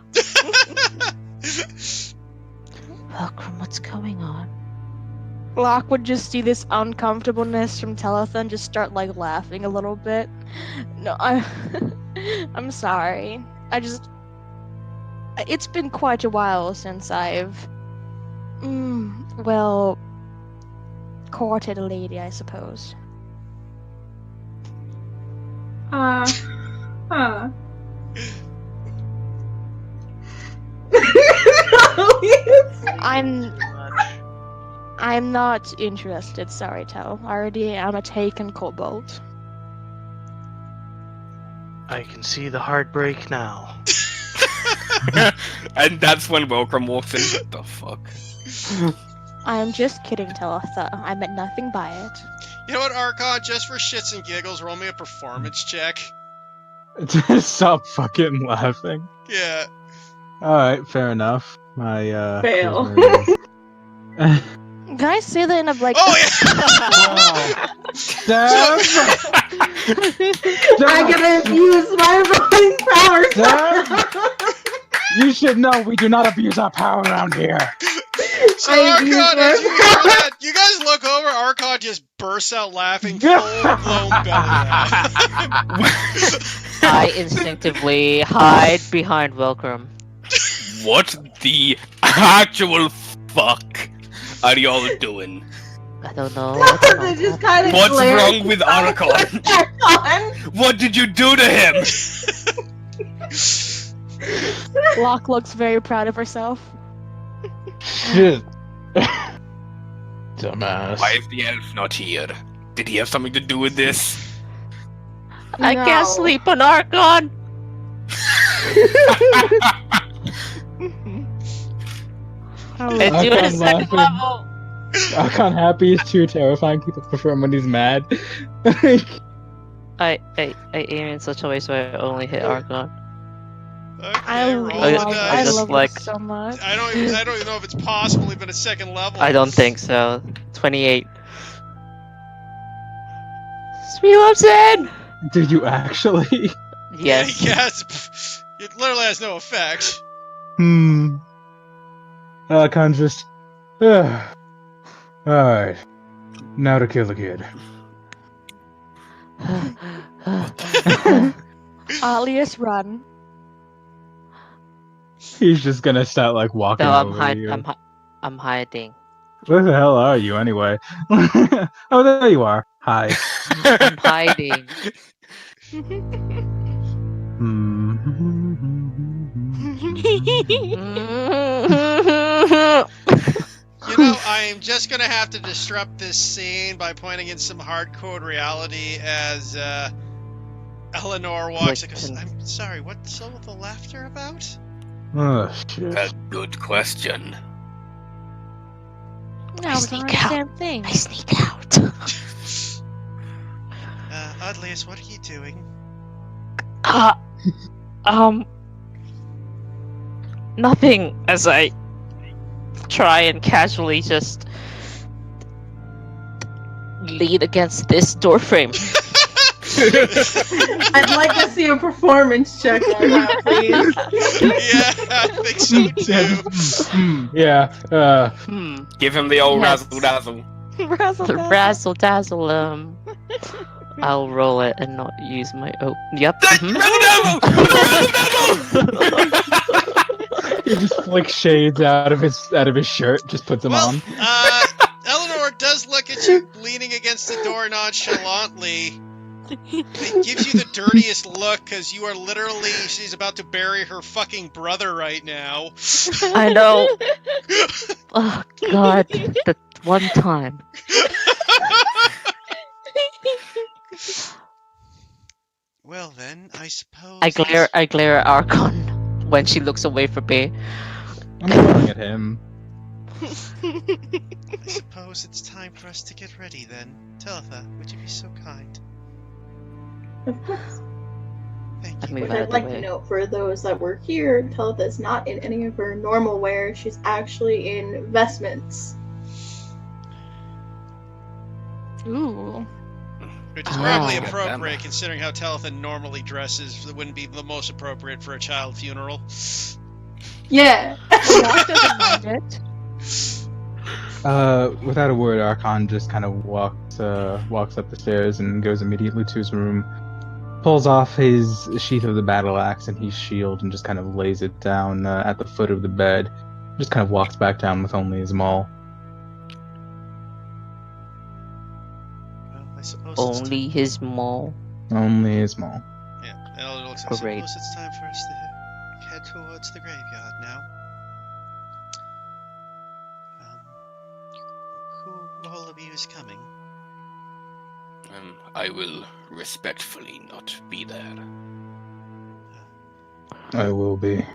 Welcome, what's going on? Locke would just see this uncomfortableness from Talitha and just start like laughing a little bit. No, I'm sorry. It's been quite a while since I've, well, courted a lady, I suppose. I'm not interested, sorry, Tel. I already am a taken kobold. I can see the heartbreak now. And that's when Welcome walks in. What the fuck? I am just kidding, Talitha. I meant nothing by it. You know what, Archon? Just for shits and giggles, roll me a performance check. Just stop fucking laughing. Yeah. Alright, fair enough. My, Fail. charisma is- Can I say that in a like? Oh yeah. Steph! I'm gonna use my rolling powers. You should know we do not abuse our power around here. So I Archon, use as my- you hear that, you guys look over. Archon just bursts out laughing, full-blown belly laugh. I instinctively hide behind Welcome. What the actual fuck are y'all doing? I don't know. They just kind of What's wrong with Archon? What did you do to him? Locke looks very proud of herself. Shit. Dumbass. Why is the elf not here? Did he have something to do with this? I No. can't sleep on Archon! It's I you at a can't second laugh. level! Archon happy is too terrifying. People prefer him when he's mad. I aim in such a way so I only hit Archon. Okay, roll I the just dice. like- it so much. I don't even know if it's possible even a second level. I don't think so. 28. Sweet Lobson! Did you actually? Yes. Yes. It literally has no effect. Archon just. Alright. Now to kill the kid. Alias, run. He's just gonna start like walking No, over to you. I'm hiding. Where the hell are you anyway? Oh, there you are. Hi. I'm hiding. You know, I am just gonna have to disrupt this scene by pointing in some hardcore reality as Eleanor walks. I'm sorry, what's all the laughter about? Oh shit. A good question. No, it's sneak not the out. same thing. I sneak out. Udlius, what are you doing? Nothing as I try and casually just lean against this doorframe. I'd like to see a performance check on that, please. Yeah, I think so too. Yeah. Give him the old Yes. razzle dazzle. Razzle The dazzle. razzle dazzle. I'll roll it and not use my. Oh, yep. mhm. He just flicks shades out of his shirt, just puts them Well, on. Eleanor does look at you leaning against the door nonchalantly. It gives you the dirtiest look because you are literally, she's about to bury her fucking brother right now. I know. Oh God, that one time. Well then, I suppose. I glare at Archon when she looks away from me. I'm yelling at him. I suppose it's time for us to get ready then. Talitha, would you be so kind? Of course. Thank you. Move Which out I'd of the like way. to note for those that were here, Talitha's not in any of her normal wear. She's actually in vestments. Ooh. Which is probably Oh. appropriate considering how Telethan normally dresses. It wouldn't be the most appropriate for a child funeral. Yeah. Locke doesn't mind it. Without a word, Archon just kind of walks up the stairs and goes immediately to his room, pulls off his sheath of the battle axe and his shield, and just kind of lays it down at the foot of the bed. Just kind of walks back down with only his maul. Well, I suppose Only his maul. Only his maul. Yeah, and it looks. I Great. suppose it's time for us to head towards the graveyard now. Who all of you is coming? I will respectfully not be there. I will be.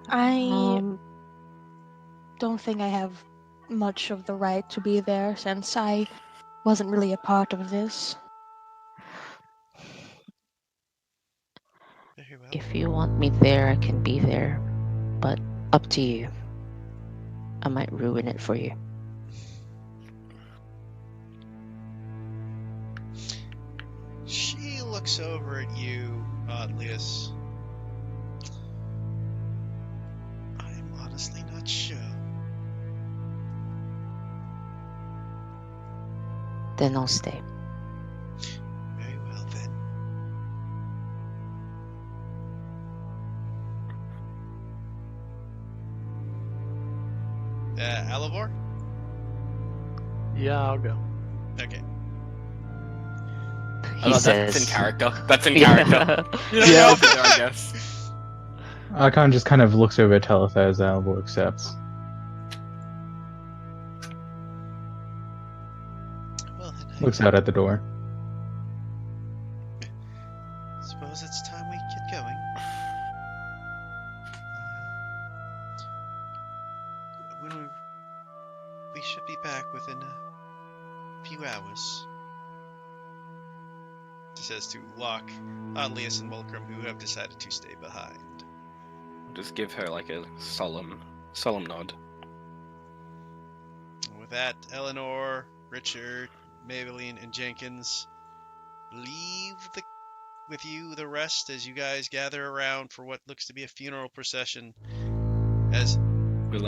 I Um, don't think I have much of the right to be there since I wasn't really a part of this. Very well. if you want me there, I can be there. But up to you. I might ruin it for you. She looks over at you, Odlius. I'm honestly not sure. Then I'll stay. Very well then. Alivor? Yeah, I'll go. Okay. He That's says. in character. That's in character. You don't Yeah. know there, I guess. Archon just kind of looks over at Teleth as Alvor accepts. Well then, Looks out at the door. I suppose it's time we get going. When we should be back within a few hours. He says to Locke, Odlius, and Mulcrum, who have decided to stay behind. Just give her like a solemn nod. And with that, Eleanor, Richard, Maybelline, and Jenkins leave with you the rest as you guys gather around for what looks to be a funeral procession. As We'll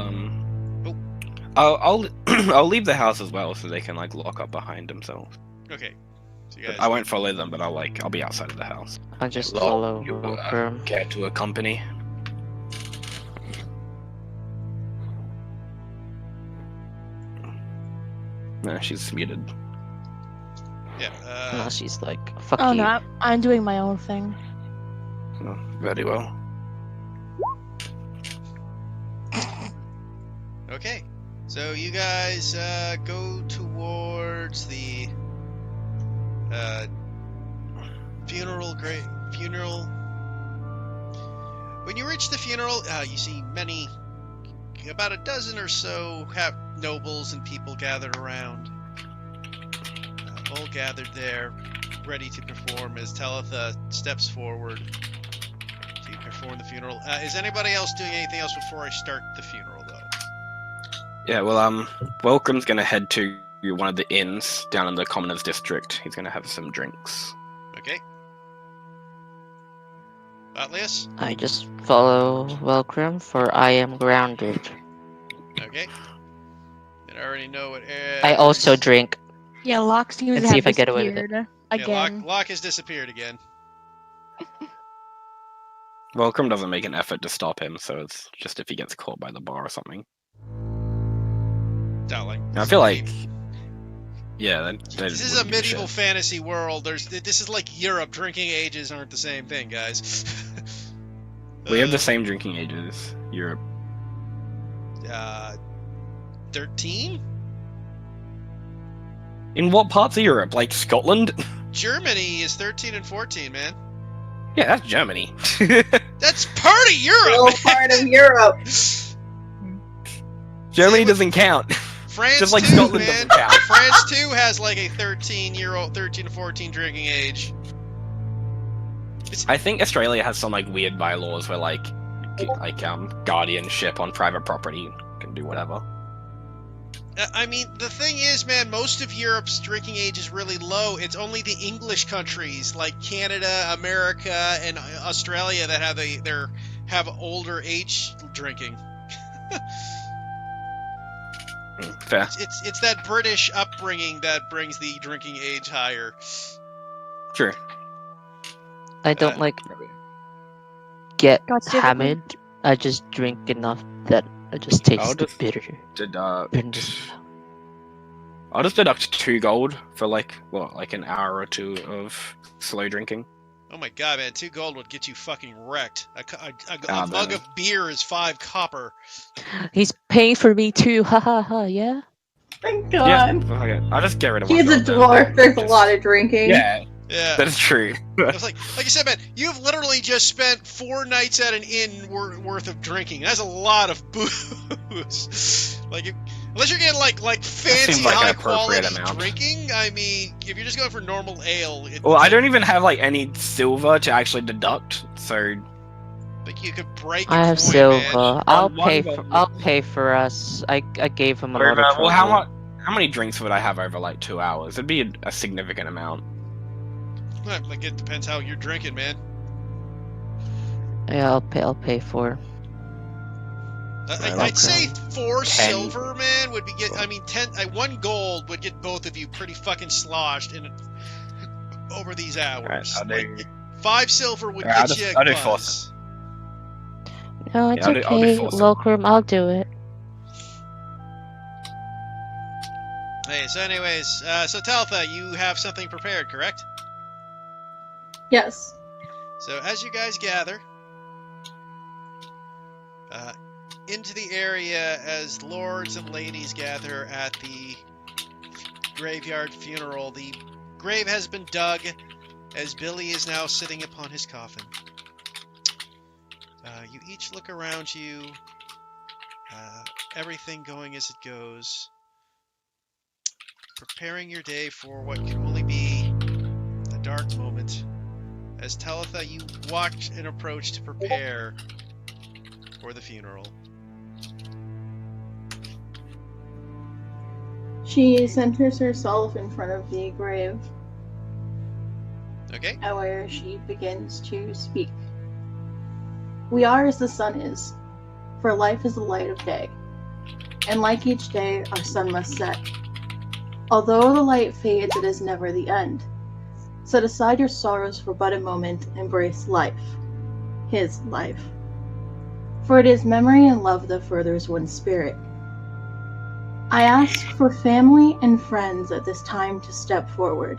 Oh. I'll I'll leave the house as well so they can like lock up behind themselves. okay, so you guys. I won't follow them, but I'll be outside of the house. I'll just Hello, follow you, Wilbur. Care to accompany? No, she's muted. Yeah. No, she's like, fuck Oh you. no, I'm doing my own thing. Oh, very well. Okay, so you guys go towards the funeral. When you reach the funeral, you see about a dozen or so nobles and people gathered around, all gathered there, ready to perform as Talitha steps forward to perform the funeral. Is anybody else doing anything else before I start the funeral, though? Yeah, well, Welcome's gonna head to one of the inns down in the Commoners District. He's gonna have some drinks. Okay. Atlius? I just follow Welcome, for I am grounded. Okay. And I already know what. I also drink. Yeah, Locke seems And to see have if I get away with it. disappeared Yeah, again. Locke has disappeared again. Welcome doesn't make an effort to stop him, so it's just if he gets caught by the bar or something. Darling. I feel like, yeah, This is a medieval fantasy world. This is like Europe. Drinking ages aren't the same thing, guys. We have the same drinking ages. Europe. 13? In what parts of Europe? Like Scotland? Germany is 13 and 14, man. Yeah, that's Germany. That's part of Europe. Little part of Europe. Germany doesn't count. France Just like too, Scotland man. doesn't count. France too has like a 13 to 14 drinking age. I think Australia has some like weird bylaws where like guardianship on private property can do whatever. I mean, the thing is, man, most of Europe's drinking age is really low. It's only the English countries like Canada, America, and Australia that have older age drinking. Fair. It's that British upbringing that brings the drinking age higher. True. I don't get God, Steve, hammered. I just drink enough that I just taste the just bitterness. I'll just deduct 2 gold for like an hour or 2 of slow drinking. Oh my god, man, 2 gold would get you fucking wrecked. A man. mug of beer is 5 copper. He's paying for me too. Ha ha ha. Yeah. Thank Yeah, God. okay. I'll just get rid of He's one a gold then. dwarf. There's a Just- lot of drinking. Yeah, Yeah. that is true. It's like I said, man, you've literally just spent 4 nights at an inn worth of drinking. That's a lot of booze. Unless you're getting like fancy, seems like an high appropriate quality amount. drinking. I mean, if you're just going for normal ale, Well, I don't even have like any silver to actually deduct, so think you could break. I a have coin, silver. Man. I'll One pay. gold. I'll pay for us. I gave him a lot over, of trouble. well, how many drinks would I have over like 2 hours? It'd be a significant amount. Like it depends how you're drinking, man. Yeah, I'll pay for. I'd say 4 10. silver, man, would be I mean, 1 gold would get both of you pretty fucking sloshed over these hours. Alright, I'll do. 5 silver would Alright, get you I'll a do 4 buzz. No, it's I'll do okay. four silver. Locrum, I'll do it. Hey, so anyways, so Talitha, you have something prepared, correct? Yes. So as you guys gather into the area, as lords and ladies gather at the graveyard funeral, the grave has been dug as Billy is now sitting upon his coffin. You each look around you, everything going as it goes, preparing your day for what can only be a dark moment. As Talitha, you watch and approach to prepare for the funeral. She centers herself in front of the grave, Okay? where she begins to speak. We are as the sun is, for life is the light of day, and like each day, our sun must set. Although the light fades, it is never the end. Set aside your sorrows for but a moment, embrace life, his life. For it is memory and love that furthers one's spirit. I ask for family and friends at this time to step forward.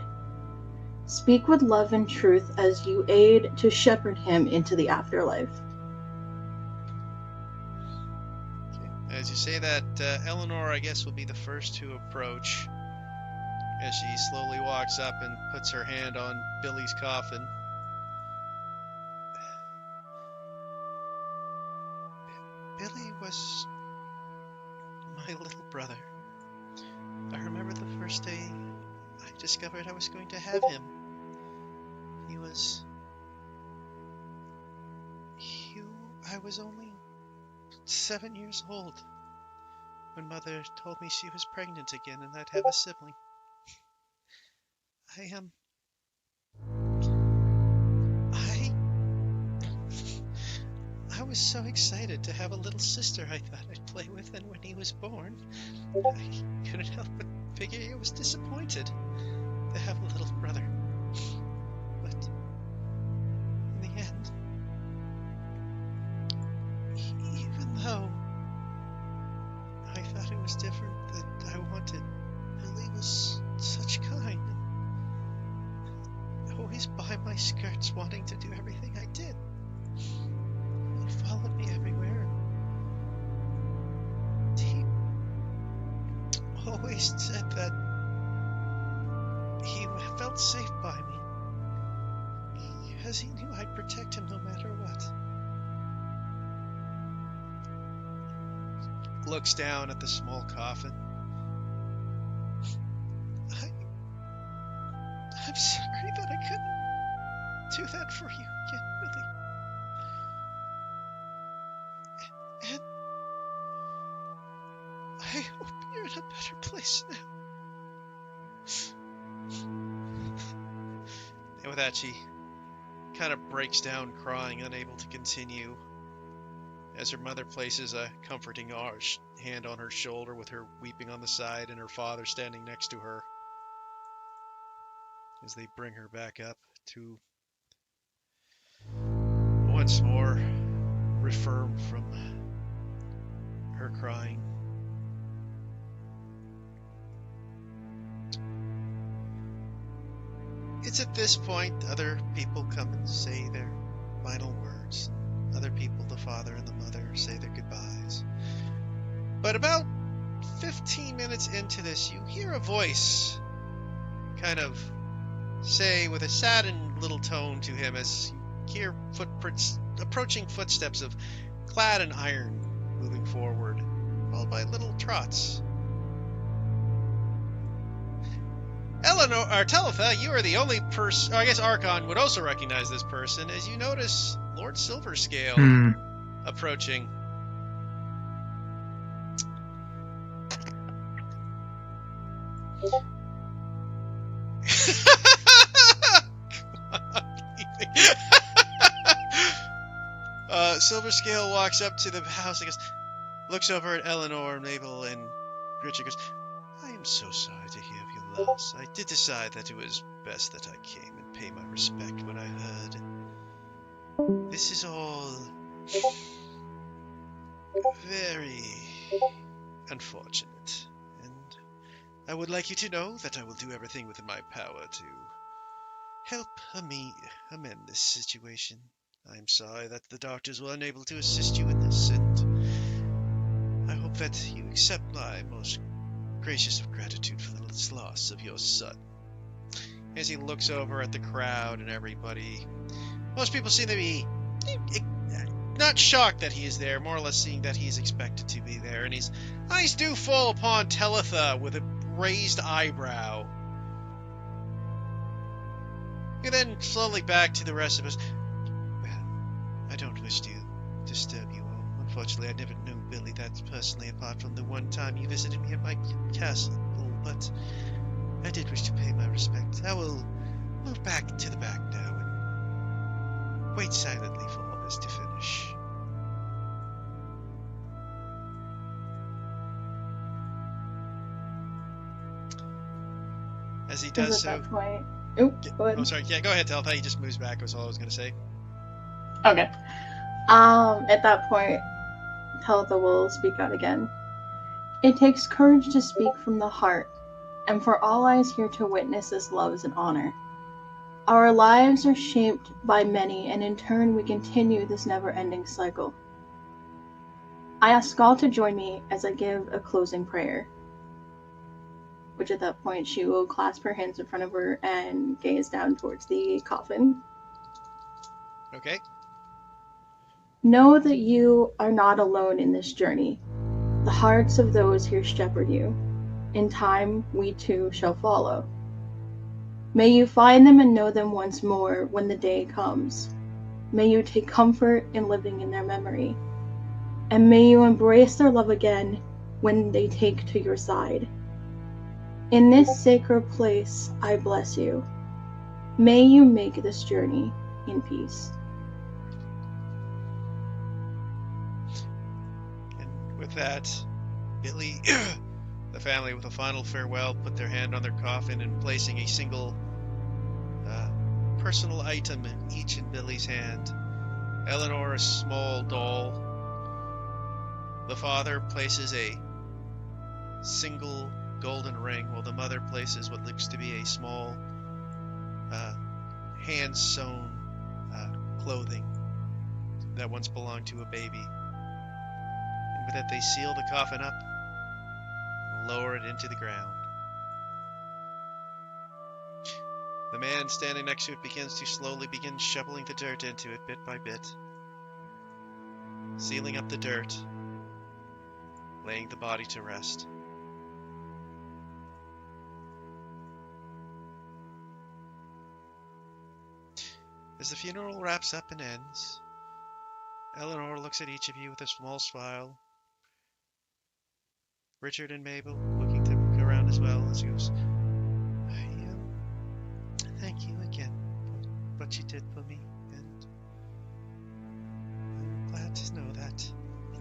Speak with love and truth as you aid to shepherd him into the afterlife. As you say that, Eleanor, I guess, will be the first to approach as she slowly walks up and puts her hand on Billy's coffin. Billy was my little brother. I remember the first day I discovered I was going to have him. I was only 7 years old when Mother told me she was pregnant again and I'd have a sibling. I was so excited to have a little sister I thought I'd play with, and when he was born, I couldn't help but figure he was disappointed to have a little brother. But in the end, even though I thought it was different that I wanted, Billy was such kind, and always by my skirts wanting to do everything I did. He followed me everywhere. He always said that he felt safe by me, because he knew I'd protect him no matter what. Looks down at the small coffin. I'm sorry that I couldn't do that for you again, Billy. And I hope you're a better place now. And with that, she kind of breaks down crying, unable to continue, as her mother places a comforting hand on her shoulder with her weeping on the side and her father standing next to her as they bring her back up to once more refirm from her crying. It's at this point other people come and say their final words. Other people, the father and the mother, say their goodbyes. But about 15 minutes into this, you hear a voice kind of say with a saddened little tone to him as you hear footprints, approaching footsteps of clad in iron moving forward, followed by little trots. Eleanor, or Talitha, you are the only person, I guess Archon would also recognize this person, as you notice Lord Silverscale approaching. Silverscale walks up to the house and goes, looks over at Eleanor, Mabel, and Richard goes, I am so sorry to hear of your loss. I did decide that it was best that I came and pay my respect when I heard. This is all very unfortunate, and I would like you to know that I will do everything within my power to help me amend this situation. I am sorry that the doctors were unable to assist you in this, and I hope that you accept my most gracious of gratitude for the loss of your son. As he looks over at the crowd and everybody, most people seem to be not shocked that he is there, more or less seeing that he is expected to be there, and his eyes do fall upon Talitha with a raised eyebrow. And then slowly back to the rest of us. Well, I don't wish to disturb you all. Unfortunately, I never knew Billy that personally, apart from the one time you visited me at my castle, but I did wish to pay my respect. I will move back to the back now and wait silently for all this to finish. As he does so... At that point... Oh, go ahead. Oh, sorry. Yeah, go ahead, Talitha. He just moves back, was all I was going to say. Okay. At that point, Talitha will speak out again. It takes courage to speak from the heart, and for all eyes here to witness this love is an honor. Our lives are shaped by many, and in turn we continue this never-ending cycle. I ask all to join me as I give a closing prayer. Which at that point she will clasp her hands in front of her and gaze down towards the coffin. Okay. Know that you are not alone in this journey. The hearts of those here shepherd you. In time, we too shall follow. May you find them and know them once more when the day comes. May you take comfort in living in their memory. And may you embrace their love again when they take to your side. In this sacred place, I bless you. May you make this journey in peace. And with that, Billy, the family, with a final farewell, put their hand on their coffin and placing a single personal item in each in Billy's hand. Eleanor, a small doll. The father places a single golden ring, while the mother places what looks to be a small hand-sewn clothing that once belonged to a baby. And with that, they seal the coffin up and lower it into the ground. The man standing next to it begins to slowly begin shoveling the dirt into it bit by bit, sealing up the dirt, laying the body to rest. As the funeral wraps up and ends, Eleanor looks at each of you with a small smile. Richard and Mabel looking as well as he goes, thank you again for what you did for me, and I'm glad to know that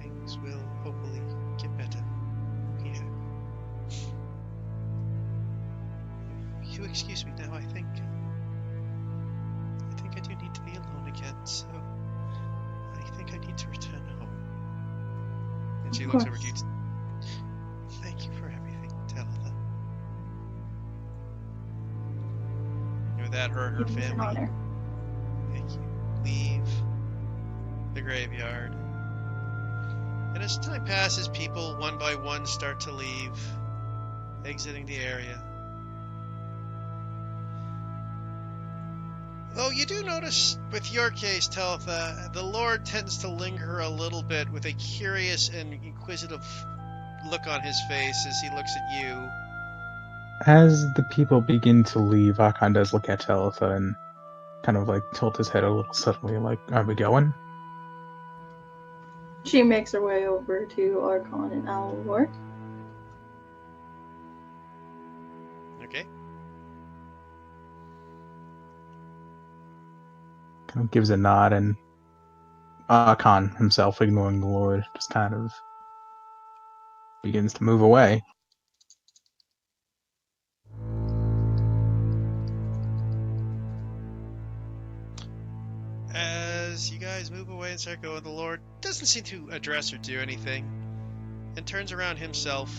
things will hopefully get better. Yeah. If you excuse me now, I think I do need to be alone again, so I think I need to return home. And she Of looks over course. to you. Thank you for everything, Talitha. With that, her and her It was an family, honor. thank you, leave the graveyard. And as time passes, people one by one start to leave, exiting the area. Though you do notice, with your case, Talitha, the Lord tends to linger a little bit with a curious and inquisitive look on his face as he looks at you. As the people begin to leave, Archon does look at Talitha and kind of like tilt his head a little suddenly, like, are we going? She makes her way over to Archon and Alvor. Okay. Kind of gives a nod, and Archon himself, ignoring the Lord, just kind of begins to move away. As you guys move away and start going, the Lord doesn't seem to address or do anything, and turns around himself,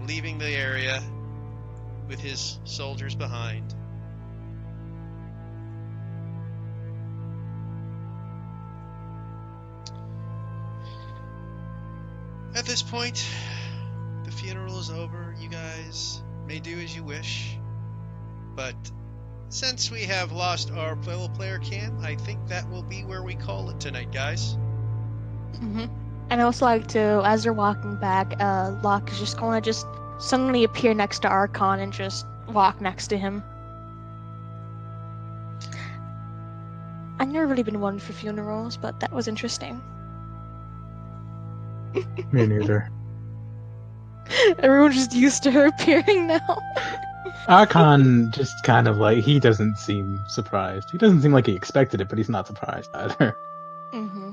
leaving the area with his soldiers behind. At this point, the funeral is over. You guys may do as you wish, but since we have lost our fellow player Cam, I think that will be where we call it tonight, guys. Mm-hmm. And I also like to, as they're walking back, Locke is just going to just suddenly appear next to Archon and just walk next to him. I've never really been one for funerals, but that was interesting. Me neither. Everyone's just used to her appearing now. Archon just kind of like, he doesn't seem surprised. He doesn't seem like he expected it, but he's not surprised either. Mm-hmm.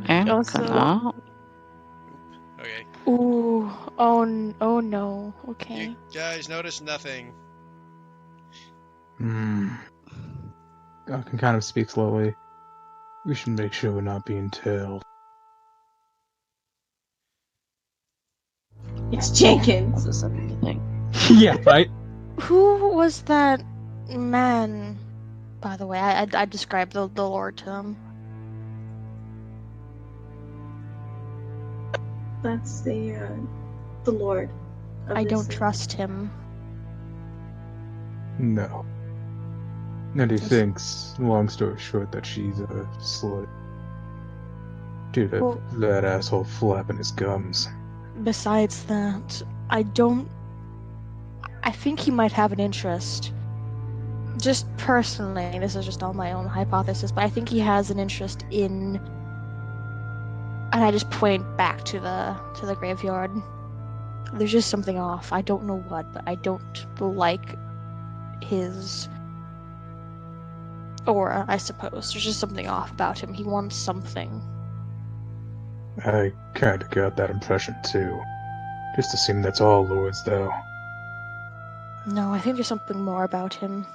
And Also- gonna- Okay. Ooh, oh no. Okay. You guys notice nothing. Archon kind of speaks slowly. We should make sure we're not being tailed. It's Jenkins. This is anything. Yeah, right? Who was that man? By the way, I described the Lord to him. That's the Lord. Of I this don't city. trust him. No. And he Yes. thinks, long story short, that she's a slut. Dude, Well- that asshole flapping his gums. Besides that, I think he might have an interest. Just personally, this is just all my own hypothesis, but I think he has an interest in. And I just point back to the graveyard. There's just something off. I don't know what, but I don't like his aura, I suppose. There's just something off about him. He wants something. I kinda got that impression too. Just assume that's all lords, though. No, I think there's something more about him.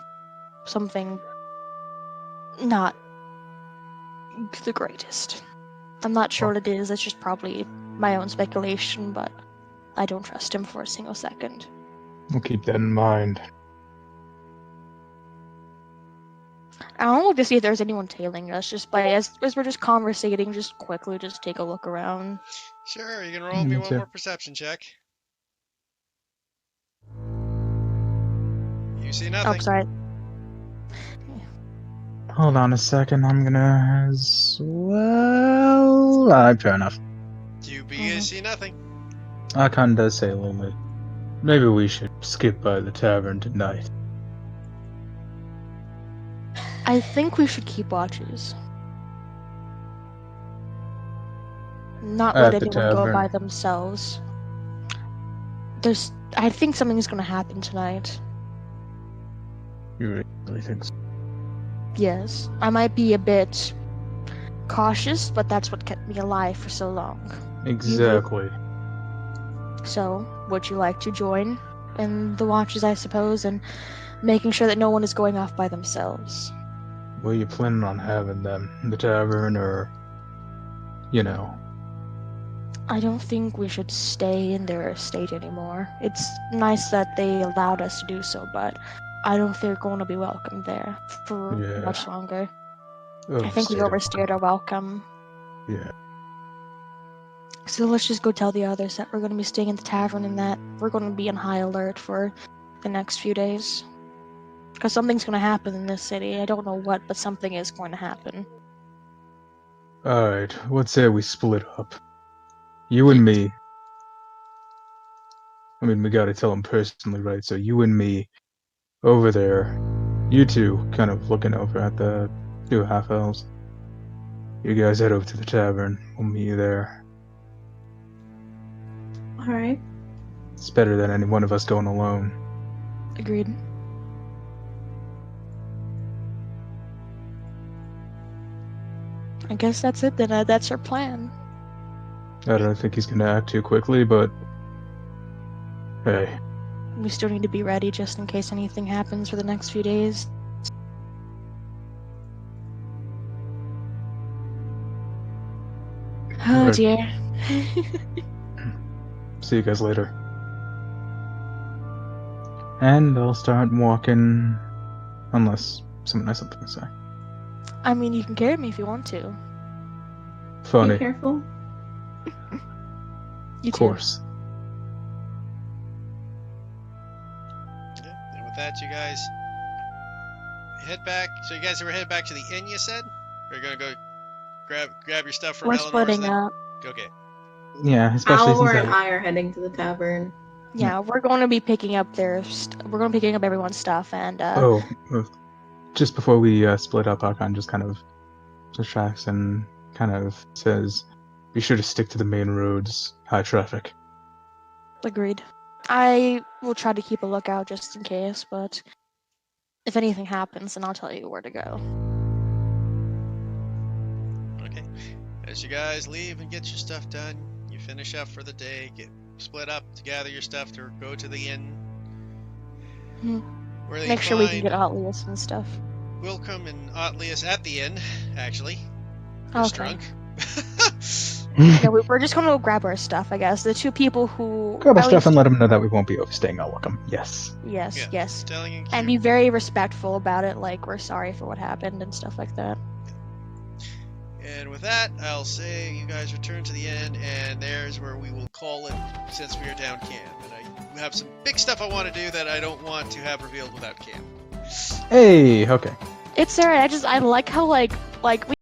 Something not the greatest. I'm not sure what it is. It's just probably my own speculation, but I don't trust him for a single second. We'll keep that in mind. I don't look to see if there's anyone tailing us. Just by as we're just conversating, just quickly, just take a look around. Sure, you can roll me Me one too. more perception check. You see Oh, nothing. sorry. Hold on a second, I'm gonna as well. Fair enough. You Mhm. see nothing. Archon does say lonely. Maybe we should skip by the tavern tonight. I think we should keep watches. Not At let the anyone go by tavern. themselves. I think something's gonna happen tonight. You really think so? Yes. I might be a bit cautious, but that's what kept me alive for so long. Exactly. So, would you like to join in the watches, I suppose, and making sure that no one is going off by themselves? Where you planning on having them? The tavern or, you know? I don't think we should stay in their estate anymore. It's nice that they allowed us to do so, but I don't think they're going to be welcome there for Yeah. much longer. I think we Overstayed. overstayed our welcome. Yeah. So let's just go tell the others that we're going to be staying in the tavern and that we're going to be on high alert for the next few days. Because something's going to happen in this city. I don't know what, but something is going to happen. Alright, let's say we split up. You and me. I mean, we gotta tell him personally, right? So you and me over there. You two kind of looking over at the two half elves. You guys head over to the tavern. We'll meet you there. Alright. It's better than any one of us going alone. Agreed. I guess that's it then. That's our plan. I don't think he's gonna act too quickly, but hey, We still need to be ready just in case anything happens for the next few days. Oh Right. dear. see you guys later. And I'll start walking, unless someone has something to say. I mean, you can carry me if you want to. Be Funny, careful. You of too. course. Yeah, and with that, you guys head back. So you guys ever head back to the inn? You said, or you're gonna go grab your stuff from We're Eleanor's. splitting Then up. okay. Yeah, especially since Alvor and I. I are heading to the tavern. Yeah, we're going to be picking up we're going to be picking up everyone's stuff and Oh, just before we split up, Archon just kind of distracts and kind of says, "Be sure to stick to the main roads, high traffic." agreed. I will try to keep a lookout just in case, but if anything happens, then I'll tell you where to go. Okay. As you guys leave and get your stuff done, you finish up for the day, get split up to gather your stuff to go to the inn. Hmm. Where they Make sure we can find get Otlius and stuff. Wilcom and Otlius at the inn, actually. Just Okay. drunk. Yeah, we're just going to go grab our stuff, I guess. The two people who... Grab our at stuff least- and let him know that we won't be overstaying our welcome. Yes. Yes, Yeah. yes. Telling you And be very respectful about it, like, we're sorry for what happened and stuff like that. And with that, I'll say you guys return to the inn, and there's where we will call it since we are down camp. And I have some big stuff I want to do that I don't want to have revealed without camp. Hey, okay. It's alright, I like how, like, we